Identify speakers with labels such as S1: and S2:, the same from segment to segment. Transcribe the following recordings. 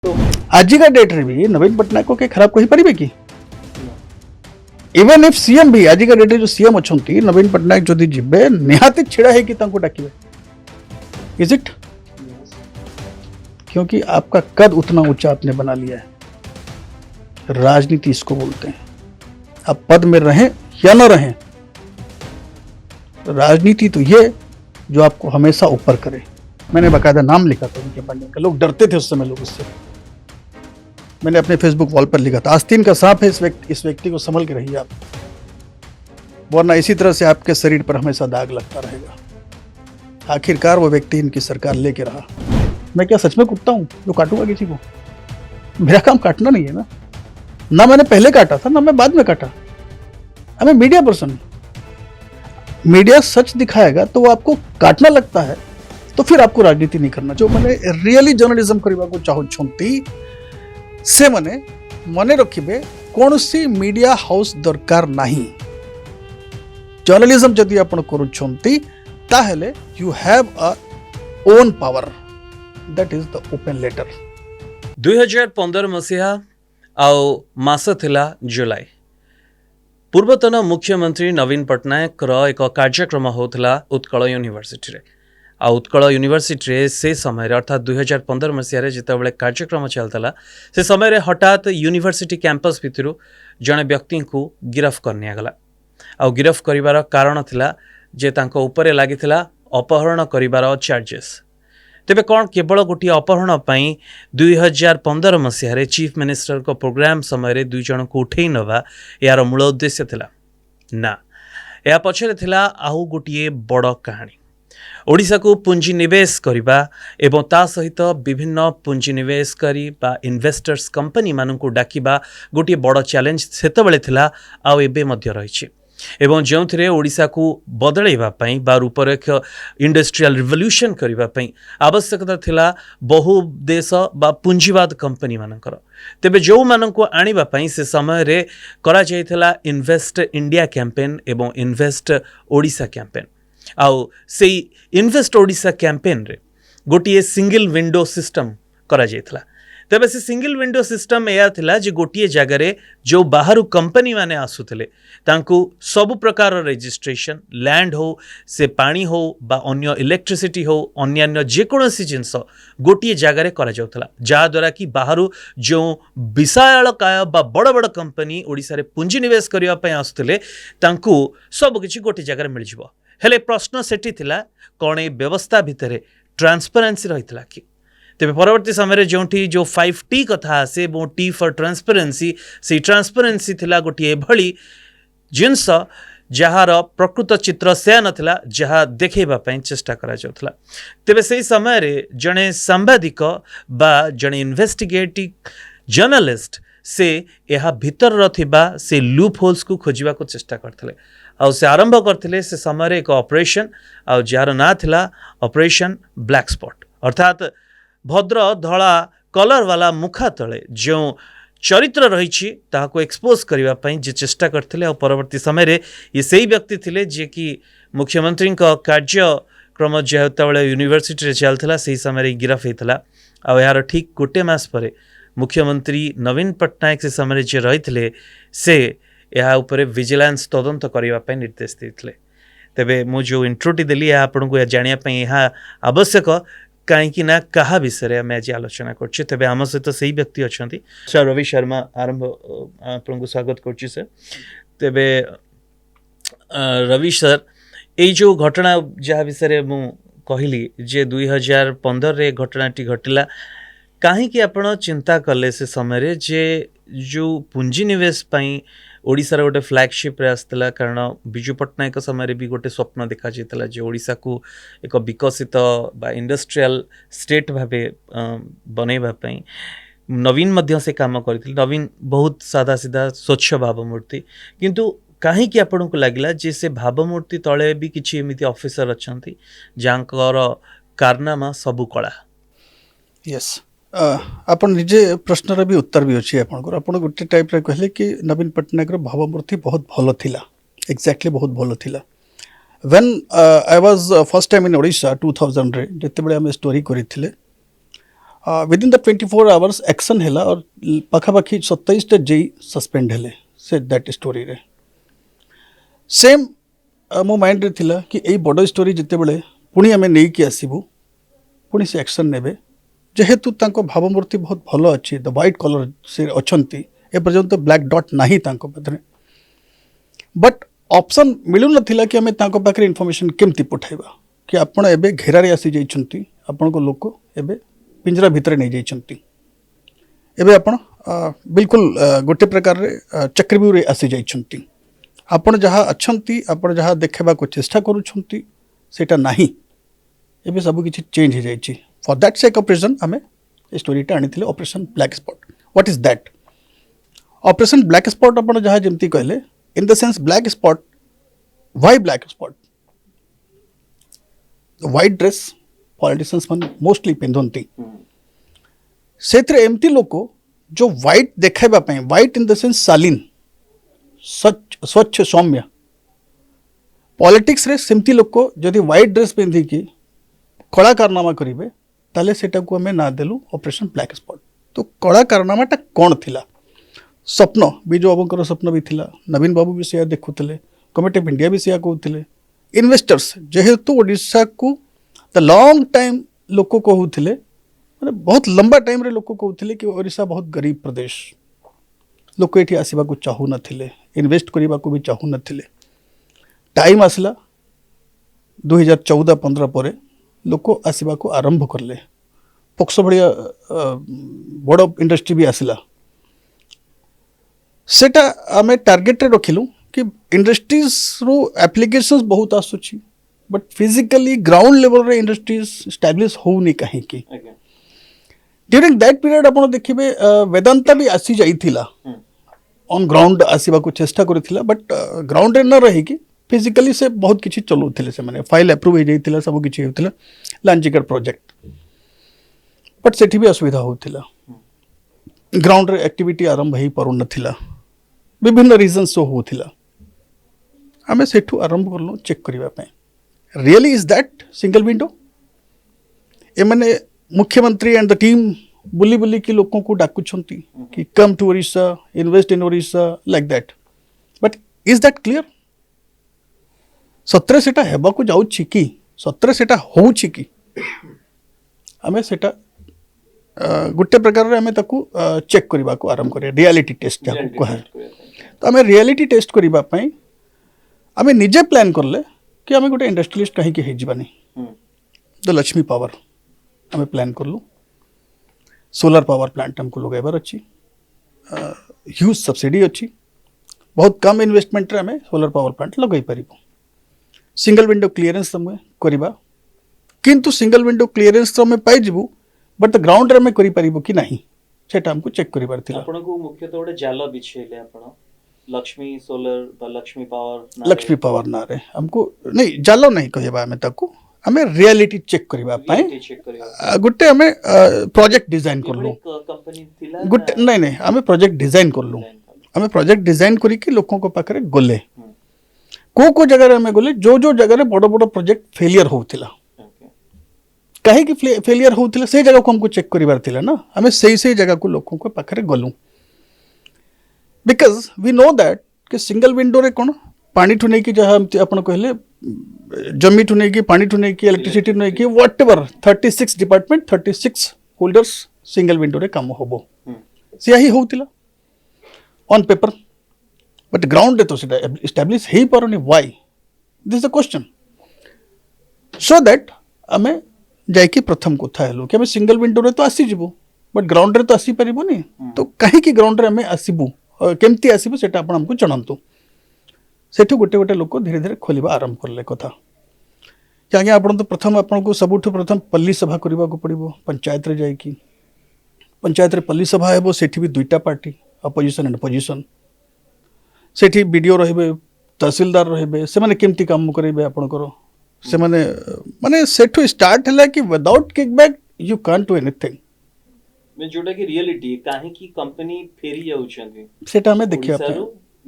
S1: तो आजिका डेट रे भी नवीन पट्टनायक को के खराब कहि परिबे कि इवन इफ सीएम भी आजिका डेट रे जो सीएम अछंती नवीन पट्टनायक जदि जिबे निहाती छिड़ा है कि तांको डाकिबे इज इट क्योंकि आपका कद उतना ऊंचा आपने बना लिया है। राजनीति इसको बोलते हैं। आप पद में रहें या न रहें, राजनीति तो ये जो आपको हमेशा ऊपर करे। मैंने बाकायदा नाम लिखा था उनके बनने का, लोग डरते थे उस समय लोग उससे। मैंने अपने फेसबुक वॉल पर लिखा था, आस्तीन का सांप है इस व्यक्ति को संभल के रहिए आप, वरना इसी तरह से आपके शरीर पर हमेशा दाग लगता रहेगा। आखिरकार वो व्यक्ति इनकी सरकार लेके रहा। मैं क्या सच में कुत्ता हूं जो काटूंगा किसी को? मेरा काम काटना नहीं है ना मैंने पहले काटा था ना मैं बाद में काटा। हमें मीडिया पर्सन, मीडिया सच दिखाएगा तो वो आपको काटना लगता है तो फिर आपको राजनीति नहीं करना। जो मैंने रियली जर्नलिज्म करने को चाहूँगी से मैंने मने रखिबे कौन सी मीडिया हाउस दरकार नहीं। जर्नलिज्म जदि आपण करूछंती ताहेले you have a own power, that is the open letter.
S2: 2015 मसीहा आओ मास थिला जुलाई। पूर्वतन मुख्यमंत्री नवीन पट्टनायक एक कार्यक्रम होता उत्कल यूनिवर्सिटी रे। आ उत्कल यूनिवर्सिटी से समय अर्थात 2015 मसीह जिते कार्यक्रम चलता से समय हठात यूनिवर्सिटी कैंपस भितर जड़े व्यक्ति को गिरफ करनिगला। आ गिरफ करिवार कारण थिला जे तांको उपरे लागिथिला अपहरण करिवार चार्जेस। तेबे कौन केवल गोटे अपहरण पाई 2015 मसीह चीफ मिनिस्टर को प्रोग्राम समय दुई जन को उठे नवा यार मूल उद्देश्य थिला ना, या पछरे थिला आउ गोटे बड़ कहानी। ओडिशा को पुंजी निवेश करिबा एवं ता सहित विभिन्न पुंजी निवेशकारी बा इन्वेस्टर्स कंपनी मानू डाकिबा गोटे बड़ चैलेंज सेतबेले थिला आ एबे मध्य रहिछि। एवं जो थे ओडिशा को बदलैवाई बा रूपरेख इंडस्ट्रियल रिवोल्यूशन करने आवश्यकता थिला बहु देश बा पुंजीवाद कंपनी मानकर। तेबे जो मानक आने से समय रे करा जाइथिला इन्वेस्ट इंडिया कैंपेन एवं इन्वेस्ट ओडिशा कैंपेन। आउ से इन्वेस्ट ओडिशा कैंपेन रे गोटे सिंगल विंडो सिस्टम करा जाइथिला। तेबे से सिंगल विंडो सिस्टम या थिला जे गोटे जगार जो बाहर कंपनी माने आसुथिले तांकु सब प्रकार रजिस्ट्रेशन लैंड हो से पानी हो बा अन्य इलेक्ट्रिसिटी हो अन्य जेकोसी जिनस गोटे जगार करा जाउथला, जा द्वारा कि बाहर जो विशालकाय बा बड़ बड़ कंपनी ओडिशा रे पुंजी निवेश करबा पय आसुथिले तांकु सब किछि गोटे जगार मिल जिवो। हेले प्रश्न सेठी थिला कोन ए व्यवस्था भितरे ट्रांसपेरेंसी रहितला कि? तेरे परवर्ती समय जो 5T कथा आसे वो टी फॉर ट्रांसपेरेंसी, से ट्रांसपेरेंसी थिला गोटे एभली जिनस जार प्रकृत चित्र से नथिला जहा देखैबा पय चेष्टा करा जाउथला। तेबे से समय रे जणे सांबादिक बा जणे इन्वेस्टिगेटिव जर्नलिस्ट से यह भीतर रथिबा से लूप होल्स को खोजिबा को चेष्टा करथिले आ से आरंभ करथिले। से समय एक ऑपरेशन आ जार ना थिला ऑपरेशन ब्लैक स्पॉट, अर्थात भद्र धला कलर वाला मुखा तले जो चरित्र रही ताको एक्सपोज करबा पई जे चेष्टा करथिले। और परवर्ती समय रे ये सही व्यक्ति थिले जे कि मुख्यमंत्री का कार्यक्रम जेतबेले यूनिवर्सिटी रे चलथिला से समय गिरफ होइथिला। आ यार ठीक गोटे मास परे मुख्यमंत्री नवीन पट्टनायक से समय जे रहिथिले से या उपरे विजिलेंस तदंत करबा पई निर्देश देथिले। तेबे मु जो इंट्रोटी देली आपन को जानिया पई यहा आवश्यक कहीं ना कहा विषय आम आज आलोचना करछे। तेबे आम सहित सही व्यक्ति अछंती सर रवि शर्मा, आरंभ आपन स्वागत करछि सर। तेबे रवि सर ये जो घटना जहाँ विषय मु कहली जे 2015 रे घटनाटी घटिला, कहीं आपण चिंता कले से समय जे जो पुंजी निवेश पई ओडिशार गोटे फ्लैगशिप आसला? कारण विजु पट्टनायक समय भी गोटे स्वप्न देखा जाता जे ओडिशा को एक विकसित बा इंडस्ट्रियल स्टेट भावे बनैबा पई नवीन मध्य से काम करथिल। नवीन बहुत सादा सीधा स्वच्छ भावमूर्ति, किंतु कहीं कि आपन को लागला जे से भावमूर्ति तले भी किछि एमिति ऑफिसर अछंती जांकर कारनामा सबु कला।
S1: यस, आपण निजे प्रश्नर भी उत्तर भी अच्छी आपंकर। आप गोटे टाइप रे कहले कि नवीन पट्टनायक भावमूर्ति बहुत भल थिला, एक्जाक्टली बहुत भल थिला। When I was first time in Odisha 2000 रे जेते बेले हम स्टोरी करिथिले विदिन द 24 आवर्स एक्शन है और पाखापाखि 27 जेई सस्पेंड हेले से दैट स्टोरी रे सेम मो माइंड रे थिला कि एई बड़ स्टोरी जिते बड़े पुणी आम नहीं कि आसबू पुणी से एक्शन नेबे जेहेतु तांको भावमूर्ति बहुत भल अच्छी द व्हाइट कलर से अच्छी एपर्यंत ब्लैक डॉट नहीं तांको पाखरे बट ऑप्शन मिलू नथिला कि आम तांको पाखरे इनफॉरमेशन केमती पठाइबा कि आपण एबे घेरारे आसी जाइछंती आपण को लोक एबे पिंजरा भितर नहीं जाइछंती एबे आपण बिल्कुल गोटे प्रकार रे चक्रव्यूह रे आसी जाइछंती आपण जहाँ अच्छंती आपण जहाँ देखबा को चेष्टा करूछंती सेटा नहीं एबे सब किछि चेंज हो जाइछि for that sake of reason आमे स्टोरीटा आनिथिले operation black spot what is that operation black spot आपण जहाँ जेमती कहले in the sense black spot why black spot white dress politicians मन मोस्टली पिंधंती सेथरे एमती लोक जो व्हाइट देखाइबा पई व्हाइट इन द सेंस सालिन स्वच्छ सौम्य पॉलिटिक्स रे सेमती लोक जदि व्हाइट ड्रेस पिंधि की कला कारनामा करिवे ताले सेटा को हमें ना देलु ऑपरेशन ब्लैक स्पॉट तो कला कारनामाटा कौन थिला स्वप्न बिजु बाबूंकर स्वप्न भी थिला नवीन बाबू भी से देखुतले कमिटी ऑफ इंडिया भी से कहूले इन्वेस्टर्स जेहेतु ओडिशा को द लॉन्ग टाइम लोक कहूले माने बहुत लंबा टाइम रे लोक कहूले कि ओडिशा बहुत गरीब प्रदेश लोक ये आसवा को चाहू नथिले इन्वेस्ट करने को भी चाहू नथिले टाइम आसला 2014-15 पर लोक आसवा को आरंभ करले पोक्सो भाया बड़ इंडस्ट्री भी आसला सेटा आमे टार्गेट रे रखिलु कि इंडस्ट्रीज रो एप्लीकेशंस बहुत आसुची बट फिजिकली ग्राउंड लेवल रे इंडस्ट्रीज एस्टैब्लिश होउनी काहे की ड्यूरिंग दैट पीरियड आपण देखिबे वेदांता भी आसी जाइथिला ऑन ग्राउंड आसीबा को चेष्टा करिथिला बट ग्राउंड रे न रही कि फिजिकली से बहुत किछि चलुथिले से माने फाइल अप्रूव हो जाइथिला सब किछि होथिला लांचिकर प्रोजेक्ट बट सेठी भी असुविधा होथिला ग्राउंड रे एक्टिविटी आरंभ ही पारु नथिला विभिन्न रीजन सो होथिला आमे सेठू आरंभ करलो चेक करिवा पय really is that single window ए माने मुख्यमंत्री एंड द टीम बुली बुली की लोगों को डाकुछंती कि come to Odisha invest in Odisha like that but is that clear सत्रे सेटा हेबा को जाउछि कि सत्रे सेटा होउछि कि आमे सेटा गुटे प्रकार रे आमे ताकू चेक करबा को आरंभ करे रियलिटी टेस्ट जाको कहे तो आमे रियलिटी टेस्ट करबा पई आमे निजे प्लान करले कि आमे गुटे इंडस्ट्रियलिस्ट कहि के हे जिबानी द लक्ष्मी पावर आमे प्लान करलु सोलर पावर प्लांट हमको लगाइबार अच्छी ह्यूज सब्सिडी अच्छी बहुत कम इन्वेस्टमेंट रे हमें सोलर पावर प्लांट लगाई पारिबो सिंगल विंडो क्लियरेंस हमें करिबा किंतु सिंगल विंडो क्लियरेंस तो हमें पाई जिबु बट द ग्राउंड रे हमें करि पारिबो कि नहीं सेटा हमको चेक करिबार थिला
S2: आपण को मुख्यतः ओडे जाल बिछेले आपण लक्ष्मी सोलर बा लक्ष्मी पावर ना रे हमको नहीं जालो नहीं कहबा हमें ताको हमें रियलिटी चेक करबा पाए गुटे हमें प्रोजेक्ट डिजाइन करलो कंपनी थिला गुटे नहीं नहीं हमें प्रोजेक्ट डिजाइन करलो हमें प्रोजेक्ट डिजाइन करी कि लोगों को पाखरे गोले को जगह रे हमें गोले जो जो जगह रे बड़ बड़ प्रोजेक्ट फेलियर होउथिला काहे कि फेलियर होउथिला से जगह को हमको चेक करिबार थिला ना हमें सही जगह को लोगों को पाखरे गोलू बिकॉज वी नो दैट कि सिंगल विंडो रे कोन पानी ठु नै कि जहां आपण कहले जमी ठु नै कि पानी ठु नै कि इलेक्ट्रिसिटी नै कि whatever 36 department 36 holders single window रे काम होबो से ही होउतिला ऑन पेपर बट ग्राउंड रे तो सेटा एस्टैब्लिश हेई पारनी why this is the question so that हमें जाय कि प्रथम कथा हेलो कि हमें सिंगल विंडो रे तो आसी जिवो बट ग्राउंड रे तो आसी परिबोनी तो काहे कि ग्राउंड रे हमें आसीबू केमती आसीबू सेटा आपण हमको जणांतु सेठू गोटे गोटे लोक धीरे धीरे खोलिबा आरंभ करले कथा कि आगे आपण तो प्रथम आपण को सबुठु प्रथम पल्ली सभा करबा को पड़िबो पंचायत रे जाय कि पंचायत रे पल्ली सभा हेबो सेठी भी दुईटा party opposition and position Sethi video रहबे तहसीलदार रहबे से माने केमती काम करिवे आपण करो से माने माने सेठू स्टार्ट हला कि without kickback you can't do anything
S3: मैं जोटा कि रियलिटी काहे की कंपनी फेरी जाउछंती
S1: सेटा हमें देखिया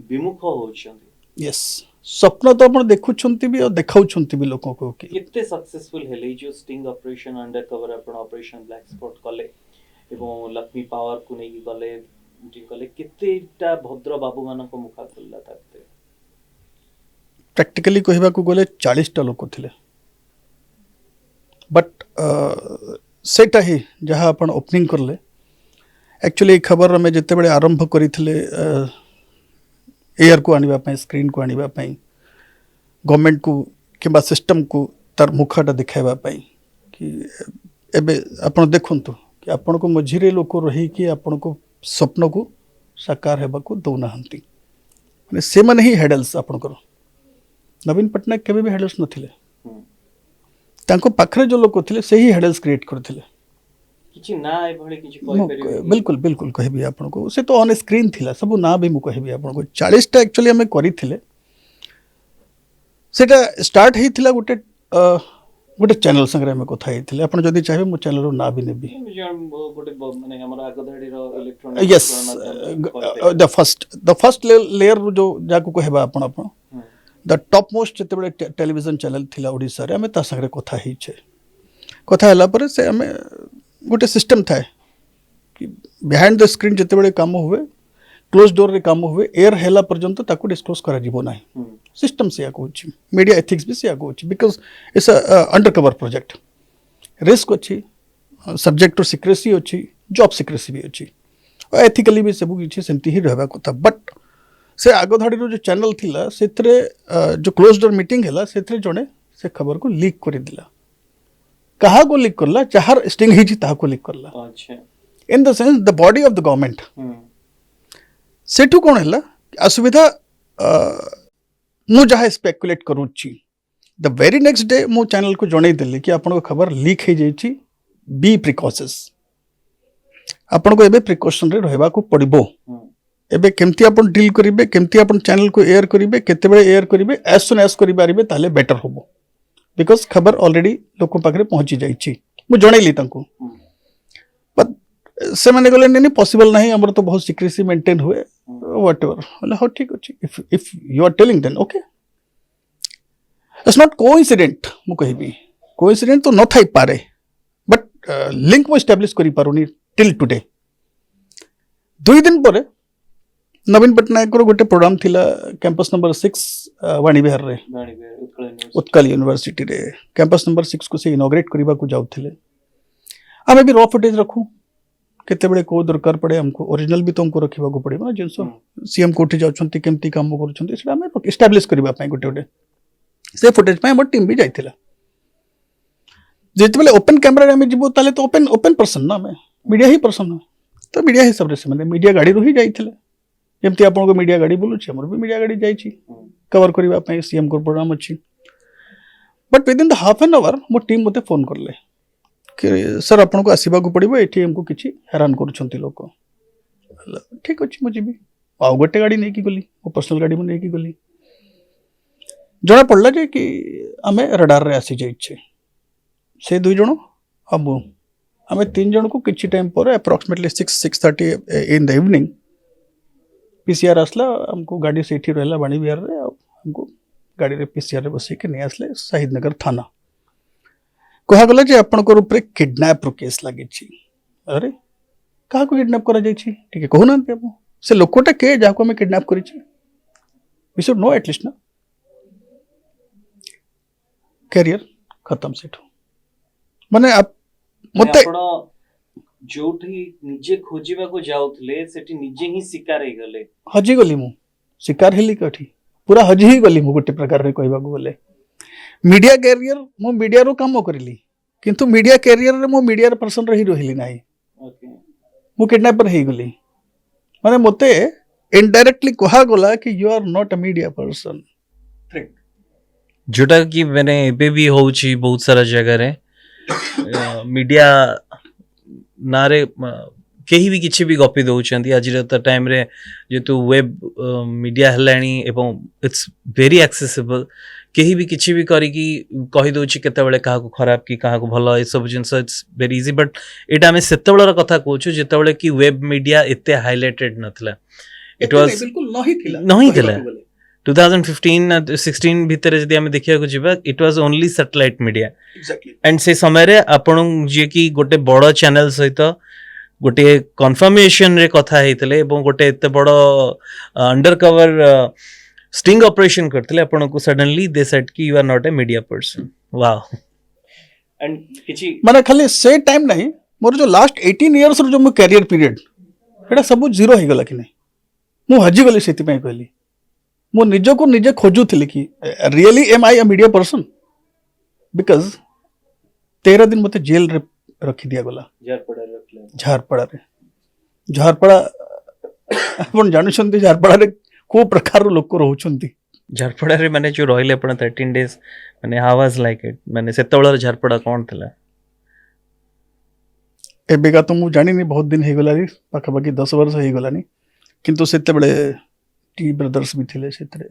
S3: विमुख होउछंती
S1: यस स्वप्न तो आपण देखुछंती भी और देखाउछंती भी लोगों को कि
S3: कितने सक्सेसफुल हेले जो स्टिंग ऑपरेशन अंडर कवर अपन ऑपरेशन ब्लैक स्पॉट कले एवं लक्ष्मी पावर को नहीं गले गले केतेटा भद्र बाबू मानक मुखा खोलला ताते
S1: प्रैक्टिकली कहबा को गले 40 टा लोक थिले बट सेटा ही जहाँ अपन ओपनिंग करले एक्चुअली खबर में जिते बड़े आरंभ करथिले एयर को आनिबा पई स्क्रीन को आनिबा पई गवर्नमेंट को किंबा सिस्टम को तार मुखाटा दिखाइबा पई कि एबे आपण देखंतु कि आपण को मझिरे लोक रही कि आपण को स्वप्न को साकार हेबा को दौना हंती माने से माने ही हेडल्स आपण को नवीन पटनायक केबे भी हेडल्स नथिले तांको पाखरे जो लोक थिले से ही हेडल्स क्रिएट करथिले
S3: किछि ना ए भଳି किछि कहि परिबे
S1: बिल्कुल बिल्कुल कहबी आपण को से तो ऑन स्क्रीन थिला सब ना भी मु कहबी आपण को 40 टा एक्चुअली हमें करिथिले सेटा स्टार्ट हेथिला गोटे गोटे चैनल संगे हमें कथा हेथिले आपण जदी चाहे मु चैनल रो ना भी नेबी
S3: गोटे माने हमर आगधाडी रो electronic
S1: yes the first layer जो जाको कहबा आपण आपण द टॉप मोस्ट जते बड़े टेलीविजन चैनल थिला ओडिसा रे हमें ता संगे कथा ही छे कथा हला पर से हमें गोटे सिस्टम था कि बिहाइंड द स्क्रीन जिते बड़े काम हुए क्लोज डोर रे काम हुए एयर हेला पर्यंत ताको डिस्क्लोज करा जीवो नाही सिस्टम से या कोची मीडिया एथिक्स भी से या Kochi because it's a undercover project risk अछि सब्जेक्ट टू सीक्रेसी अछि जॉब सीक्रेसी भी अछि और एथिकली भी सब किछि सेमती ही रहबा कथा बट से आगो धाड़ी रो जो चैनल थिला सेथरे जो क्लोज डोर मीटिंग हैला सेथरे जणे से खबर को लीक करि दिला कहा को लीक करला चाहर स्टिंग ही ताहा को लीक करला
S3: अच्छा
S1: in the sense the body of the government सेठू कोन हैला असुविधा मु जहा स्पेकुलेट करूची द वेरी नेक्स्ट डे मु चैनल को जणै देली कि आपन को खबर लीक हे जाईची बी प्रिकॉशंस आपन को एबे प्रिकॉशन रे रहबा को पड़िबो एबे केमती आपन डील करिवे केमती आपन चैनल को एयर करिवे केते बेले एयर करिवे एज सुन एज करि पारिबे ताले बेटर होबो बिकॉज खबर ऑलरेडी लोक पाखरे पहुंची जाईची मु जणैली तांको बट से माने गले नहीं पॉसिबल नहीं हमर तो बहुत सीक्रेसी मेंटेन हुए व्हाटएवर बोले हो ठीक अछि if you are telling then okay it's not coincident मु कहबी कोइंसिडेंट तो न थाई पारे बट लिंक मु एस्टैब्लिश करि पारुनी टिल टुडे 2 दिन परे नवीन पटनायक गोटे प्रोग्राम थिला कैंपस नंबर 6 वाणी विहार रे उत्कल यूनिवर्सिटी रे कैंपस नंबर 6 को से इनॉग्रेट करबा को जाउथिले आमे भी रॉ फुटेज रखू केते बेले को दरकार पड़े हमको ओरिजिनल भी तो हमको रखिबा को पड़े ना जिनसो सीएम कोठी जाउछंती केमती काम करूछंती सेटा हमें एस्टैब्लिश करबा पई गोटे गोटे से फुटेज पई हमर टीम भी जाइथिला जेते बेले ओपन कैमरा रे हमें जिबो ताले तो ओपन पर्सन ना हमें मीडिया ही पर्सन तो मीडिया ही सब रे से माने मीडिया गाड़ी रो ही जाइथिला जेमती आपन को मीडिया गाड़ी बोलुछि हमर भी मीडिया गाड़ी जाइछि कवर करबा पई सीएम को प्रोग्राम अछि but with in the half an hour मो टीम मते फोन करले कि सर आपन को आसीबा को पड़िबो एटी हमको किछि हैरान करूछंती लोक ठीक अछि मु जिबी आ गोटे गाड़ी नै की गली ओ पर्सनल गाड़ी में नै की गली जणा पड़ला जे कि हमें रडार रे आसी जाइछे से दुई जण अब हमें 3 जण को किछि टाइम पर approximately 6:30 in the evening PCR आसला हमको गाड़ी से रहला वाणी विहार रे हमको गाड़ी रे पीसीआर रे बसे के नहीं आसले शहीद नगर थाना कहा गला जे आपन को ऊपर किडनैप रो केस लागी छी अरे कहा को किडनैप करा जाई छी ठीक है कहू ना आप से लोकोटा के जाको में किडनैप करी छी वी शुड नो एटलीस्ट ना कैरियर खत्म सेठ माने आप मते
S3: जोठी निजे खोजिबा को जाउथले सेठी निजे ही शिकार हे गले
S1: हजी गली मु शिकार हेली कठी पूरा हजी ही गली मु गोटे प्रकार रे कहबा को बोले मीडिया कैरियर मु मीडिया रो काम करली किंतु मीडिया कैरियर रे मु मीडिया रे पर्सन रही रहिली नाही
S3: ओके
S1: मु किडनैपर हे गली माने मते इनडायरेक्टली कहा गला कि you are not a media person
S2: जोटा कि मैंने एबे भी होउची बहुत सारा जगह रे मीडिया नारे केही भी किछि भी गपी दउछंती आज टाइम रे जेतु वेब मीडिया हलाणी एवं इट्स वेरी एक्सेसिबल केही भी किछि भी करी कि कहि दउछि केते बेले काहा को खराब कि काहा को भलो ए सब जिंस इट्स वेरी इजी बट एटा हमें सेते बेलर कथा कहूछु जेते बेले कि वेब मीडिया एते हाइलाइटेड नथला इट वाज
S1: बिल्कुल नहीं थिला
S2: 2015-16 भितर जदि हमें देखिया को जिबा it was only satellite media
S1: exactly
S2: and से समय रे आपण जे कि गोटे बड़ चैनल सहित गोटे कन्फर्मेशन रे कथा हेतले एवं गोटे एते बड़ अंडर कवर स्टिंग ऑपरेशन करतले आपण को सडनली दे सेड कि you are not a media person wow
S3: and किछि
S1: माने खाली से टाइम नहीं मोर जो लास्ट 18 इयर्स रो जो मो कैरियर पीरियड एटा सब जीरो हो गला कि नहीं मु हजी गली सेति पई कहली मो निजो को निजे खोजुथिली कि really am I a media person because 13 दिन मते जेल रे रखी दिया गला
S3: जार पड़ा
S1: झारपड़ा रे झारपड़ा आपण जानुछंती झारपड़ा रे को प्रकार लोक रहउछंती
S2: झारपड़ा रे माने जो रहिले आपण 13 डेज माने हाउ वाज लाइक इट माने सेतबेला झारपड़ा कोन थिला
S1: एबेगा तो मु जानी नहीं बहुत दिन हो गला पाखा पाखी 10 वर्ष हो गलानी किंतु सेते बेले टी ब्रदर्स भी थिले सेतरे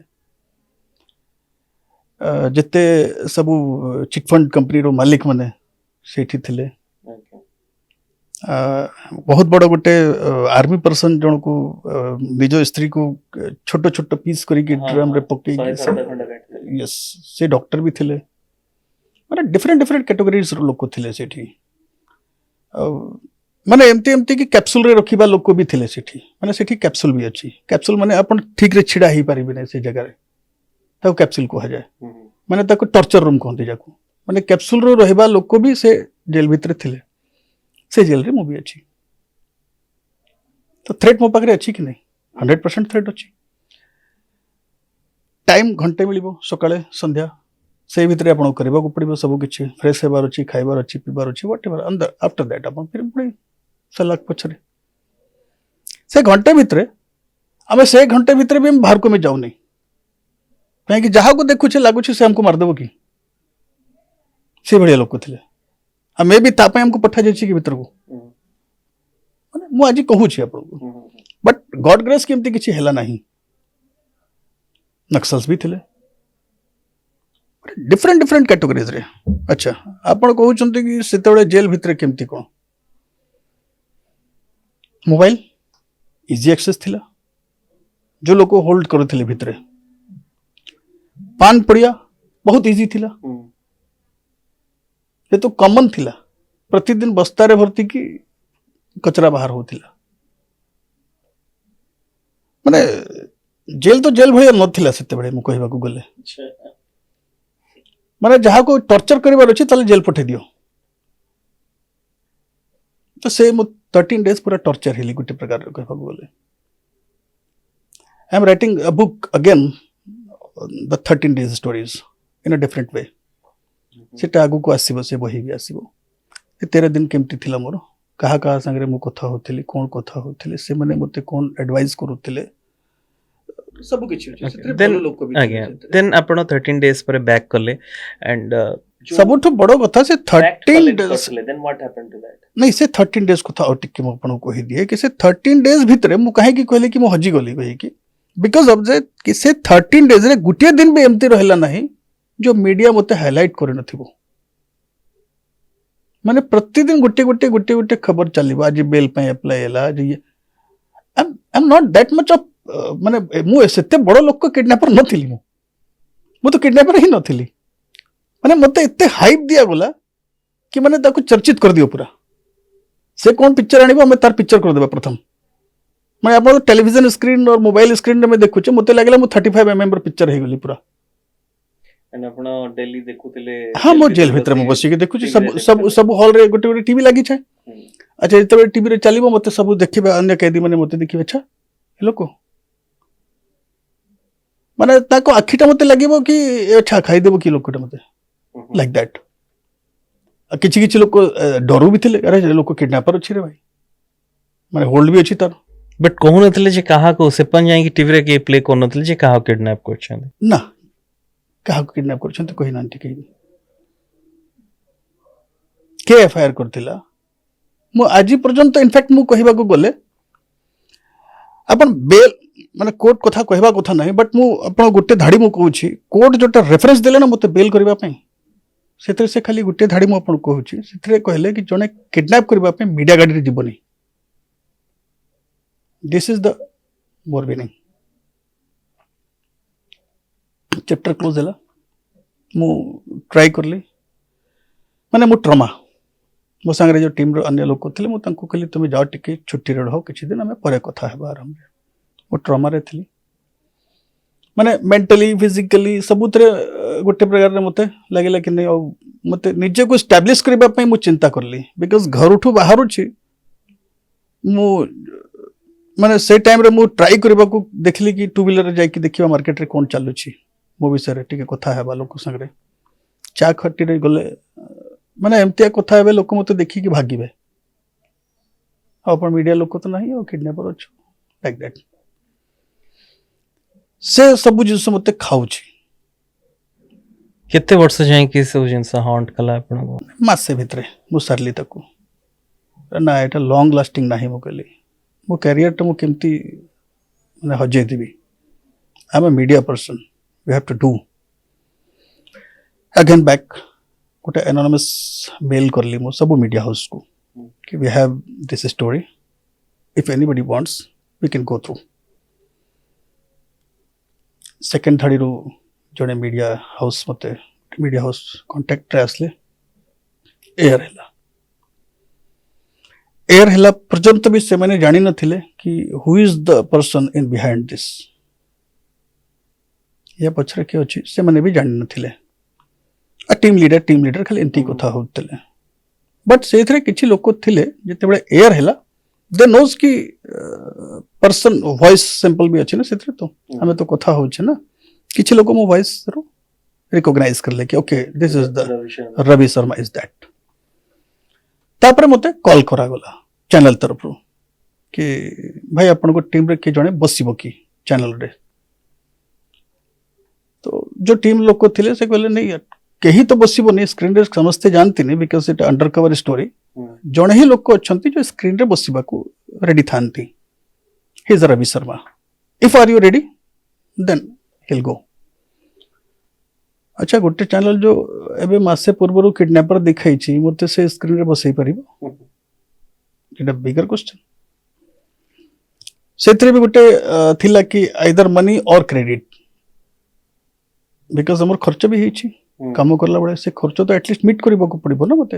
S1: जते सबु चिट फंड कंपनी रो मालिक माने सेठी थिले बहुत बड़ गोटे आर्मी पर्सन जन को निज स्त्री को छोट छोट पीस करी ड्रम रे पके यस से डॉक्टर भी थिले माने डिफरेंट डिफरेंट कैटेगरीज रो लोक थिले सेठी माने एमती एमती कि कैप्सूल रे रखिबा लोक भी थिले सेठी माने सेठी कैप्सूल भी अछि कैप्सूल माने अपन ठीक रे छिडा ही पारिबे नै से जगह रे ताको कैप्सूल को जाए माने ताको टॉर्चर रूम कहते जाको माने कैप्सूल रो रहबा लोक भी से जेल भीतर थिले से जेल रे मु भी अछि तो थ्रेट मो पाखरे अछि कि नहीं 100% थ्रेट अछि टाइम घंटे मिलिबो सकाळे संध्या से भितर आपण करबा को पड़िबो सब किछि फ्रेश हेबार अछि खाइबार अछि पीबार अछि व्हाटएवर अंदर आफ्टर दैट आपण फिर पुणी सलाक पछरे से घंटे भितर आमे से घंटे भितर भी हम बाहर को में जाऊ नहीं कहीं जहाँ को देखु लागू से हमको मारदेव कि से भाया लोक थे आम भी ताप हमको पठा जाए कि भीतर को मु आज कहूँ आपको बट गॉड ग्रेस केमती किसी है ना नक्सल्स भी थे डिफरेंट डिफरेंट कैटेगरीज रे अच्छा आपण कहउछन्ते कि सेतेबेले जेल भितर केमती कोन मोबाइल इजी एक्सेस थिला जो लोग होल्ड करथिले भितर पान पड़िया बहुत इजी थिला ये तो कॉमन थिला प्रतिदिन बस्ता रे भर्ती की कचरा बाहर होथिला माने जेल तो जेल भलिया नथिला सेतेबेले मु कहबा को गले माने जहाँ को टॉर्चर करिवार अछि ताले जेल पठे दियो तो से मु 13 डेज पूरा टॉर्चर हेली गुटे प्रकार कहबा को गले I am writing a book again the 13 days stories in a different way सेटा आगु को आसीबो से बही भी आसीबो ए 13 दिन केमती थिला मोर कहा कहा संगे मु कथा होथिली कोन कथा होथिले से माने मते कोन एडवाइस करूथिले सब किछि होछि सेतरे बड़ लोक भी
S2: देन आपण 13 डेज पर बैक करले एंड
S1: सबुठ बड़ कथा से 13 days
S3: then what happened to that
S1: नहीं से 13 डेज कथा और टिके म आपण को कहि दिए कि से 13 डेज भितरे मु काहे कि कहले कि मु हजी गली कहि कि बिकॉज ऑफ दैट कि से 13 डेज रे गुटिया दिन भी एमती रहला नहीं जो मीडिया मते हाइलाइट करे नथिबो माने प्रतिदिन गोटे गोटे गोटे गोटे खबर चलिबा आज बेल पे अप्लाई हैला जे I am not that much of माने मु सेते बड़ लोक किडनैपर नथिली मु तो किडनैपर ही नथिली माने मते इत्ते हाइप दिया गला कि माने ताको चर्चित कर दियो पूरा से कौन पिक्चर आनिबो हमें तार पिक्चर कर देबा प्रथम माने आपण टेलीविजन स्क्रीन और मोबाइल स्क्रीन में देखुचे मते लागला मु 35 mm पर पिक्चर हे गली पूरा
S3: एंड आपण दिल्ली देखुतिले
S1: हां मो जेल भीतर में बसी के देखुची सब हॉल रे गोटे गोटे टीवी लागी छै अच्छा जते टीवी रे चलीबो मते सब देखिबे अन्य कैदी माने मते देखिबे अच्छा लोको माने ताको आखिटा मते लागिबो कि अच्छा खाई देबो कि लोकटा मते लाइक दैट किछि किछि लोक डरू भी थिले अरे लोक किडनैपर अछि रे भाई माने होल्ड भी अछि तार
S2: बट कहू नथिले जे कहा को सेपन जाई कि टीवी रे के प्ले कोन नथिले जे कहा किडनैप करछन
S1: ना कहा किडनैप करछन तो कहि नांटी कहि के एफआईआर करथिला मु आज पर्यंत इनफैक्ट मु कहिबा को गले अपन बेल माने कोर्ट कथा कहबा कथा नहीं बट मु अपन गुटे धाड़ी मु कहूची कोर्ट जोटा रेफरेंस देले ना मते बेल करबा पई सेतरे से खाली गुटे धाड़ी मु अपन कहूची सेतरे कहले कि जने किडनैप करबा पई मीडिया गाड़ी रे जीवनी this is the more binning chapter close हैला मु ट्राई करली माने मु ट्रमा मो सांगे जो टीम रो अन्य लोक थे मुझे कहली तुम जाओ टिके छुट्टी रह किसी दिन आम पर कथा है आराम मो ट्रमा रे थी माने मेंटली फिजिकली सबुतरे गोटे प्रकार मत लगे कि नहीं मत निजे को एस्टाब्लिश करने मुझे चिंता करली बिकज घर बाहर मु माने से टाइम रे मु ट्राई करबा को देखली कि टू व्हीलर जाई कि देखिबा मार्केट रे कोन चालू छी मो विषय रे टिके कथा हेबा लोक संगे चा खट्टी रे गले माने एमतिया कथा हेबे लोक मते देखि कि भागीबे अपन मीडिया लोक तो नहीं और किडनैपर अछि लाइक दैट से सब जिनस मते खाऊ छी
S2: केते वर्ष जाए कि सब जिनस हॉन्ट कला आपण को
S1: मासे भितरे मु सरली तकू ना एटा लॉन्ग लास्टिंग नाही मो कहली मो कैरियर तो मु केमती माने हजे देबी I am a media person we have to do again back गोटे एनोनिमस मेल करली मो सब मीडिया हाउस को कि we have this story if anybody wants we can go through second third रो जने मीडिया हाउस मते मीडिया हाउस कांटेक्ट रे आसले एयर हेला पर्यंत भी से मैंने जानी नथिले कि who is the person in behind this या पछरे के अछि से मैंने भी जानी नथिले आ टीम लीडर खाली एंती कथा होतले बट सेथरे किछि लोक थिले जते बळे एयर हेला दे नोस कि पर्सन वॉइस सैंपल भी अछि ना सेथरे तो हमें तो कथा हो छै ना किछि लोक मो वॉइस रो रिकॉग्नाइज करले कि okay this is the Ravi Sharma is that तापर मते कॉल करा गला चैनल तरफ कि भाई अपन को टीम रे के जने बसिबो कि चैनल रे तो जो टीम लोक थिले से कहले नहीं कहीं तो बसिबो नहीं स्क्रीन रे समझते जानती नहीं because it under cover story जने ही लोक अछंती जो स्क्रीन रे बसिबा को रेडी थांती he is Ravi Sharma if are you ready then he'll go अच्छा गोटे चैनल जो एबे मासे पूर्व किडनैपर दिखाई छी मते से स्क्रीन रे बसई परिबो इटा बिगर क्वेश्चन सेतरे भी गोटे थिला कि आइदर मनी और क्रेडिट बिकॉज हमर खर्च भी हिची काम करला बळे से खर्च तो एटलीस्ट मीट करबो को पड़िबो ना मते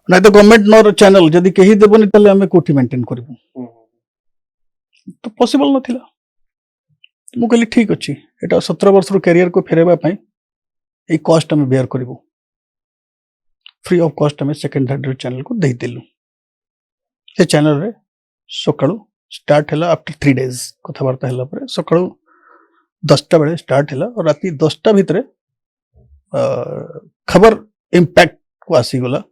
S1: ना तो गवर्नमेंट नोर चैनल जदी केही देबोनी तले हमें कोठी मेंटेन करबो तो पॉसिबल नथिला मु कहली ठीक अच्छी एटा 17 वर्ष कैरियर को फेरवा पाई कॉस्ट हमें बेयर करूँ फ्री ऑफ कॉस्ट हमें सेकेंड थर्ड चैनल को दे दिलु से चैनल रे सकाळु स्टार्ट हैला आफ्टर 3 days कथबार्ता हैला पर सकाळु 10टा बेले स्टार्ट हैला और राती 10टा भितरे खबर इंपैक्ट को आसी गला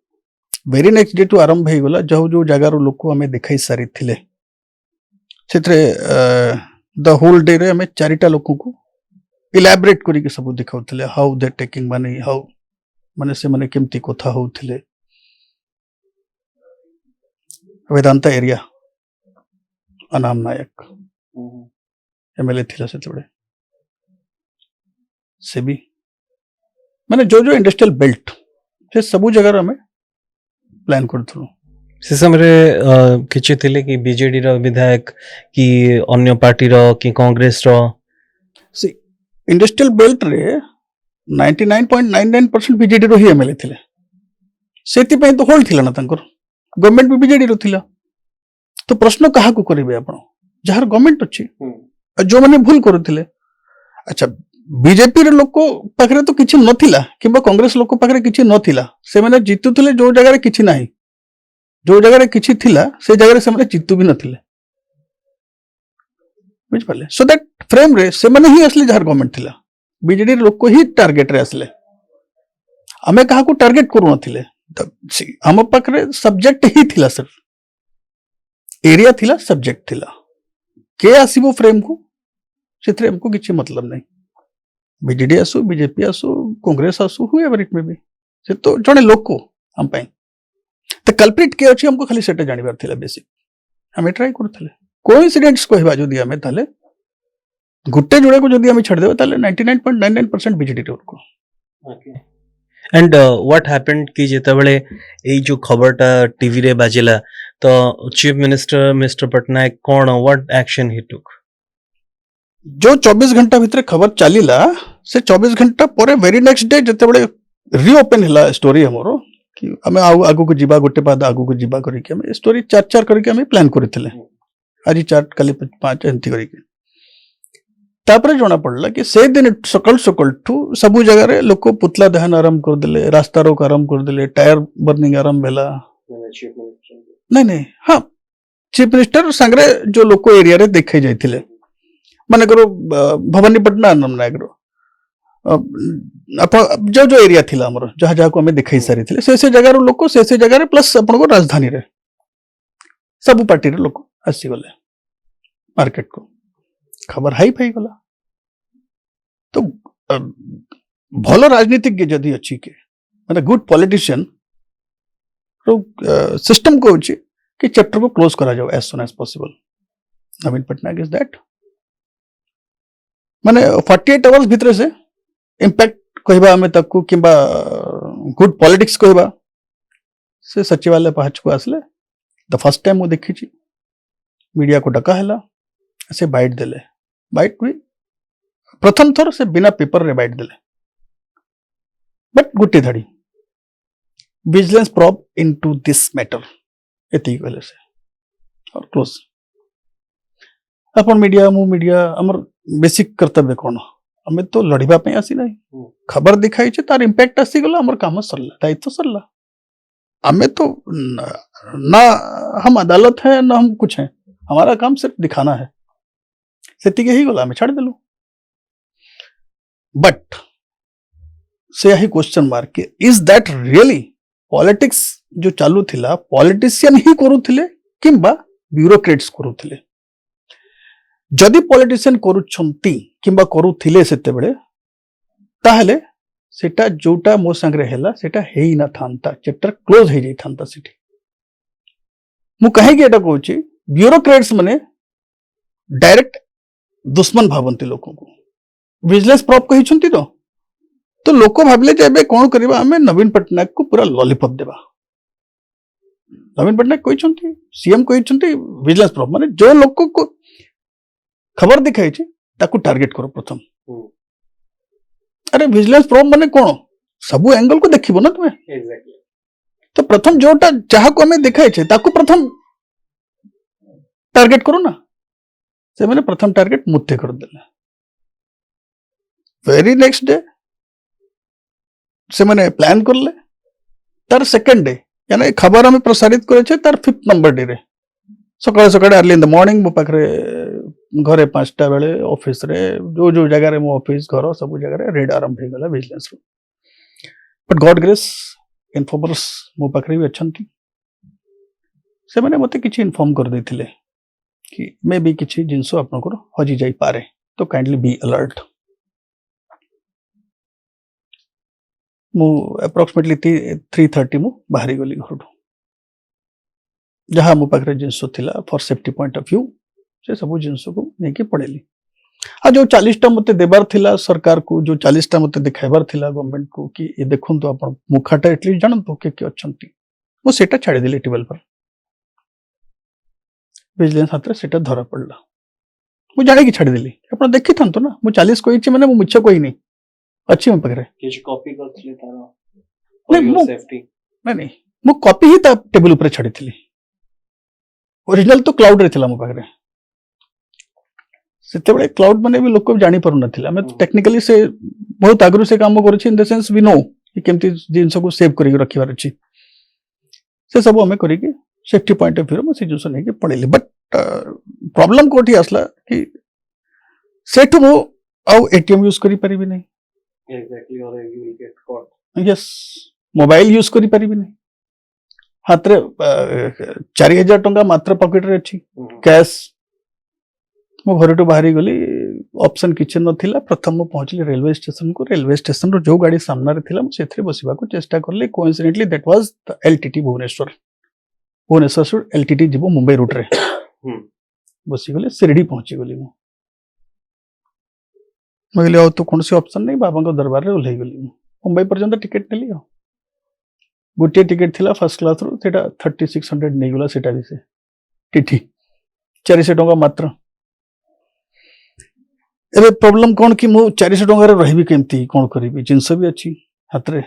S1: वेरी नेक्स्ट डे टू आरंभ हे गला जो जो जगार लोक को हमें दिखाई सारी थिले सेतरे द होल डे रे हमें 4टा लोक को इलैबोरेट करी के सब दिखाउथिले how they taking money how माने से माने केमती कथा होउथिले वेदांता एरिया अनाम नायक एमएलए थिला सेतबे से भी माने जो जो इंडस्ट्रियल बेल्ट से सब जगह हमें प्लान करथु
S2: से समय किछि थिले कि बीजेडी रो विधायक कि अन्य पार्टी रो कि कांग्रेस रो
S1: सी इंडस्ट्रियल बेल्ट रे 99.99% बीजेडी रो ही एमएलए थिले सेति पे तो होल्ड थिला ना तंकर गवर्नमेंट भी बीजेडी रो थिला तो प्रश्न कहा को करिवे आपण जहार गवर्नमेंट अछि जो माने भूल करूथिले अच्छा बीजेपी रे लोक पाखरे तो किछि नथिला किबा कांग्रेस लोक पाखरे किछि नथिला से माने जितुथिले जो जगह रे किछि नाही जो जगह किछि थिला से जगह से माने जितु भी नथिले बुझ पाले सो दैट फ्रेम रे से माने ही असली जहार गवर्नमेंट थिला बीजेडी लोक को ही टारगेट रे असले हमें कहा को टारगेट करू नथिले हम पाखरे सब्जेक्ट ही थिला सिर्फ एरिया थिला सब्जेक्ट थिला के आसीबो फ्रेम को सेथरे हमको किछि मतलब नहीं बीजेडी आसु बीजेपी आसु कांग्रेस आसु हुएवर इट मे बी से तो जने लोक को हम पाई तो कल्प्रिट के अछि हमको खाली सेटा जानिबार थिला बेसिक हमें ट्राई करथले कोइंसिडेंस कहबा जदी हमें ताले गुट्टे जोड़े को जदी हमें छड़ देबे ताले 99.99% बीजेडी रो को
S2: ओके एंड व्हाट हैपेंड कि जेतेबेले एई जो खबरटा टीवी रे बाजिला तो चीफ मिनिस्टर मिस्टर पटनायक कोन व्हाट एक्शन ही टुक
S1: जो 24 घंटा भीतर खबर चलीला से 24 घंटा पर वेरी नेक्स्ट डे जेतेबेले रिओपन है स्टोरी हमरो कि आम आगू को जीवा गोटे पाद आगू को जीवा करके आम स्टोरी चार चार करके आम प्लान करते आज चार कल 5 एमती करके तापर जना पड़ला कि से दिन सकाल सकाल ठू सबू जगह लोक पुतला दहन आरंभ करदे रास्ता रोक आरंभ करदे टायर बर्निंग आरंभ है नहीं नहीं हाँ चीफ मिनिस्टर सांगरे जो लोक एरिया रे देखे जाइथिले माने करो भवानीपटना नायक जो जो एरिया थिला हमर जहाँ जहाँ को हमें दिखाई सारी थिले से जगह लोक से जगह प्लस अपन को राजधानी रे सब पार्टी रे लोक आसी गले मार्केट को खबर हाई फाई गला तो भल राजनीतिज्ञ जदि अच्छी के माने गुड पॉलिटिशियन सिस्टम को होची कि चैप्टर को क्लोज करा जाओ as soon as possible Naveen Patnaik is that माने 48 आवर्स भितर से इंपैक्ट कहबा हमें तक किंबा गुड पॉलिटिक्स कहबा से सचिवालय पहुंच को आसले द फर्स्ट टाइम वो देखी छी मीडिया को डका हैला से बाइट देले बाइट हुई प्रथम थर से बिना पेपर रे बाइट देले बट गुट्टी धड़ी vigilance probe into this matter एती कहले से और क्लोज अपन मीडिया मु मीडिया हमर बेसिक कर्तव्य कोन हमें तो लड़िबा पे आसी नहीं खबर दिखाई छे तार इंपैक्ट आसी गला हमर काम सरला दायित्व सरला हमें तो ना हम अदालत है ना हम कुछ है हमारा काम सिर्फ दिखाना है सेती के ही गला में छाड़ देलू बट से यही क्वेश्चन मार्क के इज दैट रियली पॉलिटिक्स जो चालू थिला पॉलिटिशियन ही करूथिले किंबा ब्यूरोक्रेट्स करूथिले जदि पॉलिटिशियन करूछंती किंबा करूथिले सेते बेले ताहले सेटा जोटा मो संगरे हैला सेटा हेई ना थांता चैप्टर क्लोज हे जाई थांता सिटी मु कहे कि एटा कहूची ब्यूरोक्रेट्स माने डायरेक्ट दुश्मन भावंती लोकों को विजिलेंस प्रॉप कही तो लोक भाविले जे एबे कोन करबा हमें नवीन पटनायक को पूरा लॉलीपॉप देबा नवीन पटनायक कही सीएम कही विजिलेंस प्रॉप माने जो लोक को खबर दिखाई छी ताकू टारगेट करो प्रथम अरे विजिलेंस प्रॉप माने कोन सब एंगल को देखिबो ना तुम्हें
S3: एग्जैक्टली
S1: तो प्रथम जोटा जहाँ को हमें दिखाई छे ताकू प्रथम टारगेट करो ना से मैंने प्रथम टारगेट मुत्ते कर देला वेरी नेक्स्ट डे से मैंने प्लान कर ले तार सेकंड डे यानी खबर हमें प्रसारित करे छे तार 5th नंबर डे रे सकाळे सकाळे अर्ली इन द मॉर्निंग मो पाखरे घरे 5टा बेले ऑफिस रे जो जो जगह रे मो ऑफिस घर सब जगह रे रेड आरंभ हे गला विजिलेंस रो बट गॉड ग्रेस इन्फॉर्मर्स मो पाखरे भी अच्छंती से मैंने मते किछि इन्फॉर्म कर देथिले कि मे भी किछि जिंसो आपनकर हजि जाई पारे तो काइंडली बी अलर्ट मु अप्रोक्सीमेटली 3:30 मु बाहरी गली घर जहाँ मो पाखरे जिनसो थिला for safety point of view से सब जिनसो को नेकी पड़ेली आ जो 40टा मते देबार थिला सरकार को जो 40टा मते दिखाइबार थिला गवर्नमेंट को कि ये देखुन तो आपण मुखाटा एटलीस्ट जानतो के अछंती वो सेटा छाड़ी देले टेबल पर विजिलेंस हाथ सेटा धरा पड़ला मु जाने की छाड़ी देली आपण देखि थांतो ना मु 40 कोई छी माने मु मिछ कोई नहीं अच्छी में पकड़े
S3: किछ कॉपी करथले तारो
S1: नहीं
S3: फॉर सेफ्टी
S1: नहीं मु कॉपी ही ता टेबल ऊपर छाड़ी थी ओरिजिनल तो क्लाउड रे थिला मो पकड़े सेते बड़े क्लाउड माने भी लोक जानि पारु नथिला मैं टेक्निकली से बहुत आगरु से काम करू छी in the sense we know कि केमती जिंस को सेव करी रखिबार अछि से सब हमें करी कि सेफ्टी पॉइंट ऑफ व्यू में से जो नहीं कि पड़ेली बट प्रॉब्लम कोठी आसला कि सेठु मो आउ एटीएम यूज करी परिबी नहीं
S3: एग्जैक्टली और you will get caught
S1: yes mobile use करी परिबी नहीं हाथ रे 4000 टंका मात्र पॉकेट रे अछि कैश मो घर टू बाहरी गली ऑप्शन किचन नथिला प्रथम मो पहुंचली रेलवे स्टेशन रो जो गाड़ी सामना रे थिला मो सेथरे बसिबा को चेष्टा करले coincidentally that was the LTT Bhubaneswar LTT जीवो मुंबई रूट रे बसी गले शिरडी पहुंची गली मो कहली तो कौन सी ऑप्शन नहीं बाबा दरबार रे ओल्है गली मुंबई पर्यंत टिकट नेली गोटे टिकट थिला फर्स्ट क्लास रो सेटा 3600 नहीं गला सेटा भी से टीटी 400 टंका मात्र एबे प्रॉब्लम कोन कि मु 400 टंका रे रहबी केमती कोन करबी जिंस भी अछि हाथ रे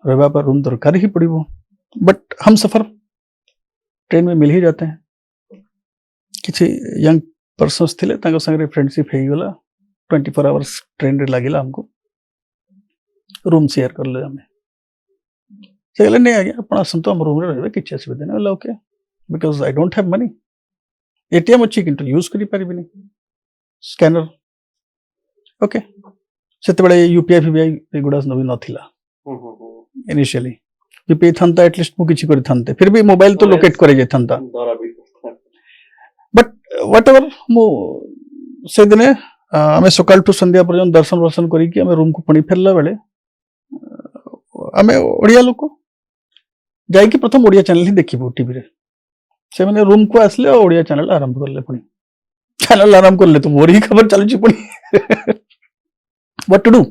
S1: रहा पर रूम दरकार ही पड़ो बट हम सफर ट्रेन में मिल ही जाते हैं किसी यंग पर्सन्स थे संगे फ्रेंडशिप हो गला 24 आवर्स ट्रेन रे लगिला हमको रूम शेयर कर ले हमें से कहले नहीं आज्ञा आप आसतु आम रूम रे किसी असुविधा नहीं okay because I don't have money ATM अच्छी किंतु यूज करि परिबिनी स्कैनर ओके से यूपीआई फीपीआई एगुड़ा नवी नथिला इनिशियली यूपीआई था एटलिस्ट मु किछि करि थांते फिर भी मोबाइल तो लोकेट करे जे थांता बट व्हाट एवर मु से दिने आमे सकाल टू संध्या पर्यंत दर्शन वर्शन करी कि आमे रूम को पणी फेरला बेले आमे ओडिया लोक जाई कि प्रथम ओडिया चैनल ही देखिबो टीवी रे से माने रूम को आसले ओडिया चैनल आरंभ करले पणी चैनल आरंभ करले तो मोर ही खबर चलु छी पणी व्हाट टू डू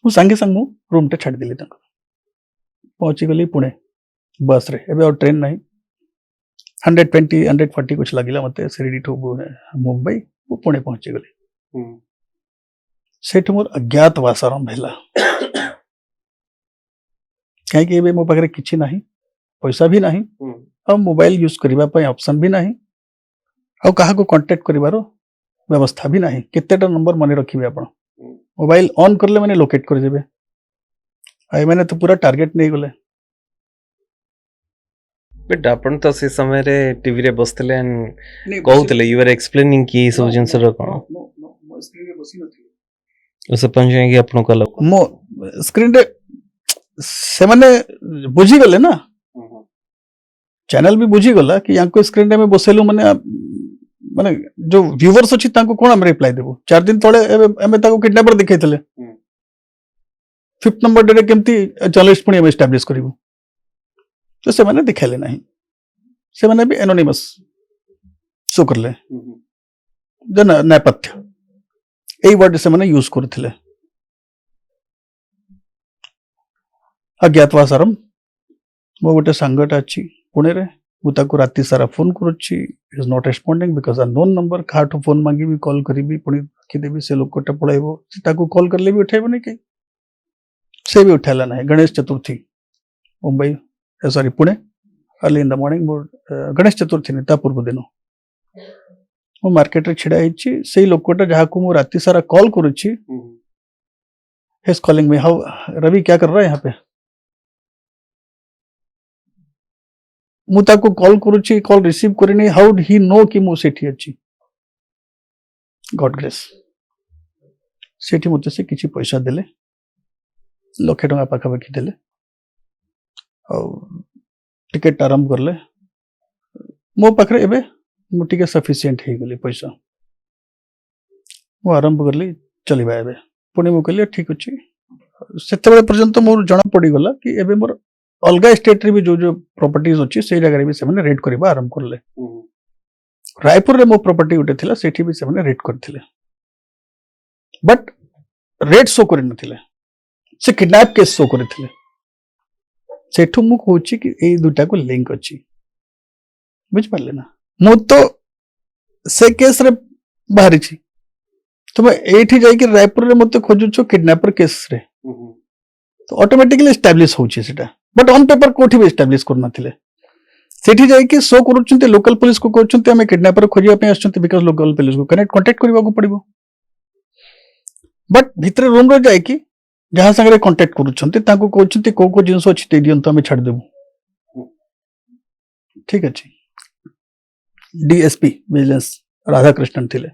S1: मु संगे संग रूम टे छाड़ दिले तक पहुंची गली पुणे बस रे एबे और ट्रेन नहीं 120 140 कुछ लगिला मते शिरडी टू मुंबई वो पुणे पहुंची गली सेठ मोर अज्ञातवास आरंभ भेला कहीं मो पाखे किसी ना पैसा भी नहीं और मोबाइल यूज करने ऑप्शन भी नहीं और क्या कांटेक्ट करिवार व्यवस्था भी नहीं केतेटा नंबर मन रखिए आप मोबाइल ऑन करले मैंने लोकेट करदेवे आई मैंने तो पूरा टारगेट नहीं गले
S2: बट आपण तो से समय रे टीवी रे बसतले एंड कहउतले यू आर एक्सप्लेनिंग की सब जिंस रो कोन
S1: स्क्रीन रे बसी नथि
S2: उसे पंजे कि आपण कल
S1: मो स्क्रीन रे से माने बुझी गले ना चैनल भी बुझी गला कि यहाँ को स्क्रीन रे में बसेलु माने माने जो व्यूअर्स अछि ताको कोन हम रिप्लाई देबो 4 दिन तळे एमे ताको किडनैपर दिखैतले 5th नंबर डे केमती जर्नलिस्ट पुणी हम एस्टैब्लिश करिवो तो से माने दिखैले नहीं से माने भी एनोनिमस सो करले जन नेपथ्य एई वर्ड से माने यूज करथिले अज्ञातवास आरंभ मो गोटे सांगटा अछि पुणे रे मु ताको राति सारा फोन करूची is not responding because unknown number खाटो फोन मांगी भी कॉल करी पुणी रखी देबी से लोग कोटे पळाइबो से ताको कॉल करले भी उठाइबो नहीं के से भी उठाला नहीं Ganesh Chaturthi Mumbai sorry Pune early in the morning Ganesh Chaturthi नहीं ता पूर्व दिन मो मार्केट रे छिड़ा हिची से लोकटा जहा को मु राति सारा कॉल करूची he's calling me how Ravi क्या कर रहा है यहाँ पे मु ताको कॉल करूची कॉल रिसीव करनी हाउ डू ही नो कि मु सेठी अछि गॉड ग्रेस सेठी मते से किछि पैसा देले लक्षे टका पाखा पाखी देले और टिकट आरंभ करले मो पाखरे एबे मु टिके सफिशिएंट हे गेली पैसा मु आरंभ करली चलिबा एबे पुणी मु कहली ठीक अछि सेते पर्यंत मोर जणा पड़ी गला कि एबे मोर अलगा स्टेट रे भी जो प्रॉपर्टीज अछि से जगह रे भी सेमने रेड करबा आरंभ करले रायपुर रे मो प्रॉपर्टी उठे थिला सेठी भी सेमने रेड करथिले बट रेड शो करि नथिले से किडनैप केस शो करथिले सेठू मु कहूची कि ए दुटा को लिंक अछि बुझ पाले ना मु तो से केस रे बाहरी छी तुम एठी जाई कि रायपुर रे मते खोजु छ किडनैपर केस रे तो ऑटोमेटिकली एस्टैब्लिश होची सेटा बट ऑन पेपर कोठी भी एस्टैब्लिश करना थिले सेठी जाई कि शो करूचंते लोकल पुलिस को कहउचंते हमें किडनैपर खोजिया पे आछंते बिकॉज़ लोकल पुलिस को कांटेक्ट करबा को पड़िबो बट भीतर रूम रे जाई कि जहां संगे कांटेक्ट करूचंते ताको कहउचंते को जिंस अछि दे दियंतो हमें छाड़ देबो ठीक अछि डीएसपी विजिलेंस राधा कृष्णन थिले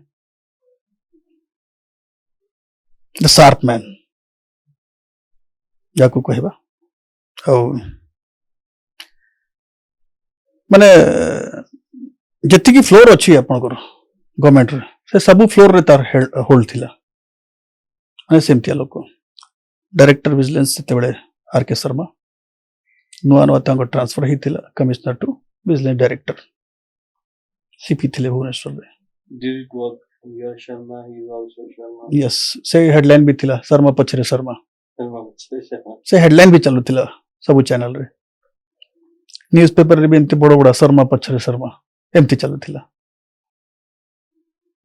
S1: द शार्प मैन जाको कहबा माने जति की फ्लोर अच्छी आपनकर गवर्नमेंट रे से सब फ्लोर रे तार होल्ड थिला माने सेमतिया लोक डायरेक्टर विजिलेंस सेते बेले आर के शर्मा नुआ नुआ तांको ट्रांसफर हिथिला commissioner to vigilance director CP थिले भुवनेश्वर रे
S3: Did it work? You are Sharma, he is also Sharma.
S1: Yes से हेडलाइन भी थिला शर्मा पछरे शर्मा
S3: Sharma.
S1: से हेडलाइन भी चलु थिला सब चैनल रे न्यूज़पेपर रे भी एंती बड़ बड़ शर्मा पछरे शर्मा एमती चलु थिला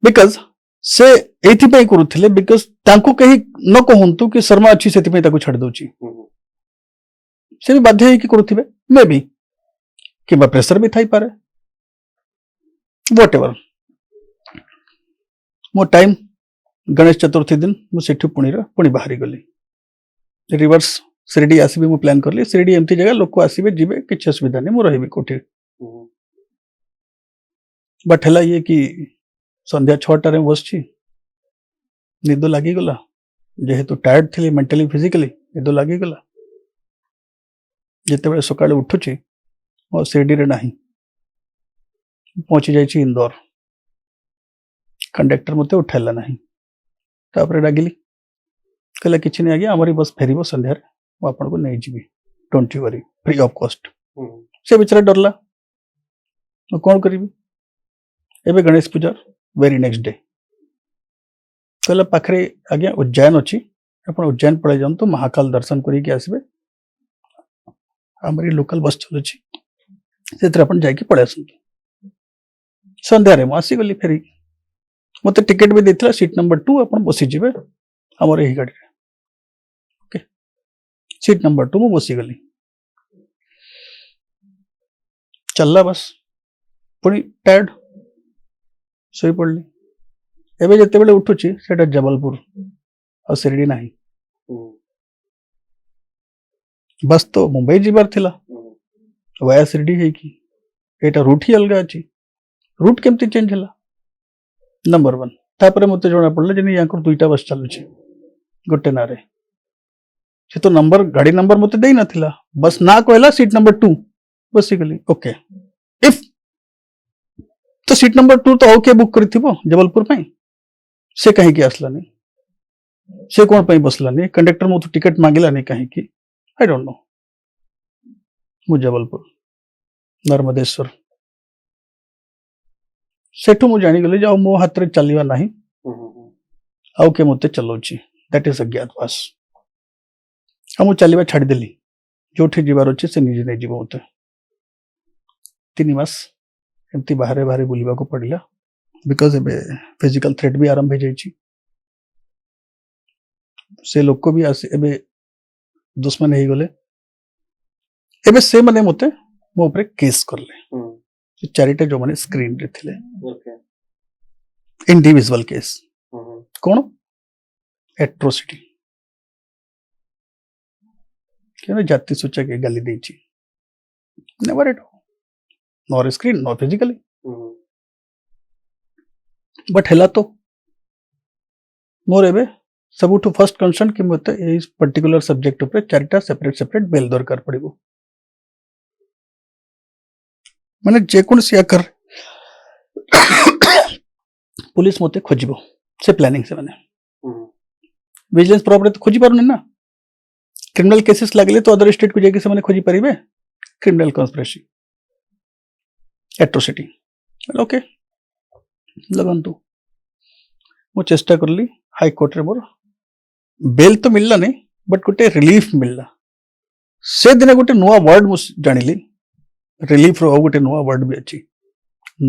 S1: बिकॉज से एथि पई करूथिले बिकॉज तांको कही न कहंतु कि शर्मा अछि सेति पई ताको छाड़ दोची से भी बाध्य ହେଇକି କରୁଥିବେ मे ବି କିମ୍ବା ପ୍ରେସର ବି ଥାଇପାରେ ୱାଟ ଏଭର ମୋ ଟାଇମ୍ ଗଣେଶ ଚତୁର୍ଥୀ दिन ମୁଁ ସେଠୁ ପୁଣି ବାହାରି ଗଲି रिवर्स शिरडी आसबि मु प्लान करली शिरडी एमती जगह लोक आसबे जीवे किछि असुविधा नहीं मु रहिबी कोठी बट हला ये कि संध्या 6टा रे बसछि निद लागी गला जेहेतु टायर्ड थी मेंटली फिजिकली निद लागी गला जिते बेले सकाळे उठुछि मो शिरडी रे नाही पहुंची जाइछि इंदौर कंडक्टर मते उठाइला नाही तापरे डागिली कहला किछि नहीं आज्ञा हमारी बस फेरिबो संध्या रे मु आपन को नहीं जीवी don't you worry free of cost से बेचारा डरला मु कोन करिबी एबे गणेश पूजा वेरी नेक्स्ट डे कहला पाखरे आज्ञा उज्जैन अछि अपन उज्जैन पड़े जान तो महाकाल दर्शन करी के आसबे हमारी लोकल बस चलु छी सेत्र अपन जाई के पड़े आसु संध्या रे मु आसी गली फेरी मते टिकट भी देथला सीट नंबर 2 अपन बसी जिवे हमर एही गाड़ी ओके सीट नंबर 2 मु बसी गली चलला बस पुनी टायर्ड सोई पड़ली एबे जते बेले उठुची सेटा जबलपुर और शिरडी नाही बस तो मुंबई जीवार थिला वाया शिरडी है कि एटा रूट ही अलगा अछि रूट केमती चेंज हला नंबर 1 तापरे मते जणा पड़ले जनी याकर दुईटा बस चालू छी गोटे नारे से तो नंबर गाड़ी नंबर मते देई नथिला बस ना कहला सीट नंबर 2 बसी गली ओके इफ तो सीट नंबर 2 तो ओके बुक करथिबो जबलपुर में से कहीं की आसला नहीं से कौन पे बसला नहीं कंडक्टर मो तो टिकट मांगला नहीं कहीं की आई डोंट नो मु जबलपुर नर्मदेश्वर सेठू मु जानी गली जाओ मो हाथ रे चलिवा नहीं आउ के मते चलोची दैट इज अज्ञातवास हम चलिवा छाड़ी देली जोठी जीवार अछि से निजे नहीं जीवो मते 3 मास एमती बाहरे बाहरे बुलिबा को पड़िला बिकॉज एबे फिजिकल थ्रेट भी आरंभ हो जाइछि से लोक को भी आसे एबे दुश्मन हे गले एबे से माने मते मो ऊपर केस करले चारिटे जो माने स्क्रीन रे थिले इंडिविजुअल केस कौन एट्रोसिटी क्या जाति सूचक के गाली देछि never at nor screen nor physically but हेला तो मोर एबे सबुठु फर्स्ट कंसर्न कि मते ए पर्टिकुलर सब्जेक्ट ऊपर चारिटा सेपरेट बेल दरकार पड़िबो माने जे कोन से आकर पुलिस मते खोजिबो से प्लानिंग से माने विजिलेंस प्रॉपर्टी तो खोजी पारुनी ना क्रिमिनल केसेस लागले तो अदर स्टेट को जाके से माने खोजी परिबे क्रिमिनल कॉन्स्पिरेसी एट्रोसिटी ओके लगंतु मु चेष्टा करली हाई कोर्ट रे मोर बेल तो मिलला नहीं बट गोटे रिलीफ मिलला से दिन गोटे नुआ वर्ड मु जानिली रिलीफ रो गोटे नुआ वर्ड भी अछि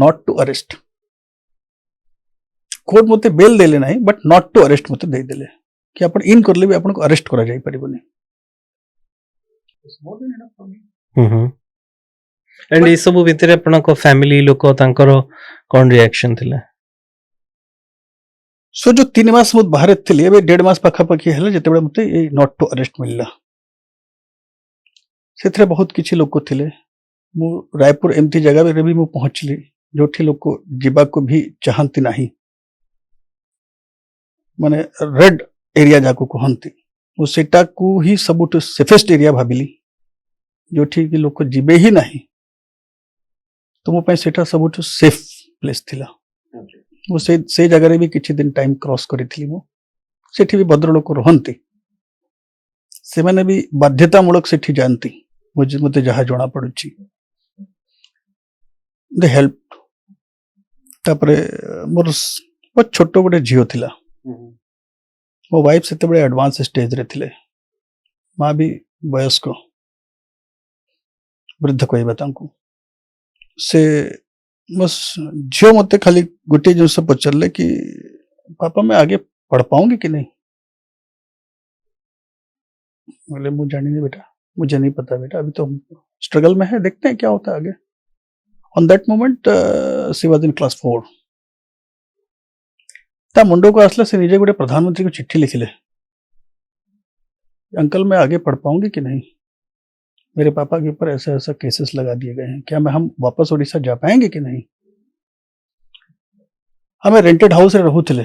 S1: नॉट टू अरेस्ट कोर्ट मते बेल देले नहीं बट नॉट टू अरेस्ट मते दे देले कि अपन इन करले भी अपन को अरेस्ट करा जाई परिबोनी
S2: एंड ई सब भितर अपन को फैमिली लोक तांकर कोन रिएक्शन थिला
S1: सो जो 3 मास मुद बाहर थिले एबे 1.5 मास पाखा पाखी हेले जते बेले मते ए नॉट टू अरेस्ट मिलला सेथरे बहुत किछि लोक थिले मु रायपुर एमती जगह रे भी मु पहुंचली जोठी लोक जीवा को भी चाहंती नहीं माने रेड एरिया जाको कहंती वो सेटा को ही सबुठ सेफेस्ट एरिया भाबिली जोठी कि लोक जीबे ही नहीं तो मो पे सेटा सबुठ सेफ प्लेस थिला वो से जगह रे भी किछि दिन टाइम क्रॉस करिथली मो सेठी भी भद्र लोक रहंती से माने भी बाध्यतामूलक सेठी जानती मुझे मते जहा जणा पडुची दे हेल्प तापरे मोर बहुत छोटो गोटे झियो थिला मो वाइफ सेते बड़े एडवांस स्टेज रे थिले मां भी वयस्क वृद्ध कहबा तांको से बस झियो मते खाली गोटे जिनस पचरले कि पापा मैं आगे पढ़ पाऊंगी कि नहीं बोले मु जानी नहीं बेटा मुझे नहीं पता बेटा, अभी तो हम स्ट्रगल में है, देखते हैं क्या होता है आगे। On that moment she was in class 4। ता मुंडो को आसला से निजे गोटे प्रधानमंत्री को चिट्ठी लिखिले, अंकल मैं आगे पढ़ पाऊंगी कि नहीं, मेरे पापा के ऊपर ऐसा ऐसा केसेस लगा दिए गए हैं, क्या मैं हम वापस ओडिशा जा पाएंगे कि नहीं। हमें रेंटेड हाउस रे रहुथिले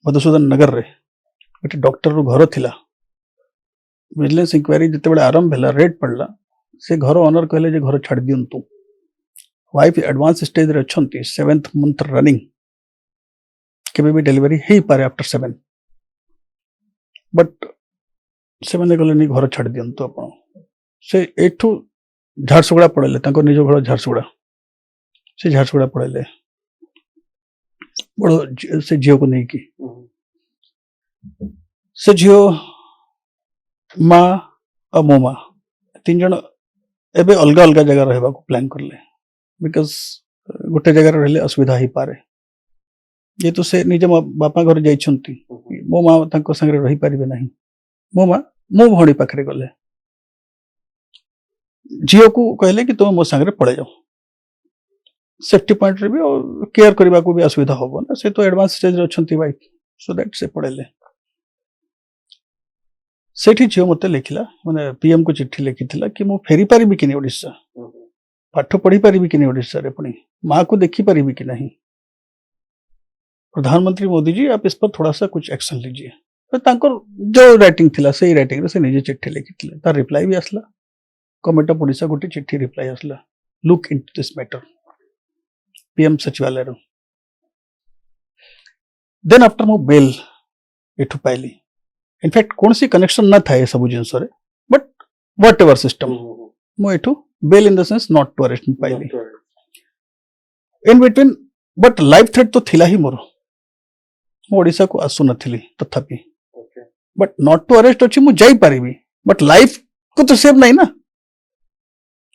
S1: मधुसूदन नगर रे, गोटे डॉक्टर रो घर थिला। विजिलेंस इंक्वायरी जिते बड़े आरंभ भेला, रेड पड़ला, से घर ओनर कहले जे घर छाड़ दियंतु। वाइफ एडवांस स्टेज रे अछंती, 7th मंथ रनिंग, केबे भी डिलीवरी हे पारे आफ्टर 7, बट सेमाने कहले नहीं घर छाड़ दियंतु आपण। से एठू झारसुगुड़ा पड़ेले, तांको निज घर झारसुगुड़ा, से झारसुगुड़ा पड़ेले बड़ से झील को नहीं की, से झील माँ और मो माँ 3 जन एबे अलग अलग जगह रहबा को प्लान करले, बिकॉज गोटे जगह रहले असुविधा ही पारे। ये तो से निज बापा घर जाइछंती, मो माँ तांको संगे रही पारिबे नहीं, मो माँ मो भणी पाखरे गले, झील को कहले कि तुम मो संगे पड़े जाओ, सेफ्टी पॉइंट रे भी और केयर करबा को भी असुविधा होबो ना, से तो एडवांस स्टेज रे अछंती वाइफ, सो दैट से पड़ेले। सेठी झील मते लिखिला, माने पीएम को चिट्ठी लिखिथिला कि मो फेरी पारिबी कि नहीं ओडिशा, पाठ पढ़ी पारिबी कि नहीं ओडिशा रे, पुणी माँ को देखी पारिबी कि नहीं, प्रधानमंत्री मोदी जी आप इस पर थोड़ा सा कुछ एक्शन लीजिए। तो तांकर जो राइटिंग थिला से राइटिंग रे से निजे चिट्ठी लिखिथिले, तार रिप्लाई भी आसला, गवर्नमेंट ऑफ ओडिशा गोटे चिट्ठी रिप्लाई आसला, look into this matter, PM सचिवालय रो। देन आफ्टर मो बेल एठू पाइली, इनफैक्ट कौन सी कनेक्शन न था ये सब जिनस रे, बट व्हाट एवर सिस्टम मो एठू bail in the sense not to arrest पाइली in between, but life threat तो थिला ही मोर, मो ओडिशा को आसु नथिली तथापि, बट नॉट टू अरेस्ट अछि मु जाई पारिबी, बट लाइफ को तो सेव नहीं ना,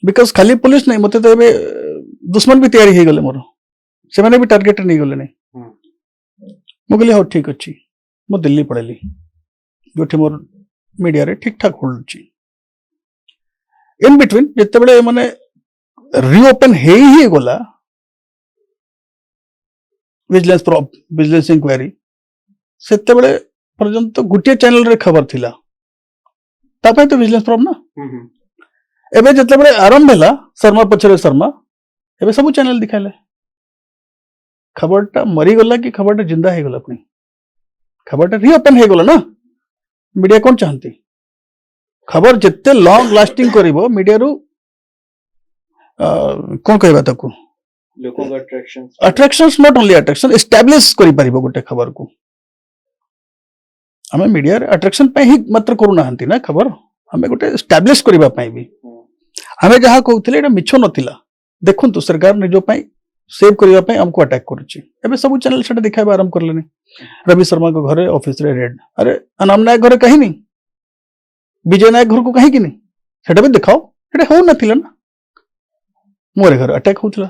S1: बिकॉज खाली पुलिस नहीं, मते तो एबे दुश्मन भी तैयारी हे गले मोर, से माने भी टारगेट नहीं गले नहीं। मु कहली हो ठीक अछि, मु दिल्ली पड़ेली जोठी मोर मीडिया रे ठीक ठाक होल्ड छी। इन बिटवीन जते बड़े माने रीओपन ही गला विजिलेंस इंक्वायरी, सेते बड़े पर्यंत गोटे चैनल रे खबर थिला, तापे तो विजिलेंस प्रॉब ना। एबे जते बड़े आरंभ भेला शर्मा पछरे शर्मा, एबे सब चैनल दिखाइले, खबरटा मरी गला कि खबरटा जिंदा हे गला, अपनी खबरटा रीओपन हे गला ना। मीडिया कौन चाहती, खबर जिते लॉन्ग लास्टिंग करिवो मीडिया रु कौन कहबा ताकू,
S3: लोको attraction,
S1: attractions not only attraction, establish करि परिबो गोटे खबर को। हमें मीडिया रे अट्रैक्शन पे ही मात्र करू नाहंती ना खबर, हमें गोटे एस्टैब्लिश करिबा पई भी हमें जहां कहउथिले एटा मिछो नथिला, देखंतु सरकार निजो पई सेव करिबा पई हमको अटैक करूची। एबे सब चैनल सेटा दिखाबा आरंभ करलेनी, रवि शर्मा को घरे ऑफिस रे रेड, अरे अनाम नायक घरे कहीं नहीं, विजय नायक घर को कहीं कि नहीं, सेटा भी दिखाओ, सेटा हो नथिला ना, मोरे घर अटैक होथिला।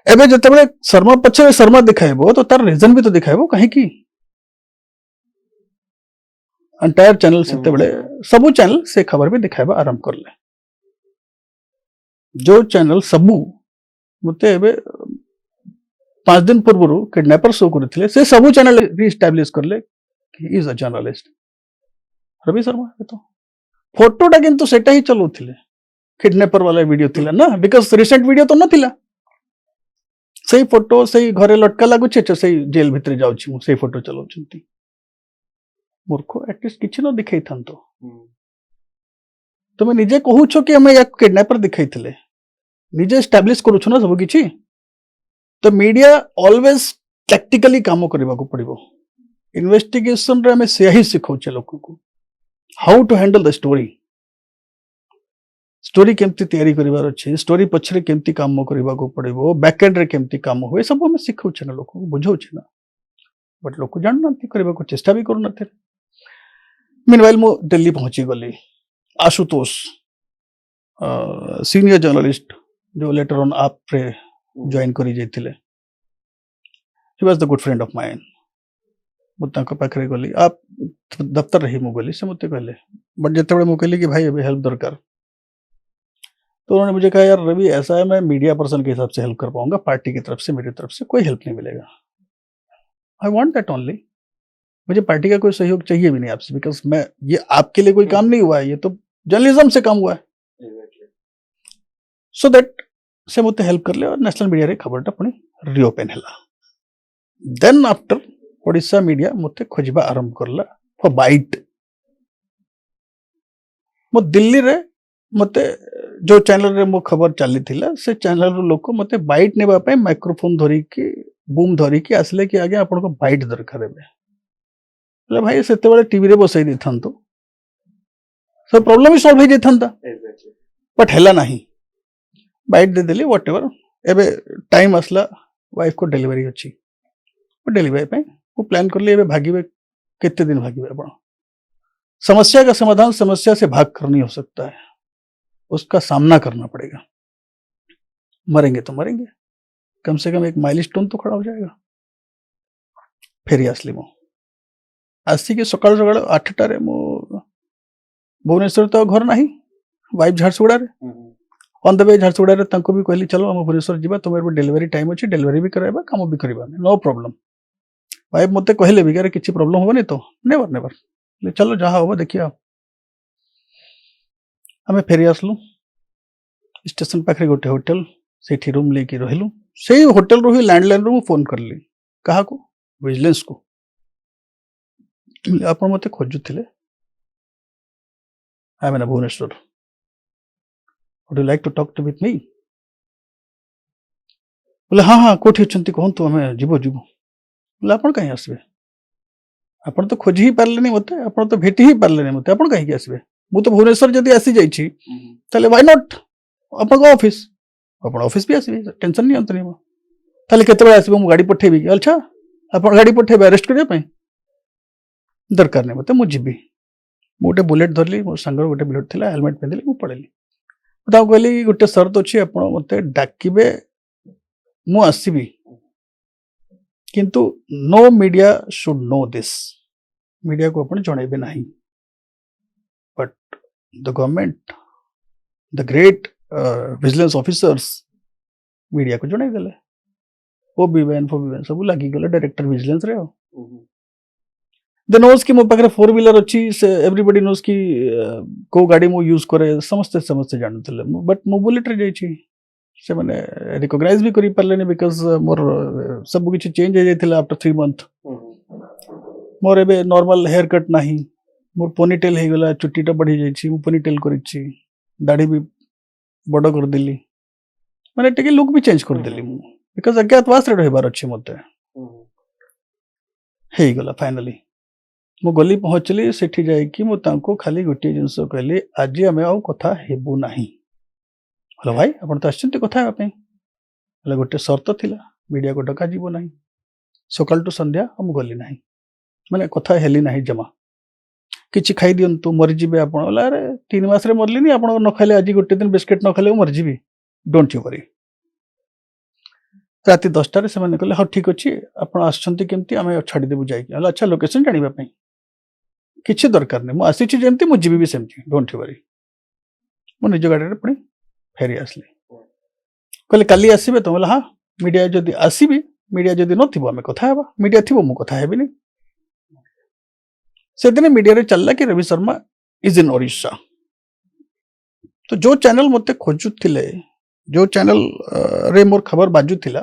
S1: एबे जते बळे शर्मा पछे शर्मा दिखाइबो तो तार रीजन भी तो दिखाइबो कहीं की, एंटायर चैनल सेते बळे सबु चैनल से खबर भी दिखाइबा आरंभ करले। जो चैनल सबु मते एबे 5 दिन पूर्व किडनैपर शो करथिले, से सबु चैनल रीएस्टैब्लिश करले कि is a journalist Ravi Sharma. तो फोटोटा किंतु सेटा ही चलौथिले, किडनैपर वाला वीडियो थिला ना, बिकॉज रिसेंट वीडियो तो नथिला, सही फोटो सही घरे लटका लागु छे, सही जेल भितर जाउ छी मु, सही फोटो चलौछंती। मूर्ख एटलीस्ट किछि न दिखाई थांतो, तुम निजे कहू छो कि हमें या किडनैपर दिखाई थिले, निजे एस्टैब्लिश करू छो ना सब किछि। तो मीडिया ऑलवेज टैक्टिकली काम करबा को पड़िबो, इन्वेस्टिगेशन रे हमें से ही सिखाउ छे लोक को how to handle the story, story केमती तैयारी करिवार अछि, स्टोरी पछरे केमती काम करबा को पड़िबो, बैक एंड रे केमती काम होय, सब हमें सिखाउ छे ना लोक को, बुझाउ छे ना, बट लोक जान नथि, करबा को चेष्टा भी करू नथे। मीनवाइल मु दिल्ली पहुंची गली, आशुतोष सीनियर जर्नलिस्ट जो लेटर ऑन आप रे ज्वाइन करी जाइथिले, he was the good friend of mine, मुझे पाखे गली आप दफ्तर रही मु गली से मत कहले बट जिते मुझे कहली कि भाई अभी हेल्प दरकार तो उन्होंने मुझे कहा यार रवि ऐसा है मैं मीडिया पर्सन के हिसाब से हेल्प कर पाऊंगा पार्टी की तरफ से मेरी तरफ से कोई हेल्प नहीं मिलेगा आई वांट दैट ओनली मुझे पार्टी का कोई सहयोग चाहिए भी नहीं आपसे बिकॉज मैं ये आपके लिए कोई काम नहीं हुआ है ये तो जर्नलिज्म से काम हुआ है सो दैट से मुझे हेल्प कर ले और नेशनल मीडिया रे खबरटा पुणी रिओपेन है देन आफ्टर ओडिशा मीडिया मते खोजबा आरंभ करला फॉर बाइट मो दिल्ली रे मते जो चैनल रे मो खबर चली थिला से चैनल रो लोक मते बाइट नेबा पे माइक्रोफोन धरी की बूम धरी की आसले कि आगे आपन को बाइट दरकार है ले भाई सेते बेले टीवी रे बसई दिथांतो सब प्रॉब्लम ही सॉल्व हो जाथांता बट हैला नहीं बाइट दे देली व्हाटएवर एबे टाइम असला वाइफ को डिलीवरी अछि डिलीवरी पे वो प्लान कर लिए एबे भागीबे कितने दिन भागीबे आपण समस्या का समाधान समस्या से भाग कर नहीं हो सकता है उसका सामना करना पड़ेगा मरेंगे तो मरेंगे कम से कम एक माइलस्टोन तो खड़ा हो जाएगा फेरी आसली मो आसी के सकाल सकाल 8टारे मो भुवनेश्वर तो घर नहीं वाइफ झारसुगुड़ा रे ऑन द वे झारसुगुड़ा रे तांको भी कहली चलो हम भुवनेश्वर जीवा तुम डिलीवरी टाइम अच्छी डिलीवरी भी कराइबा काम भी करबा नो प्रॉब्लम वाइफ मते कहले भी कि किसी प्रॉब्लम होबा नहीं तो नेवर नेवर चलो जहाँ होबा देखिए आप हमें फेरी आसलु स्टेशन पाखे गोटे होटल से रूम लेके रहिलु से होटल रो ही लैंडलाइन रो फोन करली कहा को विजिलेंस को आपण मते खोजुथिले I am in Bhubaneswar would you like to talk to with me बोले हाँ हाँ कोठी अछंती कहंतु हमें जीवो जीवो बोले आपण कहीं आसबे आपण तो खोजी ही पारले नहीं मते आपण तो भेटी ही पारले नहीं मते आपण कहीं आसबे मु तो भुवनेश्वर जदी आसी जाई छी तले व्हाई नॉट आपण को ऑफिस आपण ऑफिस भी आसबे टेंशन नहीं अंतनी मो तले केते बेला आसबे मु गाड़ी पठेबी अच्छा आपण गाड़ी पठेबे अरेस्ट करिया पई दरकार नहीं मते मु जीबी मु गोटे बुलेट धरली मो संगर गोटे बुलेट थिला हेलमेट पिंधली मु पड़ेली ता कहली गोटे शर्त अछि आपण मते डाकिबे मु आसीबी किंतु no media should know this media को अपन जणेबे नहीं but the government the great vigilance officers media को जणाई देले ओ बीवेन सब लागी गले डायरेक्टर विजिलेंस रे दे नोज कि मो पाखरे 4 व्हीलर अछि से एवरीबॉडी नोज कि को गाड़ी मो यूज करे समस्त जानथले बट मो बुलेट रे जाई छी से माने रिकॉग्नाइज भी करी परले बिकॉज मोर सब किछि चेंज हो जाइथिला आफ्टर 3 मंथ मोर एबे नॉर्मल हेयर कट नाही मोर पोनीटेल हे गेला चुट्टीटा बढ़ी जाई छी मु पोनीटेल करी छी दाढ़ी भी बड़ कर दिली माने टिके लुक भी चेंज कर दिली मु बिकॉज अज्ञातवास रे रहबार अछि मते हे गेला फाइनली मु गली पहुंचली सेठी जाई कि मु तांको खाली गोटे जिंस कहली आज हमें आउ कथा हेबु नाही हेलो भाई अपन तो आछंती कथा हेबा पई हेले गोटे शर्त थिला मीडिया को डका जीवो नाही सकाल टू संध्या हम गली नाही माने कथा हेली नाही जमा किछि खाई दियंतु मरि जिबे आपण बोला अरे 3 मास रे मरली नि आपण न खाले आज गोटे दिन बिस्किट न खाले मरि जिबी डोंट यू वरी राति 10टा रे से माने कहले हां ठीक अछि आपण आछंती केमती हमें छाडी देबु जाई अच्छा लोकेशन जानिबा पई किछि दरकार नै मु आसी छी जेमती मु जीबी भी सेमती डोंट यू वरी मु निज गाड़ी रे पुणी फेरी आसली कहले काली आसीबे तो बोला हां मीडिया जदी आसीबी मीडिया जदी नथिबो हमें कथा हेबा मीडिया थिबो मु कथा हेबी नै से दिन मीडिया रे चलला कि रवि शर्मा इज इन ओडिशा तो जो चैनल मते खोजुथिले जो चैनल रे मोर खबर बाजुथिला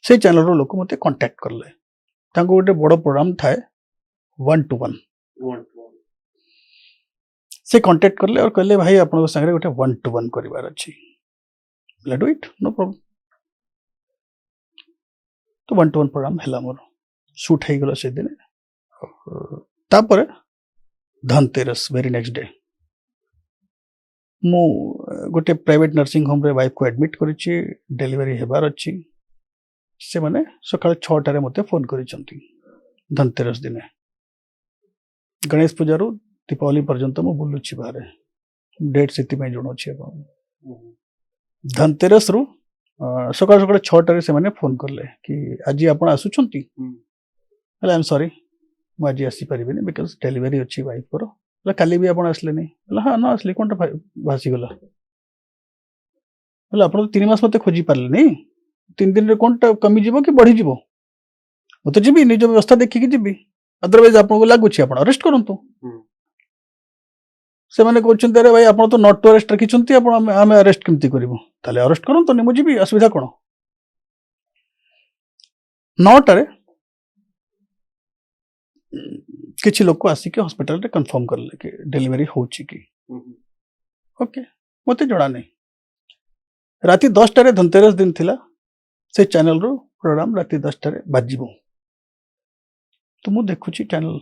S1: से चैनल रो लोक मते कांटेक्ट करले तांको गोटे बड़ प्रोग्राम थाए 1 to 1 से कांटेक्ट करले और कहले भाई आपन संगे गोटे 1 to 1 करिवार अछि let do it no problem तो 1 to 1 प्रोग्राम हैला मोर शूट हे गेलो से दिन तापर धनतेरस वेरी नेक्स्ट डे मु गोटे प्राइवेट नर्सिंग होम रे वाइफ को एडमिट करिछि डिलीवरी हेबार अछि से माने सकाळ 6टा रे मते फोन करिसंती धनतेरस दिन गणेश पूजा रो दीपावली पर्यंत मु बुलुछि बारे डेट सेति में जोनो छी धनतेरस रो सकाळ सकाळ 6टा रे से माने फोन करले कि आज आपण आसुछंती आई एम सॉरी ମୁଁ ଆଜି ଆସିପାରିବିନି ବିକଜ ଡେଲିଭରି ଅଛି ୱାଇଫର। ବୋଲେ କାଲି ବି ଆପଣ ଆସିଲେନି। ବୋଲେ ହଁ ନ ଆସିଲି କ'ଣଟା ଭାସିଗଲା। ବୋଲେ ଆପଣ ତ 3 ମାସ ମୋତେ ଖୋଜି ପାରିଲେନି। 3 ଦିନରେ କ'ଣଟା କମିଯିବ କି ବଢ଼ିଯିବ? ମୁଁ ତ ଯିବି, ନିଜ ବ୍ୟବସ୍ଥା ଦେଖିକି ଯିବି। ଅଦରୱାଇଜ ଆପଣଙ୍କୁ ଲାଗୁଛି ଆପଣ ଅରେଷ୍ଟ କରନ୍ତୁ। ସେମାନେ କହୁଛନ୍ତି ଆରେ ଭାଇ ଆପଣ ତ ନଟ୍ ଟୁ ଆରେଷ୍ଟ ରଖିଛନ୍ତି, ଆପଣ ଆମେ ଆରେଷ୍ଟ କେମିତି କରିବୁ? ତାହେଲେ ଅରେଷ୍ଟ କରନ୍ତୁନି, ମୁଁ ଯିବି, ଅସୁବିଧା କ'ଣ? 9ଟାରେ କିଛି ଲୋକ ଆସିକି ହସ୍ପିଟାଲରେ କନଫର୍ମ କଲେ କି ଡେଲିଭରି ହେଉଛି କି। ଓକେ, ମୋତେ ଜଣା ନାହିଁ। ରାତି 10ଟାରେ ଧନତେରସ ଦିନ ଥିଲା, ସେ ଚ୍ୟାନେଲରୁ ପ୍ରୋଗ୍ରାମ ରାତି 10ଟାରେ ବାଜିବ। ତ ମୁଁ ଦେଖୁଛି ଚ୍ୟାନେଲ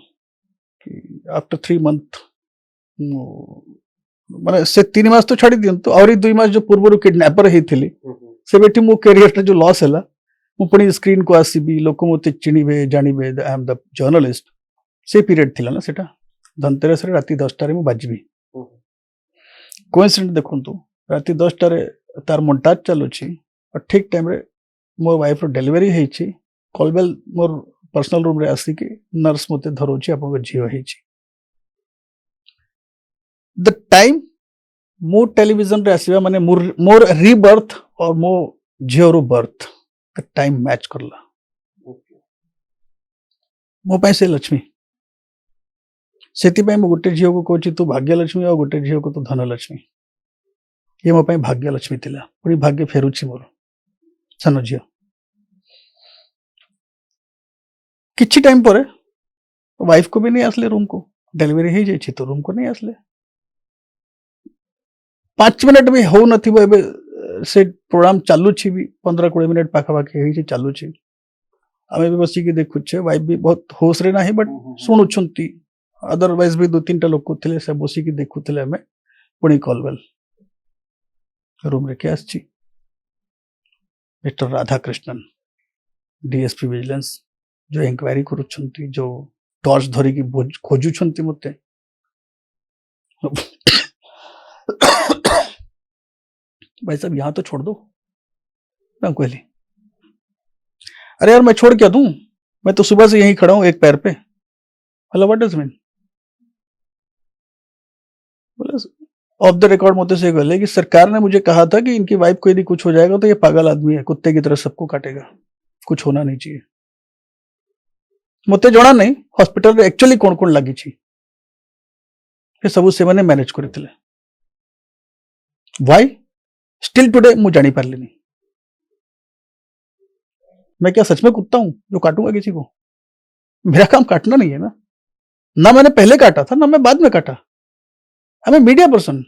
S1: କି ଆଫ୍ଟର 3 ମନ୍ଥ ମାନେ ସେ 3 ମାସ ତ ଛାଡ଼ି ଦିଅନ୍ତୁ, ଆହୁରି 2 ମାସ ଯୋଉ ପୂର୍ବରୁ କିଡନାପର ହେଇଥିଲି ସେବେଠି ମୋ କ୍ୟାରିୟରଟା ଯୋଉ ଲସ୍ ହେଲା, ମୁଁ ପୁଣି ସ୍କ୍ରିନକୁ ଆସିବି, ଲୋକ ମୋତେ ଚିଣିବେ, ଜାଣିବେ ଆଇ ଆମ୍ ଦ ଜର୍ଣ୍ଣାଲିଷ୍ଟ। ସେ ପିରିୟଡ଼ ଥିଲା ନା ସେଟା। ଧନତେରସରେ ରାତି 10ଟାରେ ମୁଁ ବାଜିବି। କୋଇନ୍ସିଡେଣ୍ଟ ଦେଖନ୍ତୁ, ରାତି 10ଟାରେ ତାର ମଣ୍ଟାଜ ଚାଲୁଛି ଆଉ ଠିକ୍ ଟାଇମରେ ମୋ ୱାଇଫର ଡେଲିଭରି ହେଇଛି। କଲବେଲ ମୋର ପର୍ସନାଲ ରୁମରେ ଆସିକି ନର୍ସ ମୋତେ ଧରଉଛି ଆପଣଙ୍କ ଝିଅ ହେଇଛି। ଦ ଟାଇମ୍ ମୁଁ ଟେଲିଭିଜନରେ ଆସିବା ମାନେ ମୋର ରିବର୍ଥ ଆଉ ମୋ ଝିଅର ବର୍ଥ ଟାଇମ୍ ମ୍ୟାଚ୍ କରଲା। ମୋ ପାଇଁ ସେ ଲକ୍ଷ୍ମୀ। ସେଥିପାଇଁ ମୁଁ ଗୋଟେ ଝିଅକୁ କହୁଛି ତୁ ଭାଗ୍ୟଲକ୍ଷ୍ମୀ, ଆଉ ଗୋଟେ ଝିଅକୁ ତୁ ଧନଲକ୍ଷ୍ମୀ। ଇଏ ମୋ ପାଇଁ ଭାଗ୍ୟଲକ୍ଷ୍ମୀ ଥିଲା, ପୁଣି ଭାଗ୍ୟ ଫେରୁଛି ମୋର ସାନ ଝିଅ। କିଛି ଟାଇମ ପରେ ୱାଇଫକୁ ବି ନେଇ ଆସିଲେ ରୁମକୁ। ଡେଲିଭରି ହେଇଯାଇଛି ତ ରୁମକୁ ନେଇ ଆସିଲେ। 5 ମିନିଟ୍ ବି ହଉନଥିବ ଏବେ ସେ ପ୍ରୋଗ୍ରାମ ଚାଲୁଛି ବି, 15-20 ମିନିଟ୍ ପାଖାପାଖି ହେଇଛି ଚାଲୁଛି। ଆମେ ବି ବସିକି ଦେଖୁଛେ, ୱାଇଫ ବି ବହୁତ ହୋସରେ ନାହିଁ ବଟ୍ ଶୁଣୁଛନ୍ତି। ଅଦରୱାଇଜ ବି 2-3ଟା ଲୋକ ଥିଲେ, ସେ ବସିକି ଦେଖୁଥିଲେ। ଆମେ ପୁଣି କଲବେଲ ରୁମରେ କିଏ ଆସିଛି? ମିଷ୍ଟର ରାଧାକ୍ରିଷ୍ଣନ, ଡିଏସପି ଭିଜିଲାନ୍ସ, जो इंक्वायरी करुछंती, जो टॉर्च धरिकी खोजुछंती मते। भाई साहब यहाँ तो छोड़ दो। मैं कहली अरे यार मैं छोड़ क्या दूं, मैं तो सुबह से यहीं खड़ा हूं एक पैर पे। Hello what does mean? बोले ऑफ द रिकॉर्ड मोते से कहले कि सरकार ने मुझे कहा था कि इनकी वाइफ को यदि कुछ हो जाएगा तो ये पागल आदमी है, कुत्ते की तरह सबको काटेगा, कुछ होना नहीं चाहिए। मते जणा नहीं हॉस्पिटल रे एक्चुअली कोन कोन लागि छी, ये सब से माने मैनेज करथिले। व्हाई स्टिल टुडे मु जानी पारली नहीं। मैं क्या सच में कुत्ता हूं जो काटूंगा किसी को? मेरा काम काटना नहीं है ना मैंने पहले काटा था ना मैं बाद में काटा। I am media person.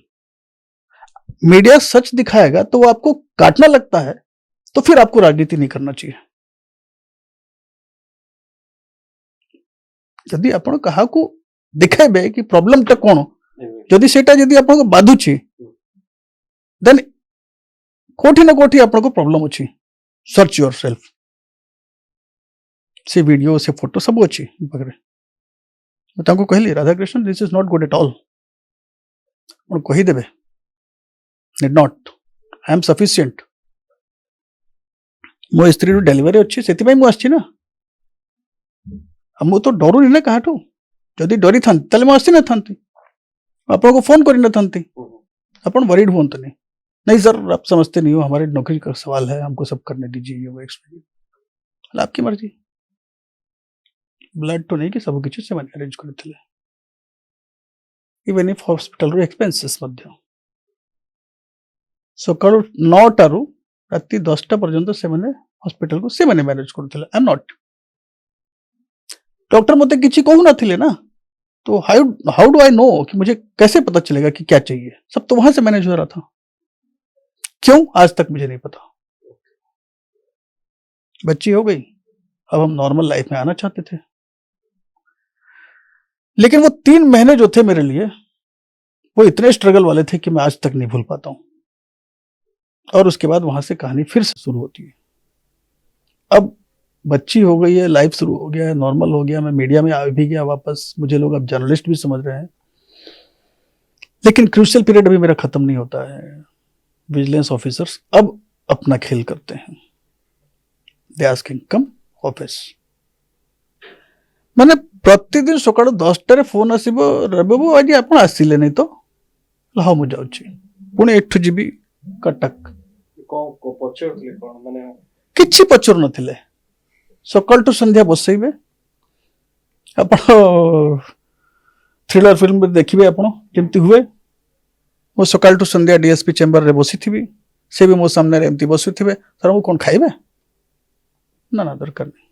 S1: Media सच दिखाएगा तो वो आपको काटना लगता है तो फिर आपको राजनीति नहीं करना चाहिए। यदि आपण कहा को दिखाइबे कि प्रॉब्लम टा कोन, यदि सेटा यदि आपण को बाधुची देन कोठी ना कोठी आपण को प्रॉब्लम अछि। Search yourself. से वीडियो से फोटो सब अछि बगरे। मैं ताको कहली Radhakrishna this is not good at all. आपण कहि देबे need not, I am sufficient. मो स्त्री रो डिलीवरी अछि सेति भाई मु आछि ना। मु तो डरुनी ना काहाठू। जदि डरी था ताले मु आछि ना थांती, आपण को फोन करि ना थांती। आपण वरीड होंत नहीं सर आप समझते नहीं हो, हमारे नौकरी का सवाल है, हमको सब करने दीजिए, ये वो एक्सपीरियंस। आपकी मर्जी। ब्लड तो नहीं कि सब किसी से मैंने अरेंज करथिले, इवन इफ हॉस्पिटल रो एक्सपेंसेस मध्य। सकाळु 9टारू राति 10टा पर्यंत से मैंने हॉस्पिटल को से मैंने मैनेज करथिले। आई एम नॉट। डॉक्टर मते किछि कहू नथिले ना, तो हाउ डू आई नो कि मुझे कैसे पता चलेगा कि क्या चाहिए? सब तो वहां से मैनेज हो रहा था। क्यों आज तक मुझे नहीं पता। बच्ची हो गई, अब हम नॉर्मल लाइफ में आना चाहते थे, लेकिन वो 3 महीने जो थे मेरे लिए वो इतने स्ट्रगल वाले थे कि मैं आज तक नहीं भूल पाता हूं। और उसके बाद वहां से कहानी फिर से शुरू होती है। अब बच्ची हो गई है, लाइफ शुरू हो गया है, नॉर्मल हो गया, मैं मीडिया में आ भी गया वापस, मुझे लोग अब जर्नलिस्ट भी समझ रहे हैं। लेकिन क्रूशियल पीरियड अभी मेरा खत्म नहीं होता है। विजिलेंस ऑफिसर्स अब अपना खेल करते हैं। They asking come office. ମାନେ ପ୍ରତିଦିନ ସକାଳୁ 10ଟାରେ ଫୋନ୍ ଆସିବ, ରବି ବାବୁ ଆଜି ଆପଣ ଆସିଲେନି ତ, ହଁ ମୁଁ ଯାଉଛି, ପୁଣି ଏଠୁ ଯିବି କଟକ।
S3: କଣ ପଚାରୁଥିଲେ କଣ ମାନେ?
S1: କିଛି ପଚାରୁ ନଥିଲେ, ସକାଳଠୁ ସନ୍ଧ୍ୟା ବସେଇବେ। ଆପଣ ଥ୍ରିଲର ଫିଲ୍ମ ଦେଖିବେ ଆପଣ କେମିତି ହୁଏ। ମୁଁ ସକାଳଠୁ ସନ୍ଧ୍ୟା ଡିଏସପି ଚେମ୍ବରରେ ବସିଥିବି, ସେ ବି ମୋ ସାମ୍ନାରେ ଏମିତି ବସିଥିବେ। ସାର୍ ମୁଁ କ'ଣ ଖାଇବେ? ନା ନା ଦରକାର ନାହିଁ।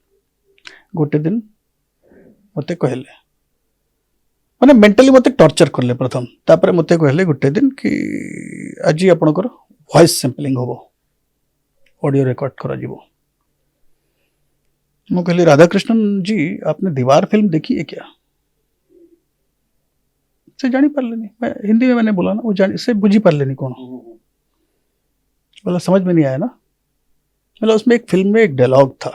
S1: ଗୋଟେ ଦିନ ମତେ କହିଲେ, ମାନେ ମେଣ୍ଟାଲି ମତେ ଟର୍ଚର କଲେ ପ୍ରଥମ, ତାପରେ ମତେ କହିଲେ ଗୋଟେ ଦିନ କି ଆଜି ଆପଣଙ୍କର ଭଏସ ସାମ୍ପଲିଂ ହବ, ऑडियो रिकॉर्ड କରାଯିବ। ମୁଁ କହିଲି राधाकृष्णन जी आपने दीवार फिल्म देखी है क्या? से जानी पारलेनी, मैं हिंदी में मैंने बोला ना, वो जानी से बुझी पारलेनी कौन। बोला समझ में नहीं आया ना। बोला उसमें एक फिल्म में एक डायलॉग था,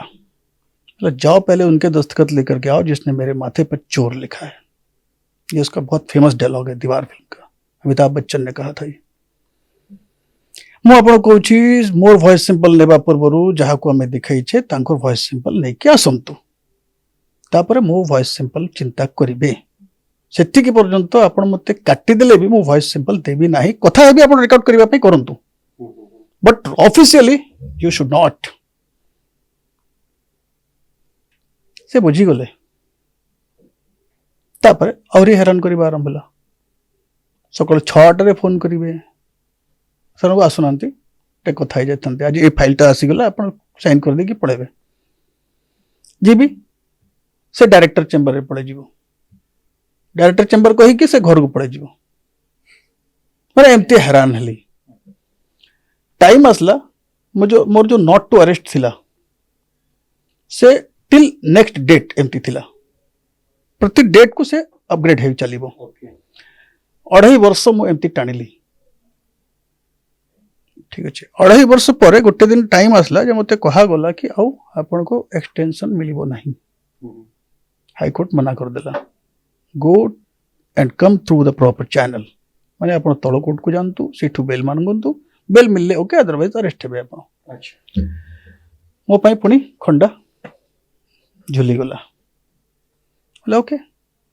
S1: बोला जाओ पहले उनके दस्तखत लेकर के आओ जिसने मेरे माथे पर चोर लिखा है। ये उसका बहुत फेमस डायलॉग है दीवार फिल्म का, अमिताभ बच्चन ने कहा था ये। ମୁଁ ଆପଣ କହୁଛି ମୋର ଭଏସ୍ ସିମ୍ପଲ ନେବା ପୂର୍ବରୁ ଯାହାକୁ ଆମେ ଦେଖେଇଛେ ତାଙ୍କର ଭଏସ୍ ସିମ୍ପଲ ନେଇକି ଆସନ୍ତୁ, ତାପରେ ମୋ ଭଏସ୍ ସିମ୍ପଲ ଚିନ୍ତା କରିବେ। ସେତିକି ପର୍ଯ୍ୟନ୍ତ ଆପଣ ମୋତେ କାଟିଦେଲେ ବି ମୁଁ ଭଏସ୍ ସିମ୍ପଲ ଦେବି ନାହିଁ। କଥା ହେବି ଆପଣ ରେକର୍ଡ କରିବା ପାଇଁ କରନ୍ତୁ, but officially you should not. ସେ ବୁଝିଗଲେ, ତାପରେ ଆହୁରି ହଇରାଣ କରିବା ଆରମ୍ଭ ହେଲା। ସକାଳ 6ଟାରେ ଫୋନ୍ କରିବେ, ସାର୍ ଆସୁନାହାନ୍ତି ଟିକେ କଥା ହେଇଯାଇଥାନ୍ତେ, ଆଜି ଏ ଫାଇଲଟା ଆସିଗଲା ଆପଣ ସାଇନ୍ କରିଦେଇକି ପଳେଇବେ। ଯିବି, ସେ ଡାଇରେକ୍ଟର ଚେମ୍ବରରେ ପଳେଇଯିବ, ଡାଇରେକ୍ଟର ଚେମ୍ବର କହିକି ସେ ଘରକୁ ପଳେଇଯିବ। ମାନେ ଏମିତି ହଇରାଣ ହେଲି। ଟାଇମ୍ ଆସିଲା, ମୋର ଯୋଉ ନଟ୍ ଟୁ ଆରେଷ୍ଟ ଥିଲା ସେ ଟିଲ୍ ନେକ୍ସଟ ଡେଟ୍ ଏମିତି ଥିଲା, ପ୍ରତି ଡେଟ୍କୁ ସେ ଅପଗ୍ରେଡ୍ ହେଇ ଚାଲିବ। 2.5 ବର୍ଷ ମୁଁ ଏମିତି ଟାଣିଲି। ठीक अच्छे 2.5 वर्ष पर गोटे दिन टाइम आसला जे मते कहागला कि आउ आपन को एक्सटेंशन मिलिबो नहीं। हाईकोर्ट मना कर देला, go and come through the proper channel, माने आपन तळ कोर्ट को जानतु, सेठू बेल मानगंतु, बेल मिलले ओके, अदरवाइज अरेस्ट हेबे आपन। अच्छा मो पाई पुनी खंडा झुली गला, बोला ओके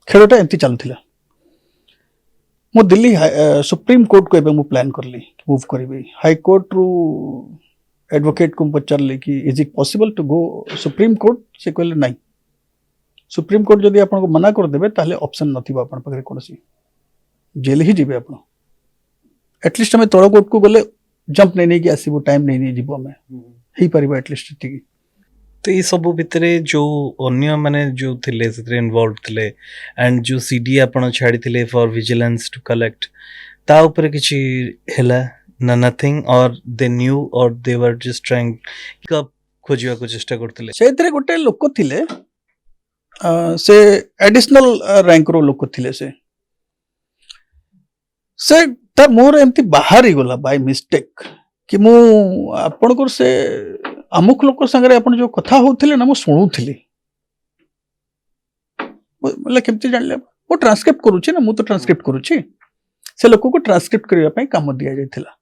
S1: खेलटा एंती चलथिला। मो दिल्ली सुप्रीम कोर्ट को एबे मु प्लान करली मूव करिबे। हाई कोर्ट रु एडवोकेट को पचारली कि is it possible to go supreme court, से कहले नहीं, सुप्रीम कोर्ट जदि आपन को मना कर देबे ताले ऑप्शन नथिबा आपन पकरे कोनसी, जेल ही जिबे आपन। एटलीस्ट हमें तळ कोर्ट को गले जंप नहीं कि आसीबो, टाइम नहीं जिबो, हमें ही परिबा एटलीस्ट ठीक।
S2: तो ये सब भितरे जो अन्य माने जो थिले से इन्वॉल्व थिले एंड जो सीडी आपण छाड़ी थिले फॉर विजिलेंस टू कलेक्ट, ता ऊपर किछि हैला ना नथिंग, और दे न्यू और दे वर जस्ट ट्राइंग कब खोजिया को चेष्टा करथिले।
S1: सेतरे गोटे लोक थिले, से एडिशनल रैंक रो लोक थिले, से ता मोर एमती बाहर ही गला बाय मिस्टेक कि मु आपण को से अमुक लोक संगे आपण जो कथा होथिले ना मु सुनुथिली, मतलब केमती जानले वो ट्रांसक्रिप्ट करूची ना, मु तो ट्रांसक्रिप्ट करूची, से लोक को ट्रांसक्रिप्ट करबा पई काम दिया जायथिला।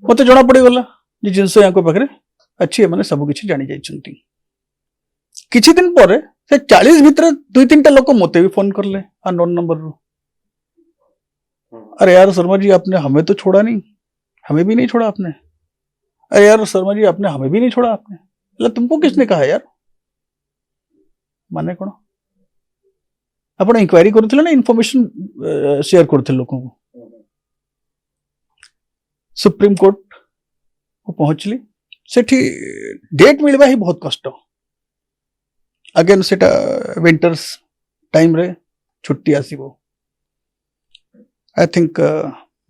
S1: मते जणा पड़ी गला जे जिंस याको पाखरे अच्छी, माने सब किछि जानि जायछंती। किछि दिन परे से 40 भीतर 2-3टा लोक मते भी फोन करले अननोन नंबर रो, अरे यार शर्मा जी आपने हमें तो छोड़ा नहीं, हमें भी नहीं छोड़ा आपने, अरे यार शर्मा जी आपने हमें भी नहीं छोड़ा आपने, मतलब तुमको किसने कहा यार, माने कौन आपण इंक्वायरी करथिले ना, इन्फॉर्मेशन शेयर करथिले लोगों को। सुप्रीम कोर्ट को पहुंचली, सेठी डेट मिलबा ही बहुत कष्ट। अगेन सेटा विंटर्स टाइम रे छुट्टी आसीबो, आई थिंक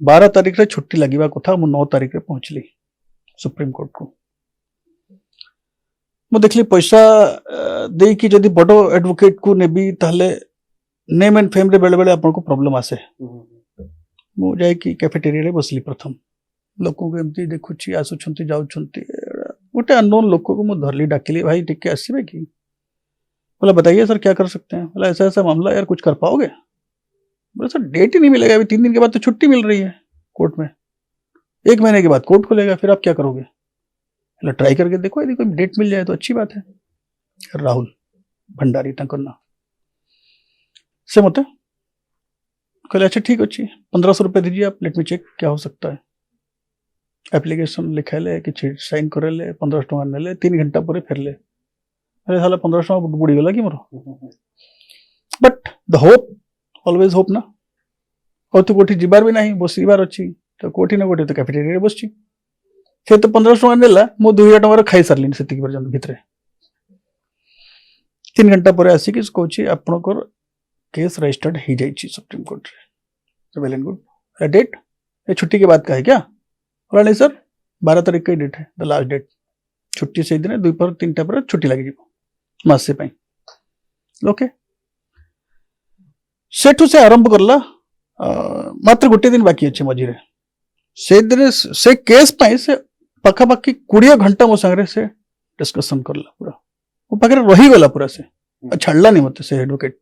S1: 12 तारीख रे छुट्टी लगिबा कथा, मु 9 तारीख रे पहुंचली सुप्रीम कोर्ट को। मु देखली पैसा दे कि जदि बड़ एडवोकेट को नेबी ताहले नेम एंड फेम रे बेले बेले आपन को प्रॉब्लम आसे। मु जाय कि कैफेटेरिया रे बसली, प्रथम लोकों को एमती देखुची आसुछंती जाउछंती, गोटे अननोन लोक को मु धरली, डाकिली, भाई टिके आसीबे कि? बोला बताइए सर क्या कर सकते हैं। बोला ऐसा ऐसा मामला, यार कुछ कर पाओगे? बोला सर डेट ही नहीं मिलेगा, अभी 3 दिन के बाद तो छुट्टी मिल रही है कोर्ट में, 1 महीने के बाद कोर्ट खुलेगा, फिर आप क्या करोगे? बोला ट्राई करके देखो, यदि कोई डेट मिल जाए तो अच्छी बात है। राहुल भंडारी तांकर ना से मत कहले अच्छा ठीक अच्छी 1500 रुपये दीजिए आप, लेट मी चेक क्या हो सकता है। एप्लिकेशन लिखाइले कि साइन करेले 1500 टଙ୍କା नेले 3 घंटा पर फेरले। अरे साला 1500 टଙ୍କା बुड़ी गला कि मोर। But the hope always hope ना, और तो कोठी जीवार भी नहीं बसबार अच्छी तो कोठी ना कोठी तो कैफेटेरिया बसची से तो 1500 टଙ୍କା नेला मो 2000 टଙ୍କା खाई सारलिन से पर्यंत भितर 3 घंटा पर आसिक कौची आपनकर केस रजिस्टर्ड हो जाइए सुप्रीम कोर्ट रे। Well and good. डेट ये छुट्टी के बाद का है क्या? बोला नहीं सर 12 तारीख का डेट है द लास्ट डेट, छुट्टी से दिन 2 पर 3 पर छुट्टी लगी मासे पाई। ओके सेठू से आरंभ करला मात्र गोटे दिन बाकी अच्छे मझे से दिन से केस पाई से पाखापाखि 20 घंटा मो संगे से डिस्कशन करला पूरा वो पाखे रही गला पूरा से छाड़ला नहीं मत से advocate.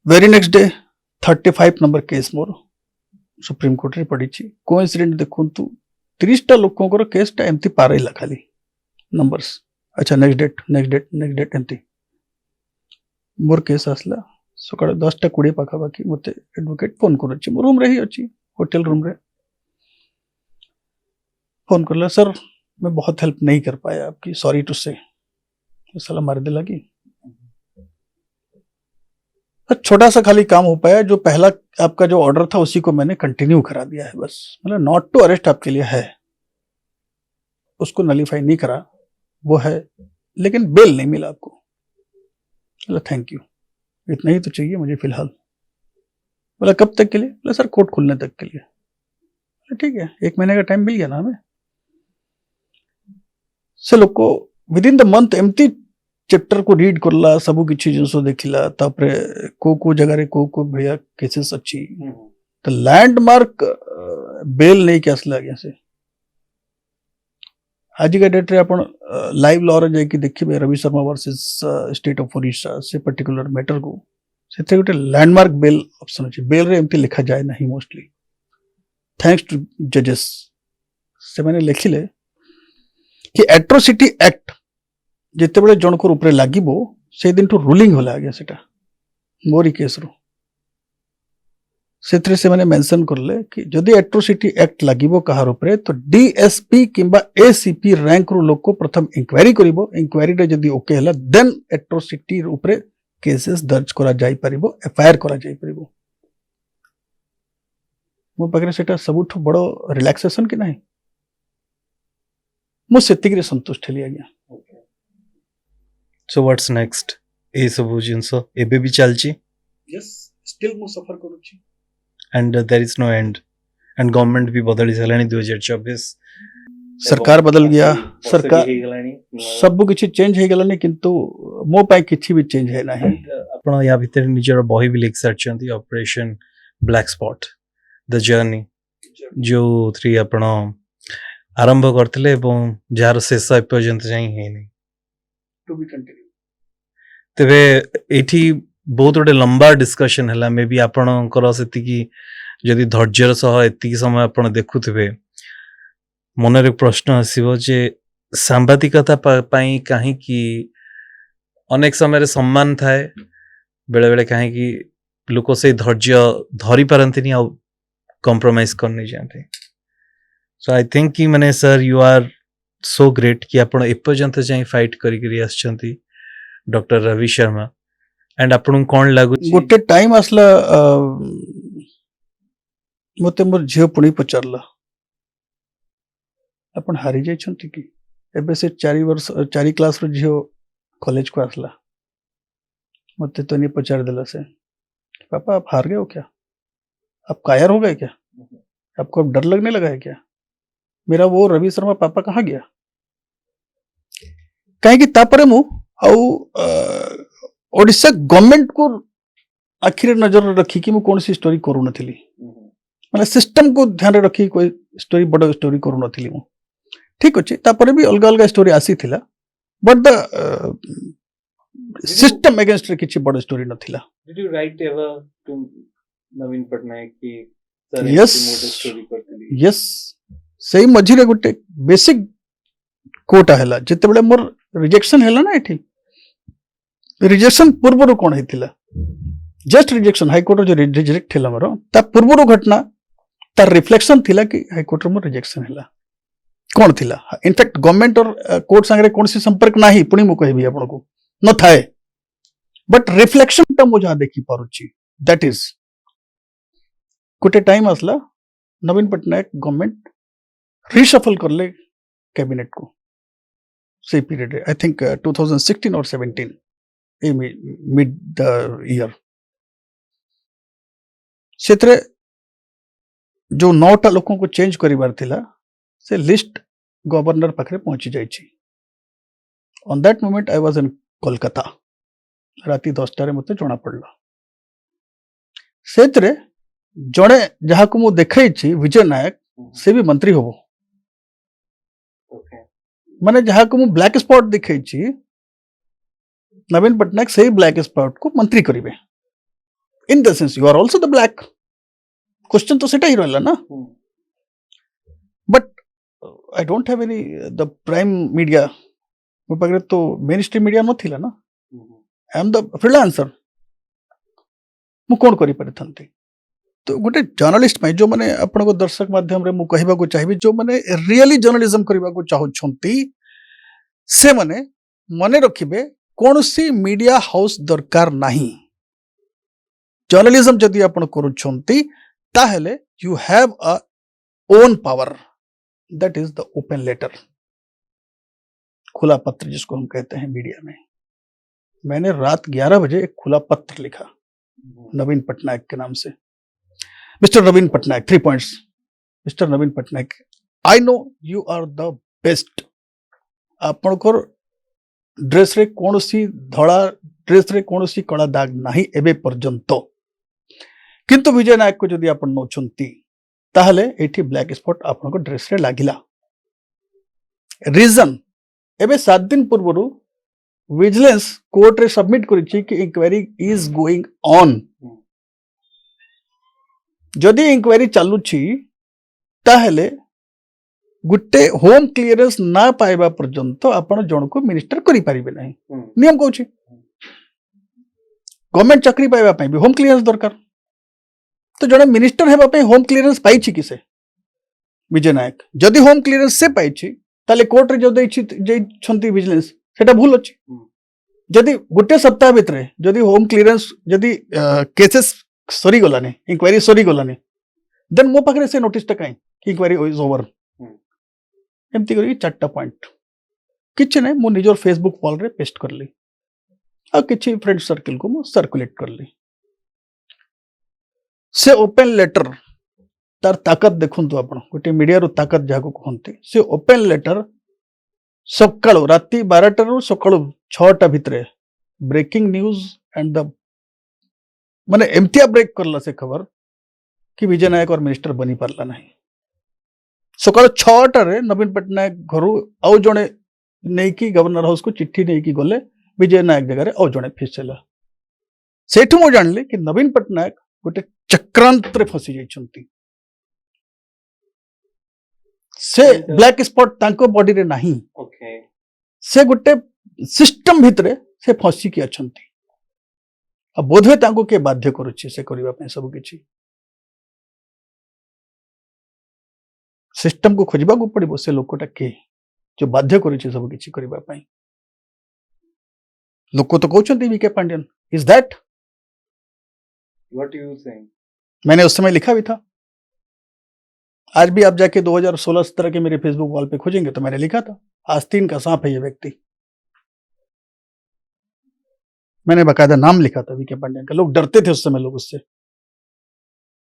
S1: Very next day 35 number case मोर सुप्रीम कोर्ट रे पड़ी कोइंसिडेंट देखु 30टा लोकंकर केसटा एमती पारैला खाली नंबर्स। अच्छा नेक्स्ट डेट एमती मोर केस आसला सकाळ 10टा 20 पाखापाखि मते एडवोकेट फोन कर मो रूम रे ही अच्छी होटल रूम रे फोन करला सर मैं बहुत हेल्प नहीं कर पाया आपकी, सॉरी टू से। साला मार दे लगी। छोटा सा खाली काम हो पाया, जो पहला आपका जो ऑर्डर था उसी को मैंने कंटिन्यू करा दिया है बस, मतलब नॉट टू अरेस्ट आपके लिए है, उसको नलीफाई नहीं करा वो है, लेकिन बेल नहीं मिला आपको। बोला थैंक यू, इतना ही तो चाहिए मुझे फिलहाल। बोला कब तक के लिए? बोला सर कोर्ट खुलने तक के लिए। बोला ठीक है 1 महीने का टाइम मिल गया ना हमें। से लोग को विद इन द मंथ एमती चैप्टर को रीड करला सबू किछि जिनस देखिला तापरे को जगह को भैया केसेस अच्छी तो लैंडमार्क बेल नहीं के आसला आगे से। आज का डेट रे अपन लाइव लॉ रे जाके देखिबे Ravi Sharma versus state of Odisha से पर्टिकुलर मैटर को से गोटे लैंडमार्क बेल ऑप्शन अछि। बेल रे एमती लिखा जाए नहीं मोस्टली, थैंक्स टू जजेस से मैंने लिखिले कि एट्रोसिटी एक्ट जिते बड़े जनकर ऊपर लागिबो से दिन टू रूलिंग होला आगे सेटा मोरी केस रो सेथरे से मैंने मेंशन करले कि जदि एट्रोसिटी एक्ट लागिबो कहार ऊपर तो डीएसपी किंबा एसीपी रैंक रो लोग को प्रथम इंक्वायरी करिवो, इंक्वायरी रे जदि ओके हला देन एट्रोसिटी ऊपर केसेस दर्ज करा जाई परिबो, एफआईआर करा जाई परिबो। मो पकरे सेटा सबुठ बड़ो रिलैक्सेशन कि नहीं, मो सेतिक रे संतुष्ट हेली आज्ञा।
S2: So what's next? ए सब जिंस एबे भी चलची?
S1: यस स्टिल मो सफर करूची
S2: and there is no end, and government भी बदली सलानी 2024
S1: सरकार बदल गया, सरकार सब किछि चेंज हे गलानी किंतु मो पाई किछि भी चेंज है नाही।
S2: आपण या भीतर निजर बही भी लिख सरचंती operation black spot the journey जो 3 आपण आरंभ करथिले एवं जार शेष पर्यंत जाई हे नहीं
S1: टू बी कंटिन्यू।
S2: तेबे एठी बहुत गोटे लंबा डिस्कशन है, मे बी आपणकर सेतिकी जदि धैर्यर सह एतिकी समय आपण देखुथिबे मनरे प्रश्न आसीबो जे सांबादिकता पाई काहे कि अनेक समय रे सम्मान थाए, बेले बेले काहे कि लोक से धैर्य धरी पारंतिनी आ कॉम्प्रोमाइज करने जाते। सो आई थिंक कि माने sir you are so great कि आपण एपर्यंत जाई फाइट करी करी आछंती डॉक्टर रवि शर्मा। एंड आपण कोन लागु
S1: गोटे टाइम आसला मते मोर झियो पुणी पचारला अपन हारी जाय छंती कि एबे से 4 क्लास रो झियो कॉलेज को आसला मते तो नहीं पचार देला से पापा आप हार गए हो क्या, आप कायर हो गए क्या, आपको अब डर लगने लगा है क्या? मेरा वो रवि शर्मा पापा कहाँ गया? कहीं कि तापरे मु आउ ओडिशा गवर्नमेंट को आखिर नजर रखी कि मु कौन सी स्टोरी करू नथिली, माने सिस्टम को ध्यान रखी कोई स्टोरी बड़ स्टोरी करू नथिली मु। ठीक अछि तापरे भी अलग अलग स्टोरी आसी थिला बट द सिस्टम अगेंस्ट किछि बड़ स्टोरी नथिला।
S3: Did you write ever to Naveen Patnaik की सर
S1: यस
S3: स्टोरी करथली?
S1: यस सही मझिरे गोटे बेसिक कोटा हैला जेते बेले मोर रिजेक्शन है ना एठी रिजेक्शन पूर्व कौन होता जस्ट रिजेक्शन हाईकोर्ट जो रिजेक्ट है मोर ता पूर्व घटना तार रिफ्लेक्शन थिला कि हाईकोर्ट रो रिजेक्शन है कौन थिला इनफैक्ट गवर्नमेंट और कोर्ट संगे कौन सी संपर्क नाही पुणी मु कहबी आपन को न थाए बट रिफ्लेक्शन टा मु जहां देखि पारुची दैट इज गोटे टाइम आसला नवीन पटनायक गवर्नमेंट रिशफल करले कैबिनेट को से पीरियड आई थिंक 2016 और 17 ए मिड द ईयर सेतरे जो 9टा लोगों को चेंज करिवार थिला से लिस्ट गवर्नर पाखरे पहुंची जाइछि on that moment I was in Kolkata राति 10टा रे मते जणा पड़ला सेतरे जणे जहा को मु देखैछि विजय नायक से भी मंत्री होबो
S3: ओके
S1: माने जहा को मु ब्लैक स्पॉट देखैछि नवीन पटनायक से ब्लैक स्पॉट को मंत्री करिवे in the sense you are also the black question तो सेटा ही रहला ना but I don't have any the prime media मो पाखरे तो मेन स्ट्रीम मीडिया नथिला ना आई एम द फ्रीलांसर मु कोन करि परिथंती तो गोटे जर्नलिस्ट में जो माने अपन को दर्शक माध्यम रे मु कहबा को चाहिबी जो माने रियली जर्नलिज्म करबा को चाहौ छंती से माने मने रखिबे कोनसी मीडिया हाउस दरकार नाही जर्नलिज्म जदि अपन करू छंती ताहले you have a own power that is the open letter खुला पत्र जिसको हम कहते हैं मीडिया में मैंने रात 11 बजे एक खुला पत्र लिखा नवीन पटनायक के नाम से mister Naveen Patnaik 3 points mister Naveen Patnaik I know you are the best आपनकर ड्रेस रे कोनोसी धड़ा ड्रेस रे कोनोसी कला दाग नाही एबे पर्यंत किंतु विजय नायक को जदि आपन नोचंती ताहले एठी ब्लैक स्पॉट आपनको ड्रेस रे लागिला रीजन एबे 7 दिन पूर्वरु विजिलेंस कोर्ट रे सबमिट करिछि कि इंक्वायरी इज गोइंग ऑन जदि इंक्वायरी चालुछि ताहले गुटे होम क्लियरेंस ना पाइबा पर्यंत आपण जन को मिनिस्टर करि परिबे नाही नियम कहूछि गवर्नमेंट चाकरी पाइबा पई भी होम क्लियरेंस दरकार तो जने मिनिस्टर हेबा पई होम क्लियरेंस पाइछि किसे विजय नायक जदि होम क्लियरेंस से पाइछि ताले कोर्ट रे जो दैछि जे छंती विजिलेंस सेटा भूल अछि जदि गुटे सप्ताह भितरे जदि होम क्लियरेंस जदि केसेस सरी गलानी इंक्वायरी सरी गलानी देन मो पाखरे से नोटिस टकाई कि इंक्वायरी इज ओवर एमती करी 4टा पॉइंट किछ नै मो निजर फेसबुक वॉल रे पेस्ट करली आ किछि फ्रेंड सर्कल को मो सर्कुलेट करली से ओपन लेटर तार ताकत देखंतु आपण गोटे मीडिया रो ताकत जाको कहंती से ओपन लेटर सकाळो राती 12टा रो सकाळो 6टा भितरे ब्रेकिंग न्यूज एंड द माने एमतिया ब्रेक करला से खबर कि विजय नायक और मिनिस्टर बनी पारला नहीं सकाळ 6टा रे नवीन पटनायक घरु आउ जणे नै कि गवर्नर हाउस को चिट्ठी नै कि गले विजय नायक जगह रे आउ जणे फिसला सेठु मो जानले कि नवीन पटनायक गोटे चक्रांत रे फसी जाइछंती से ब्लैक स्पॉट तांको बॉडी रे नाही
S3: ओके
S1: से गोटे सिस्टम भितरे से फसी कि अछंती आ बोधे तांको के बाध्य करूछि से करिवा पे सब किछि सिस्टम को खोजबा को पड़िबो से लोकटा के जो बाध्य करूछि सब किछि करिवा पे लोक तो कहउछंती VK Pandian is that
S3: what you saying
S1: मैंने उस समय लिखा भी था आज भी आप जाके 2016-17 के मेरे फेसबुक वॉल पे खोजेंगे तो मैंने लिखा था आस्तीन का सांप है ये व्यक्ति मैंने बकायदा नाम लिखा था वीके पांड्यन का लोग डरते थे उस समय लोग उससे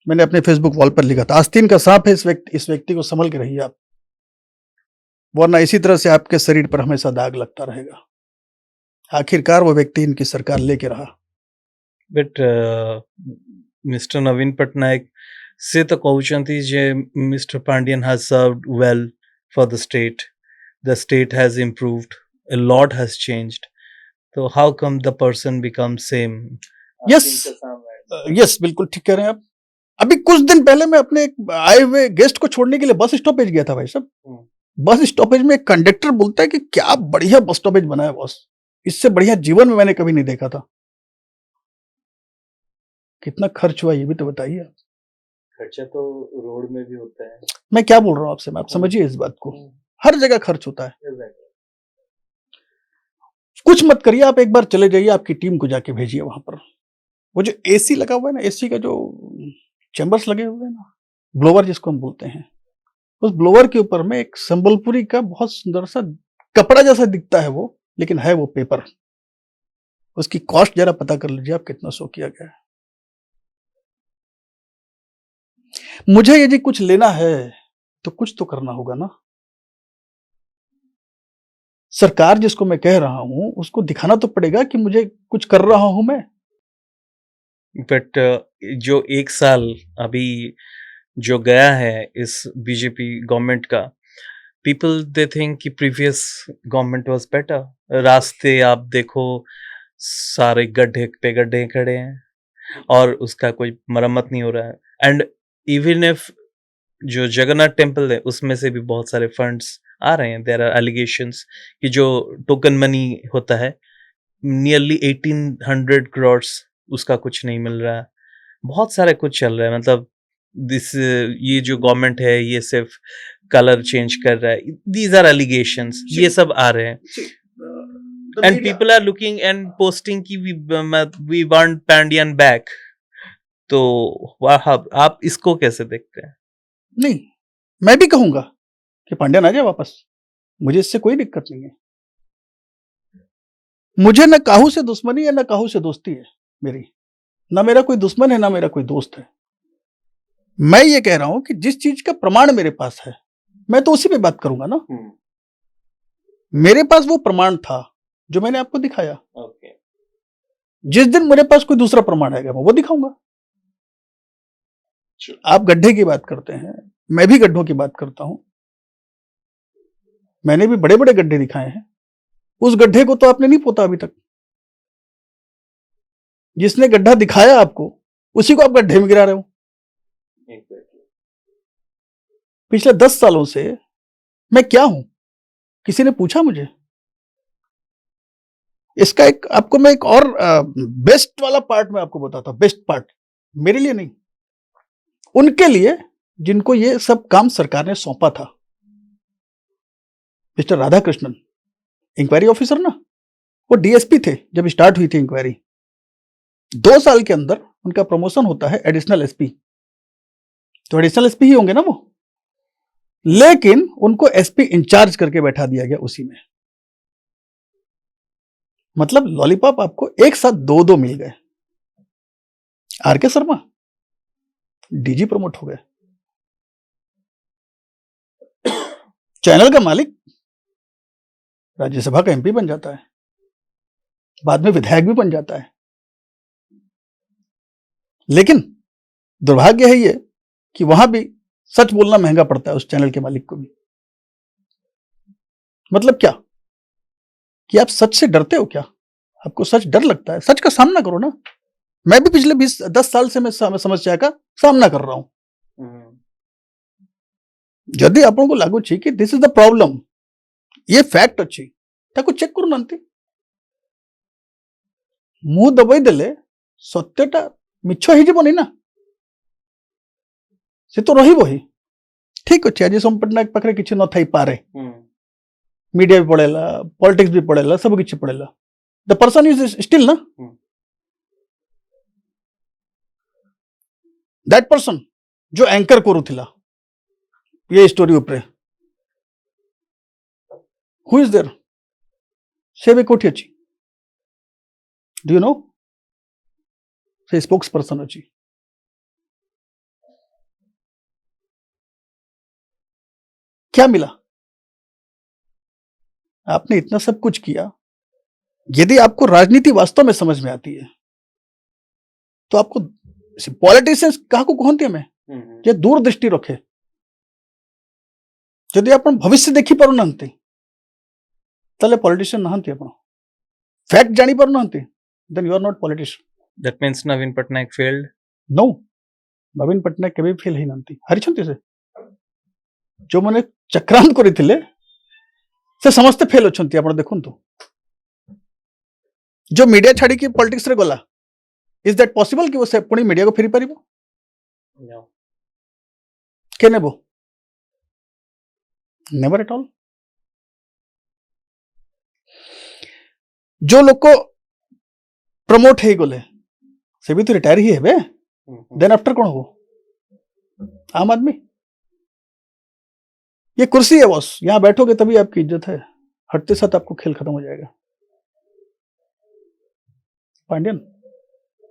S1: मैंने अपने फेसबुक वॉल पर लिखा था आस्तीन का सांप है इस व्यक्ति को संभल के रहिए आप वरना इसी तरह से आपके शरीर पर हमेशा दाग लगता रहेगा आखिरकार वो व्यक्ति इनकी सरकार लेके रहा
S2: बट मिस्टर नवीन पटनायक से तो कहउचंती जे mister Pandian has served well for the state has improved a lot has changed so how come the person becomes same
S1: yes बिल्कुल ठीक कह रहे हैं आप अभी कुछ दिन पहले मैं अपने आए हुए गेस्ट को छोड़ने के लिए बस स्टॉपेज गया था भाई साहब बस स्टॉपेज में एक कंडक्टर बोलता है कि क्या बढ़िया बस स्टॉपेज बना है बॉस, इससे बढ़िया जीवन में मैंने कभी नहीं देखा था। कितना खर्च हुआ ये भी तो बताइए आप।
S3: खर्चा तो रोड में भी होता है।
S1: मैं क्या बोल रहा हूँ आपसे, मैं आप समझिए इस बात को। हर जगह खर्च होता है।
S3: Exactly.
S1: कुछ मत करिए, आप एक बार चले जाइए, आपकी टीम को जाके भेजिए वहां पर। वो जो एसी लगा हुआ है ना, एसी का जो चैम्बर्स लगे हुए हैं ना, ब्लोवर जिसको हम बोलते हैं, उस ब्लोवर के ऊपर में एक संबलपुरी का बहुत सुंदर सा कपड़ा जैसा दिखता है वो, लेकिन है वो पेपर। उसकी कॉस्ट जरा पता कर लीजिए आप, कितना शो किया गया है। मुझे यदि कुछ लेना है तो कुछ तो करना होगा ना। सरकार जिसको मैं कह रहा हूं उसको दिखाना तो पड़ेगा कि मुझे कुछ कर रहा हूं मैं।
S2: बट जो एक साल अभी जो गया है इस बीजेपी गवर्नमेंट का, पीपल दे थिंक कि प्रीवियस गवर्नमेंट वाज बेटर। रास्ते आप देखो, सारे गड्ढे पे गड्ढे खड़े हैं और उसका कोई मरम्मत नहीं हो रहा है। एंड इवन इफ जो जगन्नाथ टेम्पल है उसमें से भी बहुत सारे फंड्स आ रहे हैं। देयर आर एलिगेशंस कि जो टोकन मनी होता है, नियरली 1800 करोड़, उसका कुछ नहीं मिल रहा है। बहुत सारे कुछ चल रहा है। मतलब ये जो गवर्नमेंट है ये सिर्फ कलर चेंज कर रहा है। दीज आर एलिगेशंस, ये सब आ रहे हैं। And people are looking and posting कि वी वांट पांड्यन बैक। तो आप इसको कैसे देखते हैं?
S1: नहीं, मैं भी कहूंगा कि पांड्यन आ जाए वापस, मुझे इससे कोई दिक्कत नहीं है। मुझे न काहू से दुश्मनी है न काहू से दोस्ती है मेरी, ना मेरा कोई दुश्मन है ना मेरा कोई दोस्त है। मैं ये कह रहा हूं कि जिस चीज का प्रमाण मेरे पास है मैं तो उसी पे बात करूंगा ना। मेरे पास वो प्रमाण था जो मैंने आपको दिखाया।
S3: ओके।
S1: जिस दिन मेरे पास कोई दूसरा प्रमाण आएगा मैं वो दिखाऊंगा। आप गड्ढे की बात करते हैं, मैं भी गड्ढों की बात करता हूं। मैंने भी बड़े बड़े गड्ढे दिखाए हैं। उस गड्ढे को तो आपने नहीं पोता अभी तक। जिसने गड्ढा दिखाया आपको उसी को आप गड्ढे में गिरा रहे हो। पिछले 10 सालों से मैं क्या हूं, किसी ने पूछा मुझे? इसका एक आपको मैं एक और बेस्ट वाला पार्ट मैं आपको बताता हूं। बेस्ट पार्ट मेरे लिए नहीं, उनके लिए जिनको ये सब काम सरकार ने सौंपा था। मिस्टर राधाकृष्णन, इंक्वायरी ऑफिसर ना, वो डीएसपी थे जब स्टार्ट हुई थी इंक्वायरी। 2 साल के अंदर उनका प्रमोशन होता है एडिशनल एसपी। तो एडिशनल एसपी ही होंगे ना वो, लेकिन उनको एसपी इंचार्ज करके बैठा दिया गया उसी में। मतलब लॉलीपॉप आपको एक साथ दो मिल गए। आरके शर्मा डीजी प्रमोट हो गए। चैनल का मालिक राज्यसभा का एमपी बन जाता है, बाद में विधायक भी बन जाता है। लेकिन दुर्भाग्य है ये कि वहां भी सच बोलना महंगा पड़ता है उस चैनल के मालिक को भी। मतलब क्या कि आप सच से डरते हो क्या? आपको सच डर लगता है? सच का सामना करो ना। मैं भी पिछले 10 साल से मैं समस्या का सामना कर रहा हूं। यदि आपको लागू कि दिस इज द प्रॉब्लम, ये फैक्ट अच्छी ताको चेक करू ना। मुंह दबाई देले सत्यटा मिछ हो ना, से तो रही ही ठीक अच्छे। आज सोम पट्टनायक पाखे किसी न थी पारे, मीडिया भी पढ़ेला, पॉलिटिक्स भी पढ़ेला, सब किसी पढ़ेला। द पर्सन इज स्टिल ना दैट पर्सन जो एंकर करूला ये स्टोरी उपरे, हु इज देयर? से भी कोठी अच्छी, डू यू नो? से स्पोक्स पर्सन अच्छी। क्या मिला? आपने इतना सब कुछ किया। यदि आपको राजनीति वास्तव में समझ में आती है तो आपको पॉलिटिशियंस क्या कहते हैं जे दूरदृष्टि रखे। यदि आप भविष्य देखी पार ना ताले पॉलिटिशियन नहांती, आप फैक्ट जानी पार ना, then you are not politician.
S2: That means Naveen Patnaik failed?
S1: No, Naveen Patnaik कभी फेल ही नहांती। हरिचंती से जो मैंने चक्रांत କରିଥିଲେ से समस्ते फेल अछंती आपण देखंतु जो मीडिया छाड़ी की पॉलिटिक्स रे गला इज दैट पॉसिबल कि वो से पुणी मीडिया को फेरी पारिबो
S3: No.
S1: के नेबो नेवर एट ऑल जो लोग को प्रमोट है गले से भी तो रिटायर ही है देन आफ्टर कौन हो आम आदमी ये कुर्सी है बॉस यहां बैठोगे तभी आपकी इज्जत है हटते साथ आपको खेल खत्म हो जाएगा पांड्यन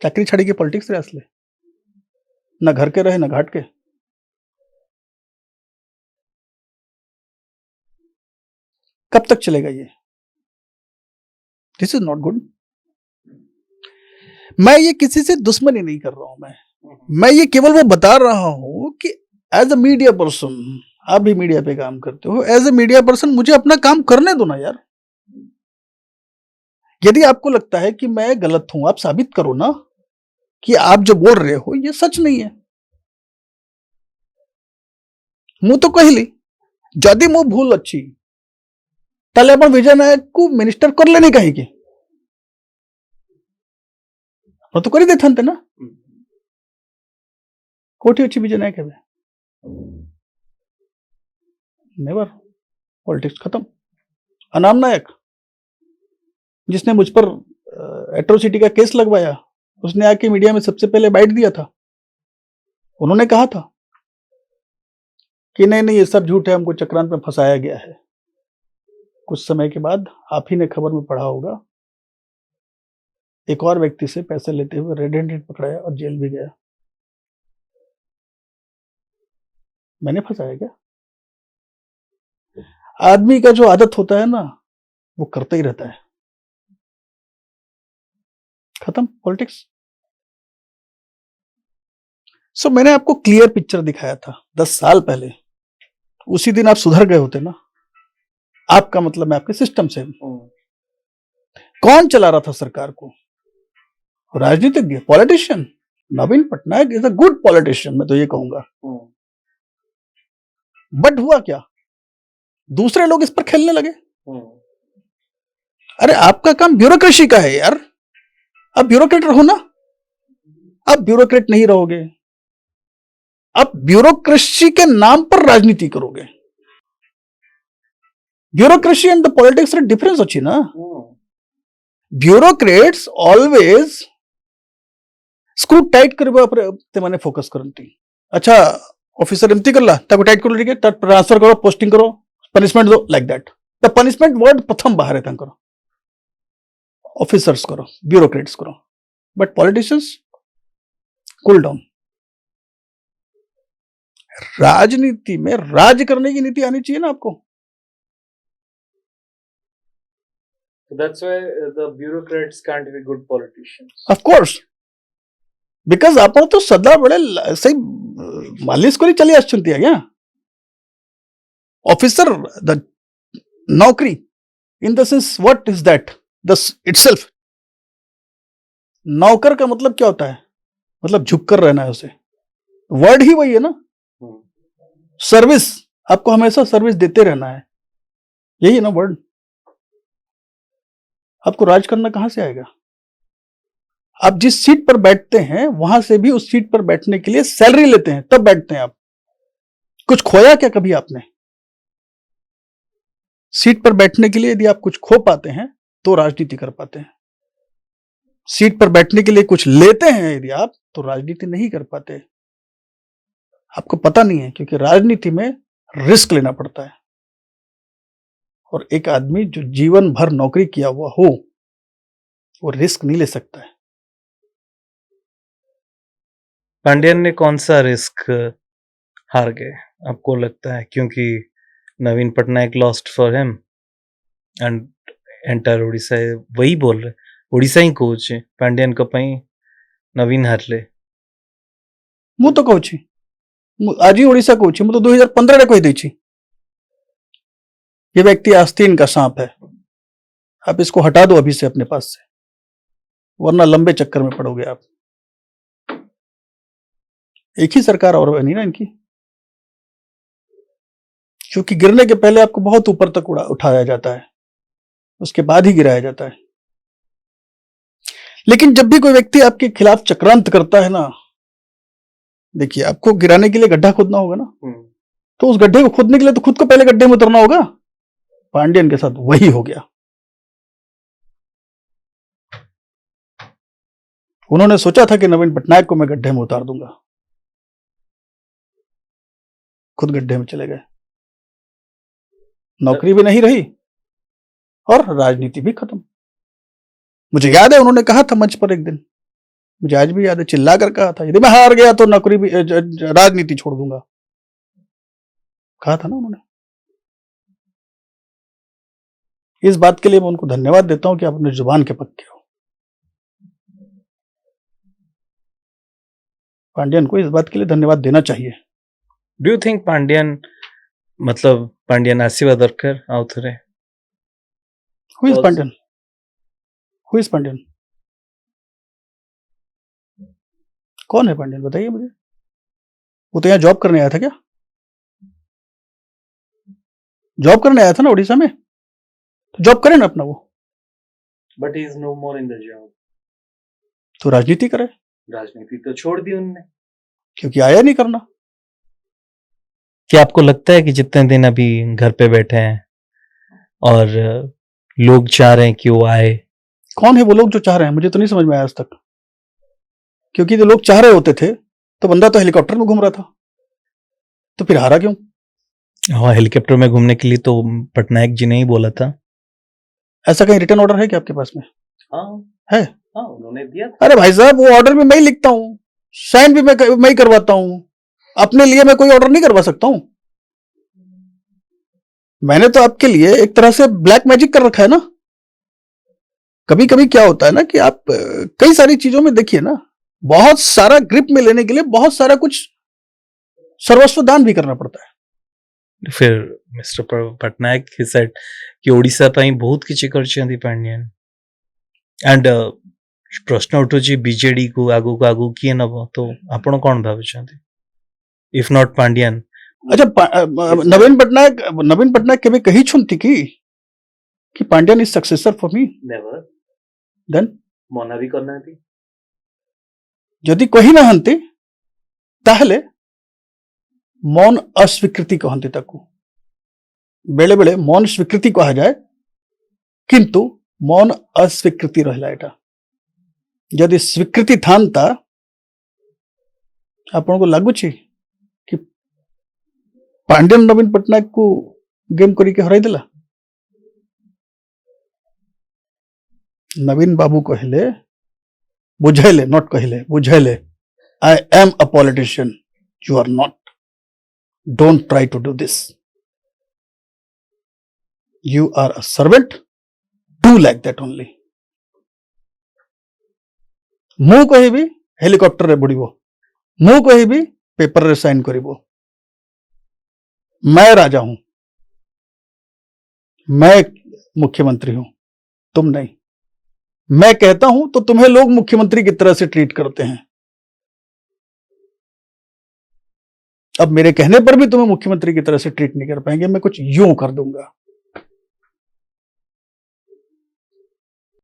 S1: चाकरी छाड़ी के पॉलिटिक्स रे असले ना घर के रहे ना घाट के कब तक चलेगा ये दिस इज नॉट गुड मैं ये किसी से दुश्मनी नहीं कर रहा हूं मैं ये केवल वो बता रहा हूं कि एज अ मीडिया पर्सन आप भी मीडिया पे काम करते हो एज ए मीडिया पर्सन मुझे अपना काम करने दो ना यार यदि आपको लगता है कि मैं गलत हूं आप साबित करो ना कि आप जो बोल रहे हो ये सच नहीं है मु तो कहली जदि मो भूल अच्छी ताले अपन विजय नायक को मिनिस्टर कर लेनी कहीं तो कर देते ना कोठी अच्छी विजय नायक है नेवर पॉलिटिक्स खत्म अनाम नायक जिसने मुझ पर एट्रोसिटी का केस लगवाया उसने आके मीडिया में सबसे पहले बाइट दिया था उन्होंने कहा था कि नहीं नहीं ये सब झूठ है हमको चक्रांत में फंसाया गया है कुछ समय के बाद आप ही ने खबर में पढ़ा होगा एक और व्यक्ति से पैसे लेते हुए रेड हैंडेड पकड़ाया और जेल भी गया मैंने फंसाया क्या आदमी का जो आदत होता है ना वो करता ही रहता है खत्म पॉलिटिक्स सो मैंने आपको क्लियर पिक्चर दिखाया था 10 साल पहले उसी दिन आप सुधर गए होते ना आपका मतलब मैं आपके सिस्टम से कौन चला रहा था सरकार को राजनीतिज्ञ politician Naveen Patnaik is a good politician मैं तो ये कहूंगा बट हुआ क्या दूसरे लोग इस पर खेलने लगे अरे आपका काम ब्यूरोक्रेसी का है यार आप ब्यूरोक्रेट रहो ना आप ब्यूरोक्रेट नहीं रहोगे आप ब्यूरोक्रेसी के नाम पर राजनीति करोगे ब्यूरोक्रेसी एंड द पॉलिटिक्स रे डिफरेंस अच्छी ना ब्यूरोक्रेट्स ऑलवेज स्क्रू टाइट करबा ते माने फोकस करंती अच्छा ऑफिसर एमती करला ताको टाइट कर लेके ट्रांसफर करो पोस्टिंग करो पनिशमेंट दो like that the punishment word प्रथम बाहर है तांकर ऑफिसर्स करो ब्यूरोक्रेट्स करो बट पॉलिटिशियंस कूल डाउन राजनीति में राज करने की नीति आनी चाहिए ना आपको
S3: That's why the bureaucrats can't be good politicians.
S1: Of course because आपण तो सदा बड़े सही मालिश करी चली आछंती आज्ञा ऑफिसर द नौकरी इन the sense what is that the itself नौकर का मतलब क्या होता है मतलब झुक कर रहना है उसे वर्ड ही वही है ना सर्विस आपको हमेशा सर्विस देते रहना है यही है ना वर्ड आपको राज करना कहां से आएगा आप जिस सीट पर बैठते हैं वहां से भी उस सीट पर बैठने के लिए सैलरी लेते हैं तब बैठते हैं आप कुछ खोया क्या कभी आपने सीट पर बैठने के लिए यदि आप कुछ खो पाते हैं तो राजनीति कर पाते हैं सीट पर बैठने के लिए कुछ लेते हैं यदि आप तो राजनीति नहीं कर पाते आपको पता नहीं है क्योंकि राजनीति में रिस्क लेना पड़ता है और एक आदमी जो जीवन भर नौकरी किया हुआ हो वो रिस्क नहीं ले सकता है
S2: पांड्यन ने कौन सा रिस्क हार गए आपको लगता है क्योंकि Naveen Patnaik lost for him and entire Odisha वही बोल रहे ओडिशा ही कोच पांड्यन का पई नवीन हारले
S1: मु तो कहूँ आज ही ओडिशा कहूँ मु तो 2015 रे कही देछि ये व्यक्ति आस्तीन का सांप है आप इसको हटा दो अभी से अपने पास से वरना लंबे चक्कर में पड़ोगे आप एक ही सरकार और बनी ना इनकी क्योंकि गिरने के पहले आपको बहुत ऊपर तक उठाया जाता है, उसके बाद ही गिराया जाता है। लेकिन जब भी कोई व्यक्ति आपके खिलाफ चक्रांत करता है ना, देखिए आपको गिराने के लिए गड्ढा खोदना होगा ना, तो उस गड्ढे को खोदने के लिए तो खुद को पहले गड्ढे में उतरना होगा। पांडियन के साथ वही हो गया। उन्होंने सोचा था कि नवीन पटनायक को मैं गड्ढे में उतार दूंगा, खुद गड्ढे में चले गए। नौकरी भी नहीं रही और राजनीति भी खत्म। मुझे याद है उन्होंने कहा था मंच पर एक दिन, मुझे आज भी याद है, चिल्ला कर कहा था यदि मैं हार गया तो नौकरी भी राजनीति छोड़ दूंगा, कहा था ना उन्होंने। इस बात के लिए मैं उनको धन्यवाद देता हूं कि आप अपने जुबान के पक्के हो। पांडियन को इस बात के लिए धन्यवाद देना चाहिए।
S2: डू यू थिंक पांडियन मतलब पांडियन आसिबा दरकार आउथरे?
S1: Who is Pandian? Who is Pandian? कौन है पांडियन, बताइए मुझे। वो तो यहां जॉब करने आया था क्या? जॉब करने आया था ना उड़ीसा में, तो जॉब करे ना अपना वो।
S3: But he is no more in the job.
S1: तो राजनीति करे।
S3: राजनीति तो छोड़ दी उनने,
S1: क्योंकि आया नहीं करना।
S2: क्या आपको लगता है कि जितने दिन अभी घर पे बैठे हैं और लोग चाह रहे हैं कि वो आए?
S1: कौन है वो लोग जो चाह रहे हैं, मुझे तो नहीं समझ में आया आज तक। क्योंकि जो लोग चाह रहे होते थे तो बंदा तो हेलीकॉप्टर में घूम रहा था, तो फिर हारा क्यों?
S2: हाँ, हेलीकॉप्टर में घूमने के लिए तो पटनायक जी ने ही बोला था।
S1: ऐसा कहीं रिटर्न ऑर्डर है क्या आपके पास में?
S3: हाँ
S1: है।
S3: हाँ, उन्होंने दिया था।
S1: अरे भाई साहब, वो ऑर्डर भी मैं ही लिखता हूँ, साइन भी मैं ही करवाता हूँ। अपने लिए मैं कोई ऑर्डर नहीं करवा सकता हूँ। मैंने तो आपके लिए एक तरह से ब्लैक मैजिक कर रखा है ना। कभी कभी क्या होता है ना कि आप कई सारी चीजों में देखिए ना, बहुत सारा ग्रिप में लेने के लिए बहुत सारा कुछ सर्वस्व दान भी करना पड़ता है।
S2: फिर मिस्टर पटनायक ही सेड कि ओडिशा ପାଇଁ ବହୁତ କିଛି କରିଛନ୍ତି ପାଣ୍ଡିଆନ। एंड प्रश्न उठुଛି बीजेडी को आगु किए नब, तो आपण कौन भाବୁଛନ୍ତି? If not Pandian.
S1: अच्छा, नवीन पटनायक केबे कही छुंती कि Pandian is successor for me?
S3: Never.
S1: Then
S3: मना भी करना थी।
S1: यदि कही ना हंती ताहले मौन अस्वीकृति कहती ताकू। बेले बेले मौन स्वीकृति कहा जाए, किंतु मौन अस्वीकृति रहला एटा। यदि स्वीकृति थांता आपन को लागुची कि पांडियन नवीन पटनायक को गेम करी के हराई देला। नवीन बाबू कहले, बुझेले, नॉट कहले, बुझेले, I am a politician, you are not, don't try to do this, you are a servant, do like that only. मु कहबी हेलीकॉप्टर रे बुड़ीबो, मु कहबी पेपर रे साइन करिबो। मैं राजा हूं, मैं मुख्यमंत्री हूं, तुम नहीं। मैं कहता हूं तो तुम्हें लोग मुख्यमंत्री की तरह से ट्रीट करते हैं। अब मेरे कहने पर भी तुम्हें मुख्यमंत्री की तरह से ट्रीट नहीं कर पाएंगे, मैं कुछ यूं कर दूंगा।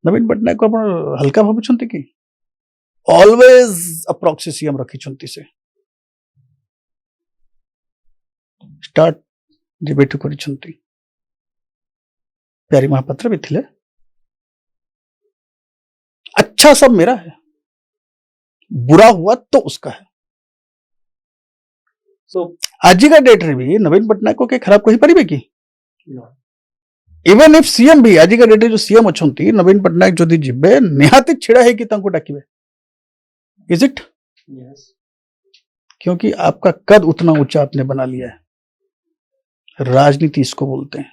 S1: नवीन पटनायक को अपन हल्का भावुଛନ୍ତି कि ऑलवेज अप्रॉक्सी सीएम रखिଛନ୍ତି से स्टार्ट डिबेट କରିଛନ୍ତି। प्यारी महापात्र भी थे। अच्छा सब मेरा है, बुरा हुआ तो उसका है।
S3: सो
S1: आज का डेट रे भी नवीन पटनायक को के खराब कही पारिबे कि? इवन इफ सीएम भी आज का डेट जो सीएम अछंती नवीन पटनायक जदि जिबे निहाती छिड़ा है कि तांको डाकिबे। Is it?
S3: यस।
S1: क्योंकि आपका कद उतना ऊंचा आपने बना लिया है। राजनीति इसको बोलते हैं।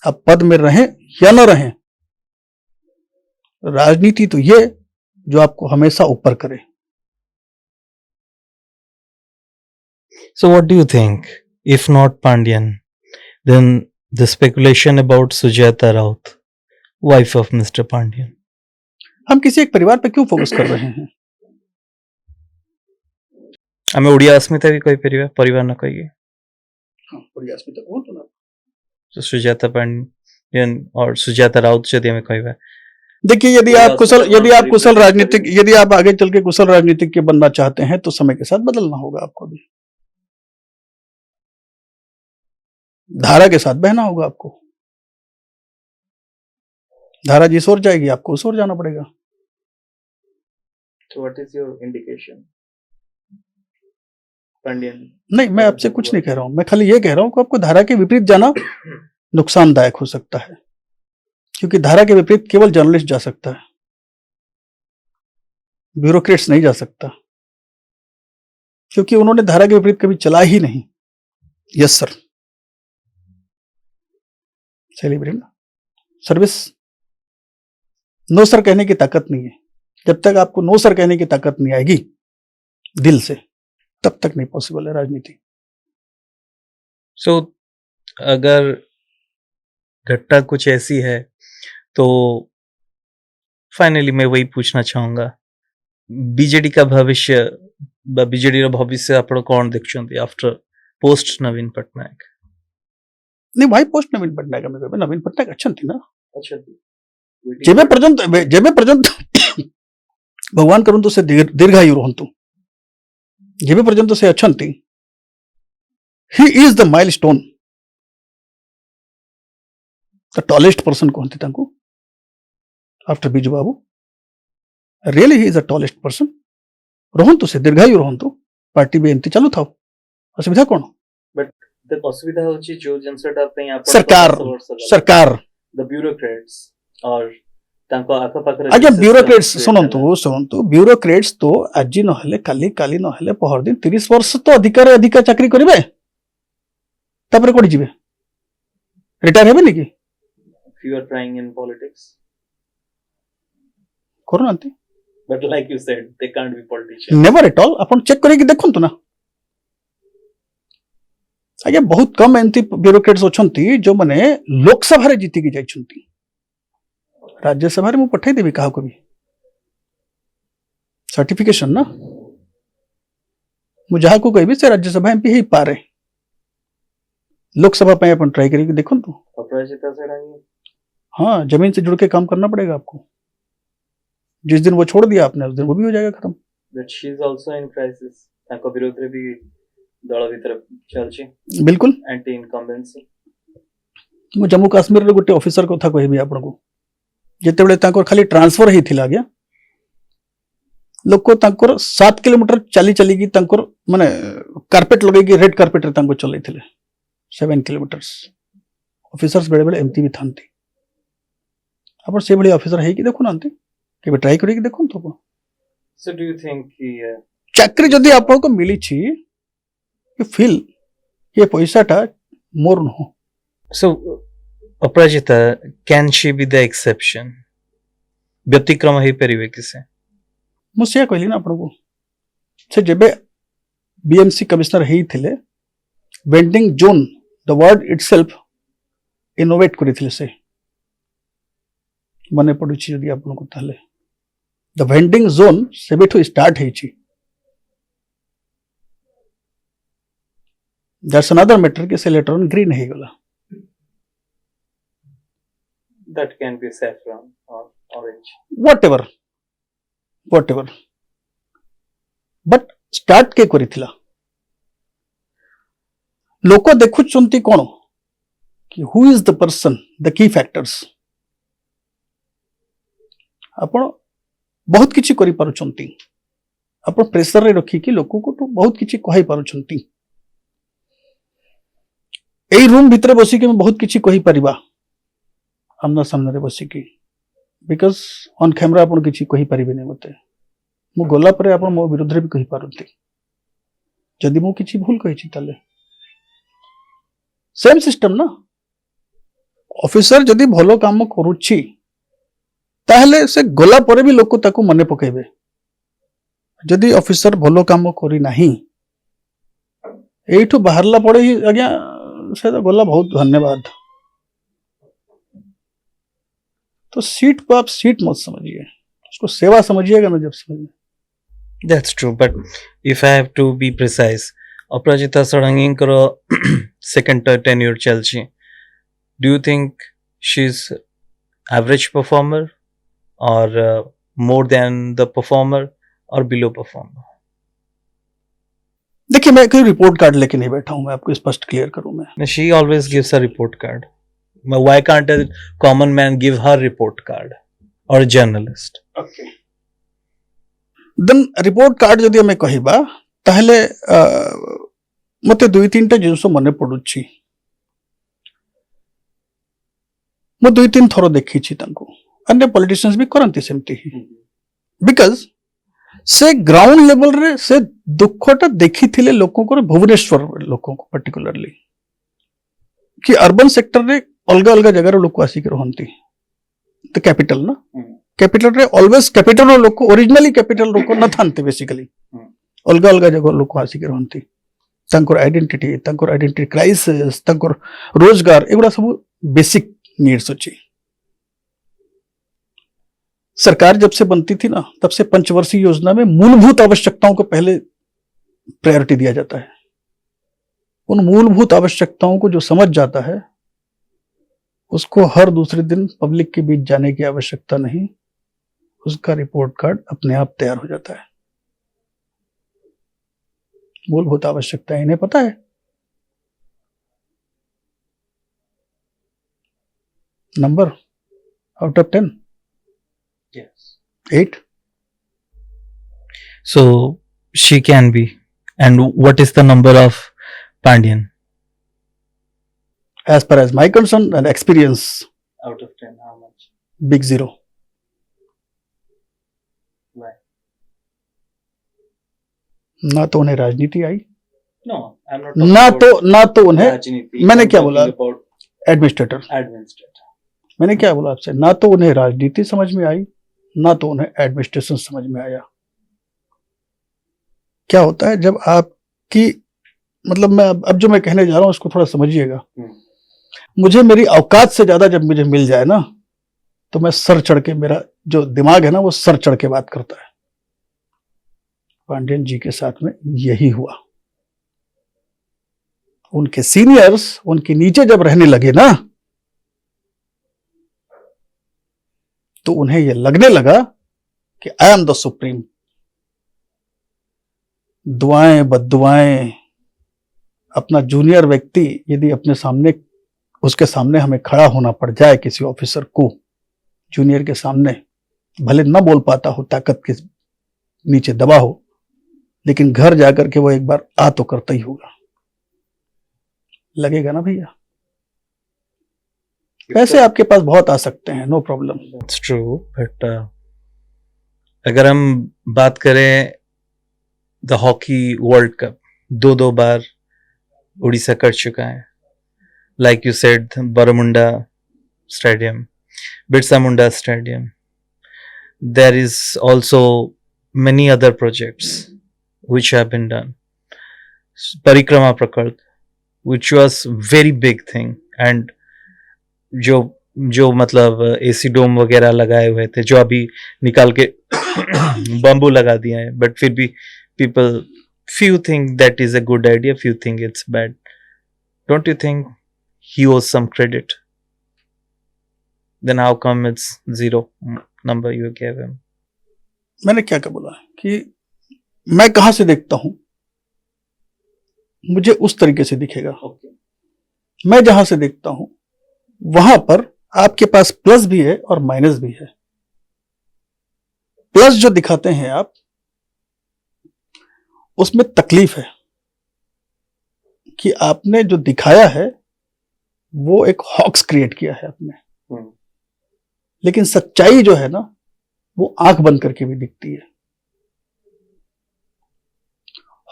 S1: आप पद में रहें या न रहें, राजनीति तो ये जो आपको हमेशा ऊपर करे।
S2: So what do you think? If not Pandian, then the speculation about Sujata Raut, wife of Mr. Pandian.
S1: हम किसी एक परिवार पे क्यों फोकस कर रहे हैं?
S2: हमें ओडिया अस्मिता भी कोई परिवार न कहिए।
S1: हाँ बढ़िया अस्मिता कहतु ना
S2: सुजाता पांडियन और सुजाता राउत जदि हमें कहबा
S1: देखिए यदि आप आगे चल के कुशल राजनीतिक के बनना चाहते हैं तो समय के साथ बदलना होगा आपको भी, धारा के साथ बहना होगा आपको। धारा जिस ओर जाएगी आपको उस ओर जाना पड़ेगा।
S3: So what is your indication? Pandian
S1: नहीं, मैं आपसे कुछ नहीं कह रहा हूं, मैं खाली ये कह रहा हूं कि आपको धारा के विपरीत जाना नुकसानदायक हो सकता है, क्योंकि धारा के विपरीत केवल जर्नलिस्ट जा सकता है, ब्यूरोक्रेट्स नहीं जा सकता, क्योंकि उन्होंने धारा के विपरीत कभी चला ही नहीं। Yes sir, celebrate service, no sir कहने की ताकत नहीं है। जब तक आपको नो सर कहने की ताकत नहीं आएगी दिल से, तब तक नहीं पॉसिबल है राजनीति।
S2: सो अगर घटना कुछ ऐसी है तो फाइनली मैं वही पूछना चाहूंगा, बीजेडी का भविष्य बीजेडी रो भविष्य आप कौन देखछन्ती आफ्टर पोस्ट नवीन पटनायक?
S1: नहीं भाई, पोस्ट नवीन पटनायक नवीन पटनायक अच्छा थी ना,
S3: अच्छा
S1: जेबे पर्यंत भगवान करंतु से दीर्घायु रहंतु, जेबे पर्यंत से अच्छंती, he is the milestone, the tallest person कहते तांको after Biju Babu. Really he is the tallest person. रहंतु से दीर्घायु रहंतु, पार्टी भी एंती चालू था, असुविधा कौन?
S3: बट द असुविधा होची जो जनसटा पे आप
S1: सरकार
S3: द ब्यूरोक्रेट्स और तांको आखपाखरे
S1: आज्ञा ब्यूरोक्रेट्स सुनंतु ब्यूरोक्रेट्स तो आज नहले काली नहले पहर दिन 30 वर्ष तो अधिक चाकरी करिवे, तापर कोडी जिवे, रिटायर हेबे नी कि?
S3: if you are trying in politics,
S1: करनांती,
S3: but like you said they can't be politicians,
S1: never at all. अपन चेक करिके देखंतु ना, आज्ञा बहुत कम एंती ब्यूरोक्रेट्स अछंती जो माने लोकसभा रे जीति की जाइछंती, राज्यसभा में पठाई देवी कहा को भी सर्टिफिकेशन ना, मुझे को कही से राज्यसभा एमपी ही पारे, लोकसभा पे अपन ट्राई करेंगे देखो तो
S3: अपराजिता से रहेंगे।
S1: हाँ, जमीन से जुड़ के काम करना पड़ेगा आपको। जिस दिन वो छोड़ दिया आपने उस दिन वो भी हो जाएगा खत्म।
S3: But she is also in crisis, ताको विरोध रे भी दल भीतर चलची,
S1: बिल्कुल
S3: एंटी इनकम्बेंसी।
S1: मु जम्मू काश्मीर रे गोटे ऑफिसर कथा कहबी आपन को, जेते बेले तांकर खाली ट्रांसफर ही थिला गया, लोक तांकर 7 किलोमीटर चली की तांकर माने कारपेट लगे की रेड कारपेट रे तांको चलै थिले 7 किलोमीटर। ऑफिसर्स बेले बेले एमती भी थांती, अपन से बड़ी ऑफिसर है कि देखो नांती के ट्राई करी कि देखो तो।
S3: So do you think कि
S1: चाकरी जदी आपन को मिली छी कि फील ये पैसाटा मोर न हो।
S2: So Aparajita, can she be the exception? व्यतिक्रम ही परिवे किसे?
S1: मुझे कहली ना आपन को से जेबे बीएमसी कमिश्नर ही थिले, vending zone the word itself innovate करी थिले से मने पड़ू छी यदि आपन को ताले द वेंडिंग जोन से बेठो स्टार्ट है छी। दैट्स अनदर मैटर के से लेटर ऑन ग्रीन है गला,
S3: that can be saffron or orange,
S1: whatever but start के करी थिला। लोक देखु चंती कोन कि who is the person, the key factors. आपण बहुत किछि करि पारुचंती, आपण प्रेशर रे रखी कि लोक को तो बहुत किछि कहि पारुचंती। एई रूम भितर बसी के मैं बहुत किछि कहि परिबा आमना सामने रे बसी की, बिकॉज ऑन कैमरा आपण किछि कहि परिबे नै मते। मु गोला परे आपण मो विरुद्ध रे भी कहि पारंती, जदि मु किछि भूल कहि छि ताले सेम सिस्टम ना। ऑफिसर जदि भलो काम करूछि ताहले से गोला परे भी लोक ताको मने पकेबे, जदि ऑफिसर भलो काम करी नाही एठो बाहरला पड़े ही आज्ञा से तो गोला बहुत धन्यवाद। तो सीट को आप सीट मत समझिए, उसको सेवा समझिएगा ना जब समझिए।
S2: That's true, but if I have to be precise, Aparajita षडंगीଙ୍କର second tenure ଚାଲିଛି. Do you think she's average performer or more than the performer or below performer?
S1: देखिए, मैं कोई रिपोर्ट कार्ड लेके नहीं बैठा हूं, मैं आपको स्पष्ट क्लियर करूं. मैं
S2: She always gives a report card. Why can't a common man give her report card or a journalist?
S1: Then report card ଯଦି ଆମେ କହିବା ତାହେଲେ ମତେ 2-3ଟା ଜିନିଷ ମନେ ପଡୁଛି. ମୁଁ 2-3 ଥର ଦେଖିଛି ତାଙ୍କୁ. अन्य पॉलिटिशियंस भी करती सेमती ही. बिकॉज से ग्राउंड लेवल रे से दुखटा देखी थिले लोकों को, भुवनेश्वर लोकों को पर्टिकुलरली, कि अर्बन सेक्टर रे अलग अलग जगह लोक आसिक रहंती. तो कैपिटल ना, कैपिटल रे ऑलवेज कैपिटल लोक ओरिजिनली कैपिटल लोक न थांते. बेसिकली अलग अलग जगह लोक आसिक रहंती. तांकर आइडेंटिटी क्राइसिस, तांकर रोजगार, एगुड़ा सब बेसिक नीड्स अछि. सरकार जब से बनती थी ना, तब से पंचवर्षीय योजना में मूलभूत आवश्यकताओं को पहले प्रायोरिटी दिया जाता है. उन मूलभूत आवश्यकताओं को जो समझ जाता है, उसको हर दूसरे दिन पब्लिक के बीच जाने की आवश्यकता नहीं, उसका रिपोर्ट कार्ड अपने आप तैयार हो जाता है. मूलभूत आवश्यकताएं इन्हें पता है. Number out of 10,
S2: Yes.
S1: 8.
S2: So she can be. And what is the number of Pandian?
S1: As far as my concern and experience,
S3: Out of 10, how much?
S1: big 0.
S3: Why?
S1: ना तो उन्हें राजनीति आई,
S3: No, I'm not talking
S1: ना तो उन्हें
S3: राजनीति.
S1: मैंने
S3: I'm
S1: क्या
S3: talking
S1: बोला?
S3: about
S1: administrator.
S3: administrator.
S1: मैंने क्या बोला आपसे? ना तो उन्हें राजनीति समझ में आई, ना तो उन्हें एडमिनिस्ट्रेशन समझ में आया. क्या होता है जब आपकी, मतलब मैं अब जो मैं कहने जा रहा हूं उसको थोड़ा समझिएगा. मुझे मेरी औकात से ज्यादा जब मुझे मिल जाए ना, तो मैं सर चढ़ के, मेरा जो दिमाग है ना वो सर चढ़ के बात करता है. पांडियन जी के साथ में यही हुआ. उनके सीनियर्स उनके नीचे जब रहने लगे ना, तो उन्हें यह लगने लगा कि आई एम द सुप्रीम. दुआएं बद्दुआएं, अपना जूनियर व्यक्ति यदि अपने सामने, उसके सामने हमें खड़ा होना पड़ जाए, किसी ऑफिसर को जूनियर के सामने, भले न बोल पाता हो, ताकत के नीचे दबा हो, लेकिन घर जाकर के वो एक बार आ तो करता ही होगा. लगेगा ना भैया. पैसे आपके पास बहुत आ सकते हैं, no problem.
S2: That's true, but अगर हम बात करें द हॉकी वर्ल्ड कप, दो बार उड़ीसा कर चुका है. Like you said, Bermuda stadium, Birsa Munda stadium. There is also many other projects which have been done. Parikrama Prakalp, which was very big thing, and जो मतलब एसी डोम वगैरह लगाए हुए थे, जो अभी निकाल के बम्बू लगा दिए हैं, बट फिर भी people, few think that is a good idea, few think it's bad. Don't you think he owes some credit? Then how come it's 0 number you gave him?
S1: मैंने क्या क्या बोला कि मैं कहां से देखता हूं, मुझे उस तरीके से दिखेगा. मैं जहां से देखता हूं वहां पर आपके पास प्लस भी है और माइनस भी है. प्लस जो दिखाते हैं आप, उसमें तकलीफ है कि आपने जो दिखाया है वो एक हॉक्स क्रिएट किया है आपने. लेकिन सच्चाई जो है ना, वो आंख बंद करके भी दिखती है.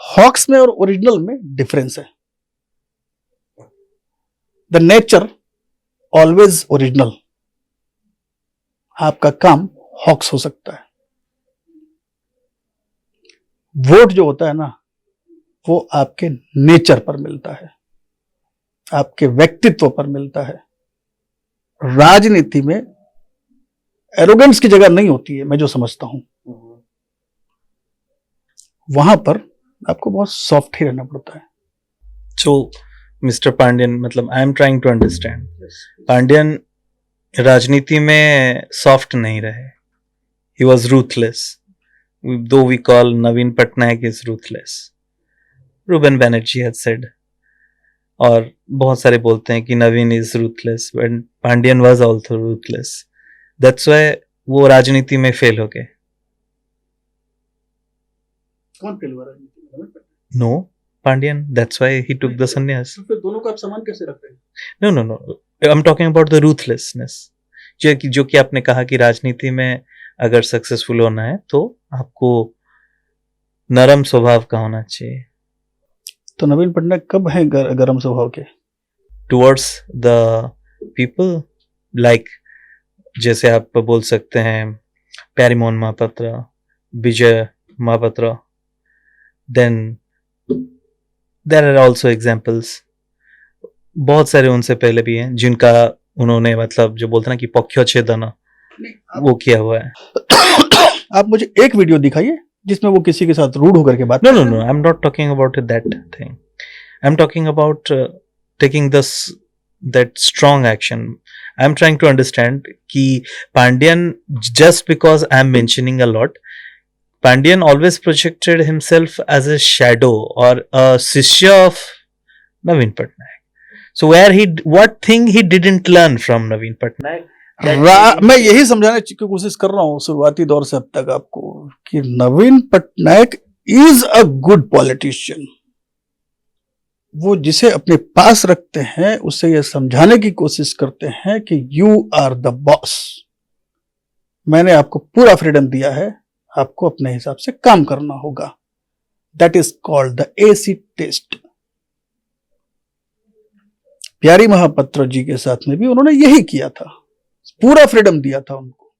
S1: हॉक्स में और ओरिजिनल में डिफरेंस है. The nature always original. आपका काम हॉक्स हो सकता है. वोट जो होता है ना, वो आपके नेचर पर मिलता है, आपके व्यक्तित्व पर मिलता है. राजनीति में एरोगेंस की जगह नहीं होती है, मैं जो समझता हूं. वहां पर आपको बहुत सॉफ्ट ही रहना पड़ता है।
S2: सो मिस्टर पांड्यन, मतलब I am trying to understand, Pandian राजनीति में सॉफ्ट नहीं रहे, he was ruthless, though we call Naveen Patnaik is ruthless, Ruben Banerjee had said, और बहुत सारे बोलते हैं कि Naveen is ruthless, but Pandian was also ruthless, that's why वो राजनीति में फेल हो गए।
S1: कौन फेल हुआ राजनीति में?
S2: No, Pandian, that's why he took the sannyas.
S1: तो फिर दोनों को आप समान कैसे रख रहे हैं?
S2: No no no, I am talking about the ruthlessness, जो कि आपने कहा कि राजनीति में अगर सक्सेसफुल होना है तो आपको नरम स्वभाव का होना चाहिए।
S1: तो नवीन पटनायक कब है गरम स्वभाव के?
S2: टुवर्ड्स द पीपल, लाइक जैसे आप बोल सकते हैं Pyarimohan Mohapatra, Bijoy Mohapatra, then there are also examples, बहुत सारे उनसे पहले भी हैं जिनका उन्होंने, मतलब जो बोलते हैं ना कि पक्षच्छेदन, वो किया हुआ है।
S1: आप मुझे एक वीडियो दिखाइए जिसमें वो किसी के साथ रूड होकर के बात
S2: No, no, no. I'm not talking about that thing. I'm talking about taking that strong action. I'm trying to understand कि Pandian, just because I'm mentioning a lot, Pandian always projected himself as a shadow or a shishya of Naveen Patnaik. So what thing he didn't learn from Naveen Patnaik?
S1: मैं यही समझाने की कोशिश कर रहा हूँ शुरुआती दौर से अब तक आपको कि Naveen Patnaik is a good politician. वो जिसे अपने पास रखते हैं उससे यह समझाने की कोशिश करते हैं कि यू आर द बॉस, मैंने आपको पूरा फ्रीडम दिया है, आपको अपने हिसाब से काम करना होगा। That is called the acid test. Pyari Mohapatra जी के साथ में भी उन्होंने यही किया था, पूरा फ्रीडम दिया था उनको,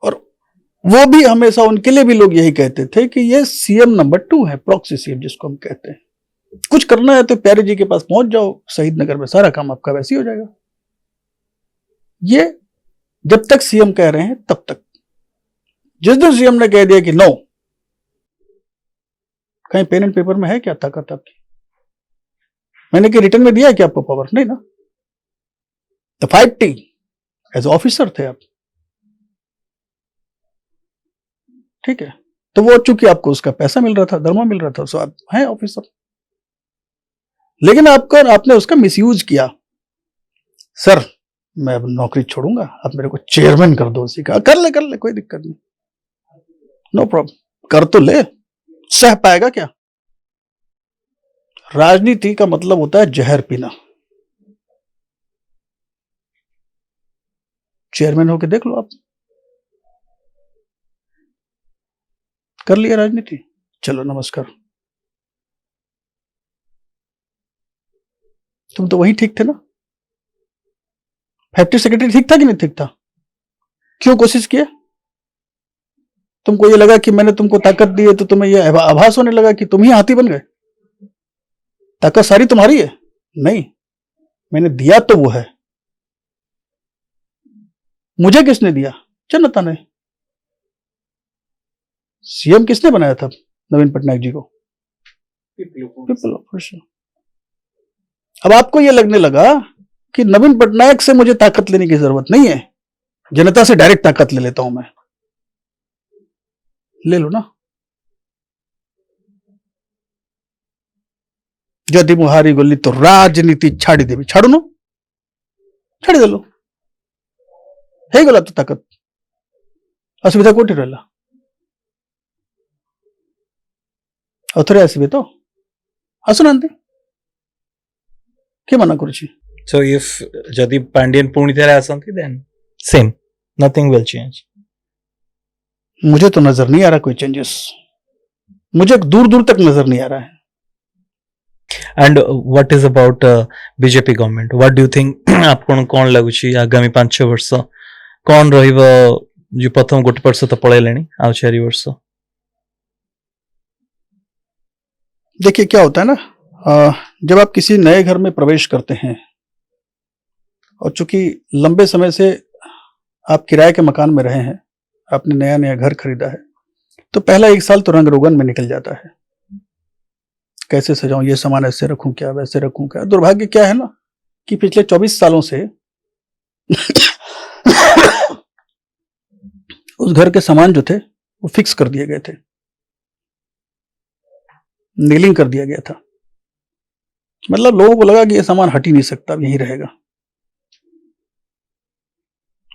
S1: और वो भी हमेशा उनके लिए भी लोग यही कहते थे कि ये सीएम नंबर 2 है, प्रॉक्सी सीएम जिसको हम कहते हैं। कुछ करना है तो प्यारे जी के पास पहुंच जाओ शहीद नगर में, सारा काम आपका वैसे ही हो जाएगा। ये जब तक सीएम कह रहे हैं तब तक। जिस दिन सीएम ने कह दिया कि नो, कहीं पेन एंड पेपर में है क्या ताकत आपकी? मैंने कि रिटर्न में दिया है क्या आपको पावर? नहीं ना। द 5T एज ऑफिसर थे आप, ठीक है, तो वो चूंकि आपको उसका पैसा मिल रहा था, दरमा मिल रहा था, सो आप हैं ऑफिसर, लेकिन आपने उसका मिसयूज किया। सर मैं अब नौकरी छोड़ूंगा, आप मेरे को चेयरमैन कर दो उसी का। कर ले कोई दिक्कत नहीं, नो प्रॉब्लम, कर तो ले, सह पाएगा क्या? राजनीति का मतलब होता है जहर पीना। चेयरमैन होके देख लो, आप कर लिया राजनीति, चलो नमस्कार। तुम तो वही ठीक थे ना, फैक्ट्री सेक्रेटरी ठीक था कि नहीं ठीक था? क्यों कोशिश किया? तुमको ये लगा कि मैंने तुमको ताकत दी है तो तुम्हें ये आभास होने लगा कि तुम ही हाथी बन गए? ताकत सारी तुम्हारी है? नहीं, मैंने दिया तो वो है। मुझे किसने दिया? जनता ने। सीएम किसने बनाया था नवीन पटनायक जी को? People of pressure. अब आपको यह लगने लगा कि नवीन पटनायक से मुझे ताकत लेने की जरूरत नहीं है, जनता से डायरेक्ट ताकत ले लेता हूं मैं। ले लो ना। जदि मुहारी गोली तो राजनीति छाड़ी देवी, छाड़ू ना, छाड़ी देलो, ହେଇଗଲା ତ ତାକତ, ଅସୁବିଧା କୋଉଠି ରହିଲା? ଆଉ ଥରେ ଆସିବେ ତ? ଆସୁନାହାନ୍ତି, କିଏ ମନା କରୁଛି?
S2: So if ଯଦି ପାଣ୍ଡିଆନ ପୁଣି ଥରେ ଆସନ୍ତି then same, nothing will change.
S1: मुझे तो नजर नहीं आ रहा कोई चेंजेस, मुझे दूर दूर तक नजर नहीं आ रहा है।
S2: And what is about BJP government? What do you think? आपको कौन लगुଛି आगामी 5-6 वर्ष कौन रहिबो? जो प्रथम गोटे वर्ष तो पळैलेनी, आउ 4 वर्ष।
S1: देखिए क्या होता है ना, जब आप किसी नए घर में प्रवेश करते हैं और चूंकि लंबे समय से आप किराए के मकान में रहे हैं, आपने नया नया घर खरीदा है, तो पहला 1 साल तो रंग रोगन में निकल जाता है। कैसे सजाऊं, ये सामान ऐसे रखूं क्या, वैसे रखूं क्या। दुर्भाग्य क्या है ना कि पिछले 24 सालों से उस घर के सामान जो थे वो फिक्स कर दिए गए थे, नीलिंग कर दिया गया था। मतलब लोगों को लगा कि ये सामान हट ही नहीं सकता, अब यहीं रहेगा।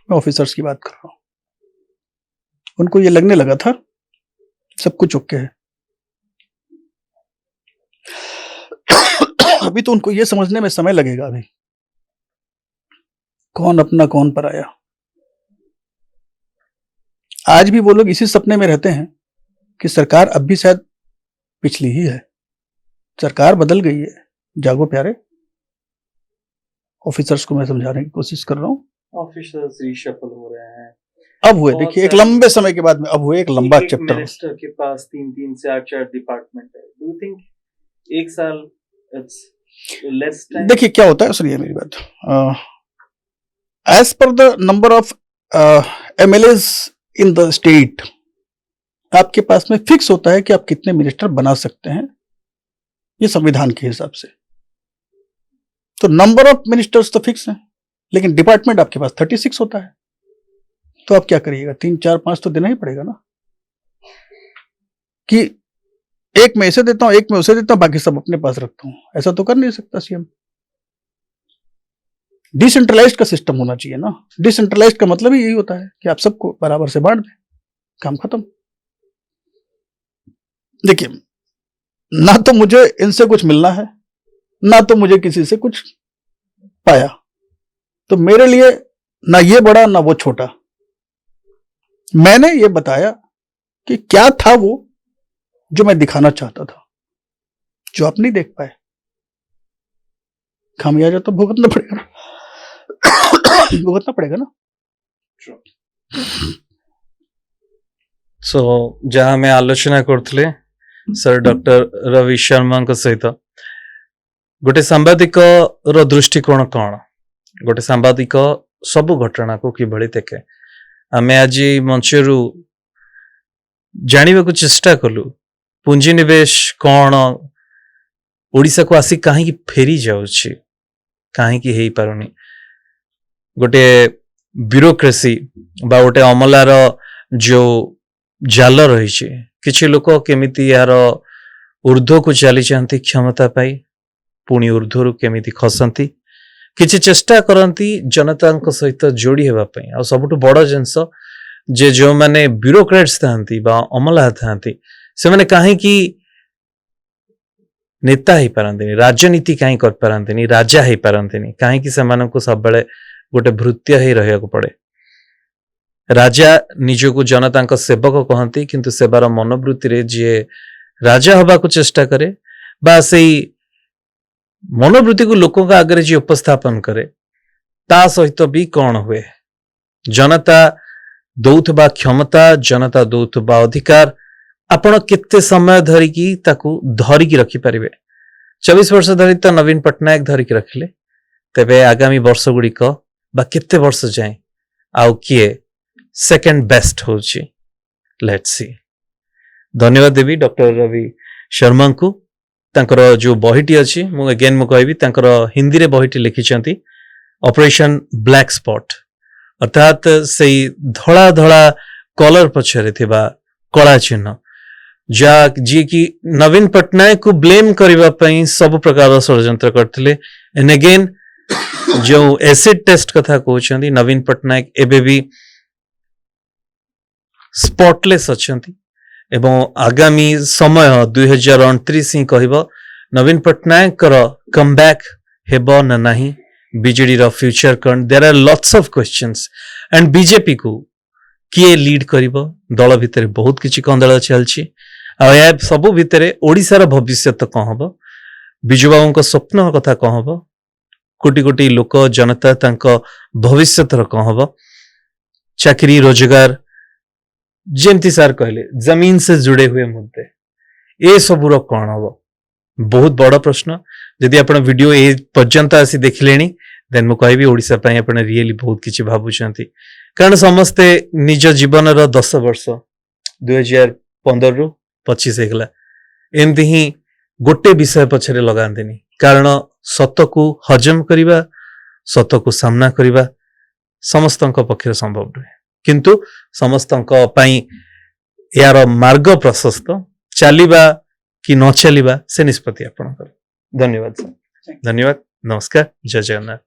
S1: मैं ऑफिसर्स की बात कर रहा हूं। उनको ये लगने लगा था सब कुछ ओके है। अभी तो उनको ये समझने में समय लगेगा अभी, कौन अपना कौन पराया। आज भी वो लोग इसी सपने में रहते हैं कि सरकार अब भी शायद पिछली ही है। सरकार बदल गई है, जागो प्यारे। ऑफिसर्स को मैं समझाने की कोशिश कर रहा हूं।
S3: ऑफिसर्स रीशफल हो रहे हैं
S1: अब हुए, देखिए एक लंबे समय के बाद में अब हुए, एक लंबा
S3: एक
S1: चैप्टर।
S3: मिनिस्टर के पास 3-3 से 8-4 डिपार्टमेंट है। डू यू थिंक एक साल इट्स लेस टाइम?
S1: देखिए क्या होता है, सुनिए मेरी बात। As per the number of MLAs in the state, आपके पास में फिक्स होता है कि आप कितने मिनिस्टर बना सकते हैं, ये संविधान के हिसाब से। तो नंबर ऑफ मिनिस्टर्स तो फिक्स है, लेकिन डिपार्टमेंट आपके पास 36 होता है। तो आप क्या करिएगा, 3, 4, 5 तो देना ही पड़ेगा ना, कि एक मैं इसे देता हूं, एक मैं उसे देता हूं, बाकी सब अपने पास रखता हूं। ऐसा तो कर नहीं सकता सीएम। डिसेंट्रलाइज्ड का सिस्टम होना चाहिए ना। डिसेंट्रलाइज्ड का मतलब ही यही होता है कि आप सबको बराबर से बांट दें, काम खत्म। देखिए, ना तो मुझे इनसे कुछ मिलना है, ना तो मुझे किसी से कुछ पाया, तो मेरे लिए ना ये बड़ा ना वो छोटा। मैंने ये बताया कि क्या था वो जो मैं दिखाना चाहता था, जो आप नहीं देख पाए। खामियाजा तो भुगतना पड़ेगा ना, भुगतना पड़ेगा ना।
S2: सो जहाँ मैं आलोचना करथले सर डॉक्टर रवि शर्मा सहित गोटे सांबादिक रो दृष्टिकोण कौन, गोटे सांबादिक सबु घटना को किभली देखे। आमे आज मंचरू जानिबा चेष्टा कलु पुंजीनिवेश कौन, ओडिशा को आसी कहीं फेरी जाउछि, कहीं हेई पारुनी। गोटे ब्यूरोक्रेसी बा गोटे अमलार जो जाल रही, किछि लोक केमिति यार ऊर्ध्व को चली जाती क्षमता पाई, पुणी ऊर्ध्वर केमिति खसंती, किछि चेष्टा करती जनता सहित जोड़ी हेबा पई। आ सबुठु बड़ जिंस जे जो माने ब्यूरोक्रेट्स थांती बा अमला थांती, से माने काहे कि नेता ही पारंतिनी, राजनीति काहे कर पारंतिनी, राजा ही पारंतिनी, काहे कि सेमानंकु सब बेले गोटे भृत्य ही रहिया को पड़े। राजा निजको जनता का सेवक कहती, किंतु सेवार मनोवृत्ति रे जे राजा हवा को चेष्टा करे बा सेई मनोवृत्ति को लोकों का आगे जे उपस्थापन करे, ता सहित भी कौन हुए, जनता दौथबा क्षमता, जनता दौथबा अधिकार आपण केते समय धरिकी ताकू धरिकी रखी परिबे। 24 वर्ष धरि तो नवीन पट्टनायक धरिकी रखिले, तेबे आगामी वर्ष गुड़िक बा केते वर्ष जाए आउ किए सेकेंड बेस्ट होची, लेट्स सी। धन्यवाद देवी डॉक्टर रवि शर्मा को। तांकर जो बहिटी अच्छी मु कहबी, तांकर हिंदी रे बहिटी लिखिछंती ऑपरेशन ब्लैक स्पॉट, अर्थात से धड़ा धड़ा कलर पछरे थिबा कला चिन्ह, जा जी की नवीन पट्टनायक को ब्लेम करबा पई सब प्रकार षड्यंत्र करथिले। एंड अगेन जो एसिड टेस्ट कथा कहउछंती, नवीन पट्टनायक एबे भी स्पॉटलेस अच्छंती एवं आगामी समय 2029 ही कहब नवीन पट्टनायक कमबैक हेबो ना नहीं, बीजेडी रो फ्यूचर कौन। There are lots of questions and BJP को किए लीड करिवो, दल भितर बहुत किछि कंदल चलछि। आ या सब भितर ओडिसा रो भविष्य कौन हबो, बिजू बाबू स्वप्न कथा कौन हबो, कोटी कोटी लोक जनता तांको भविष्य कौन हबो, चाकरी रोजगार जेमती सार कहले जमीन से जुड़े हुए मुद्दे, ए सबूर कौन हम, बहुत बड़ प्रश्न। यदि आप वीडियो ए पर्यंत आसी देखिले देन मु कहबी ओडिशा पई आपण रियली बहुत किछि भाबुछंती, कारण समस्ते निज जीवन रो 10 वर्ष 2015 रु 25 हेगला एमती ही गोटे विषय पछरे लगांतिनी कारण सत को हजम करिबा सत को सामना करिबा समस्तंक पक्षे संभव नुहे किंतु समस्तंक पई यार मार्ग प्रशस्त चलिबा कि न चलिबा से निष्पत्ति आपणकर धन्यवाद सर धन्यवाद नमस्कार जय जगन्नाथ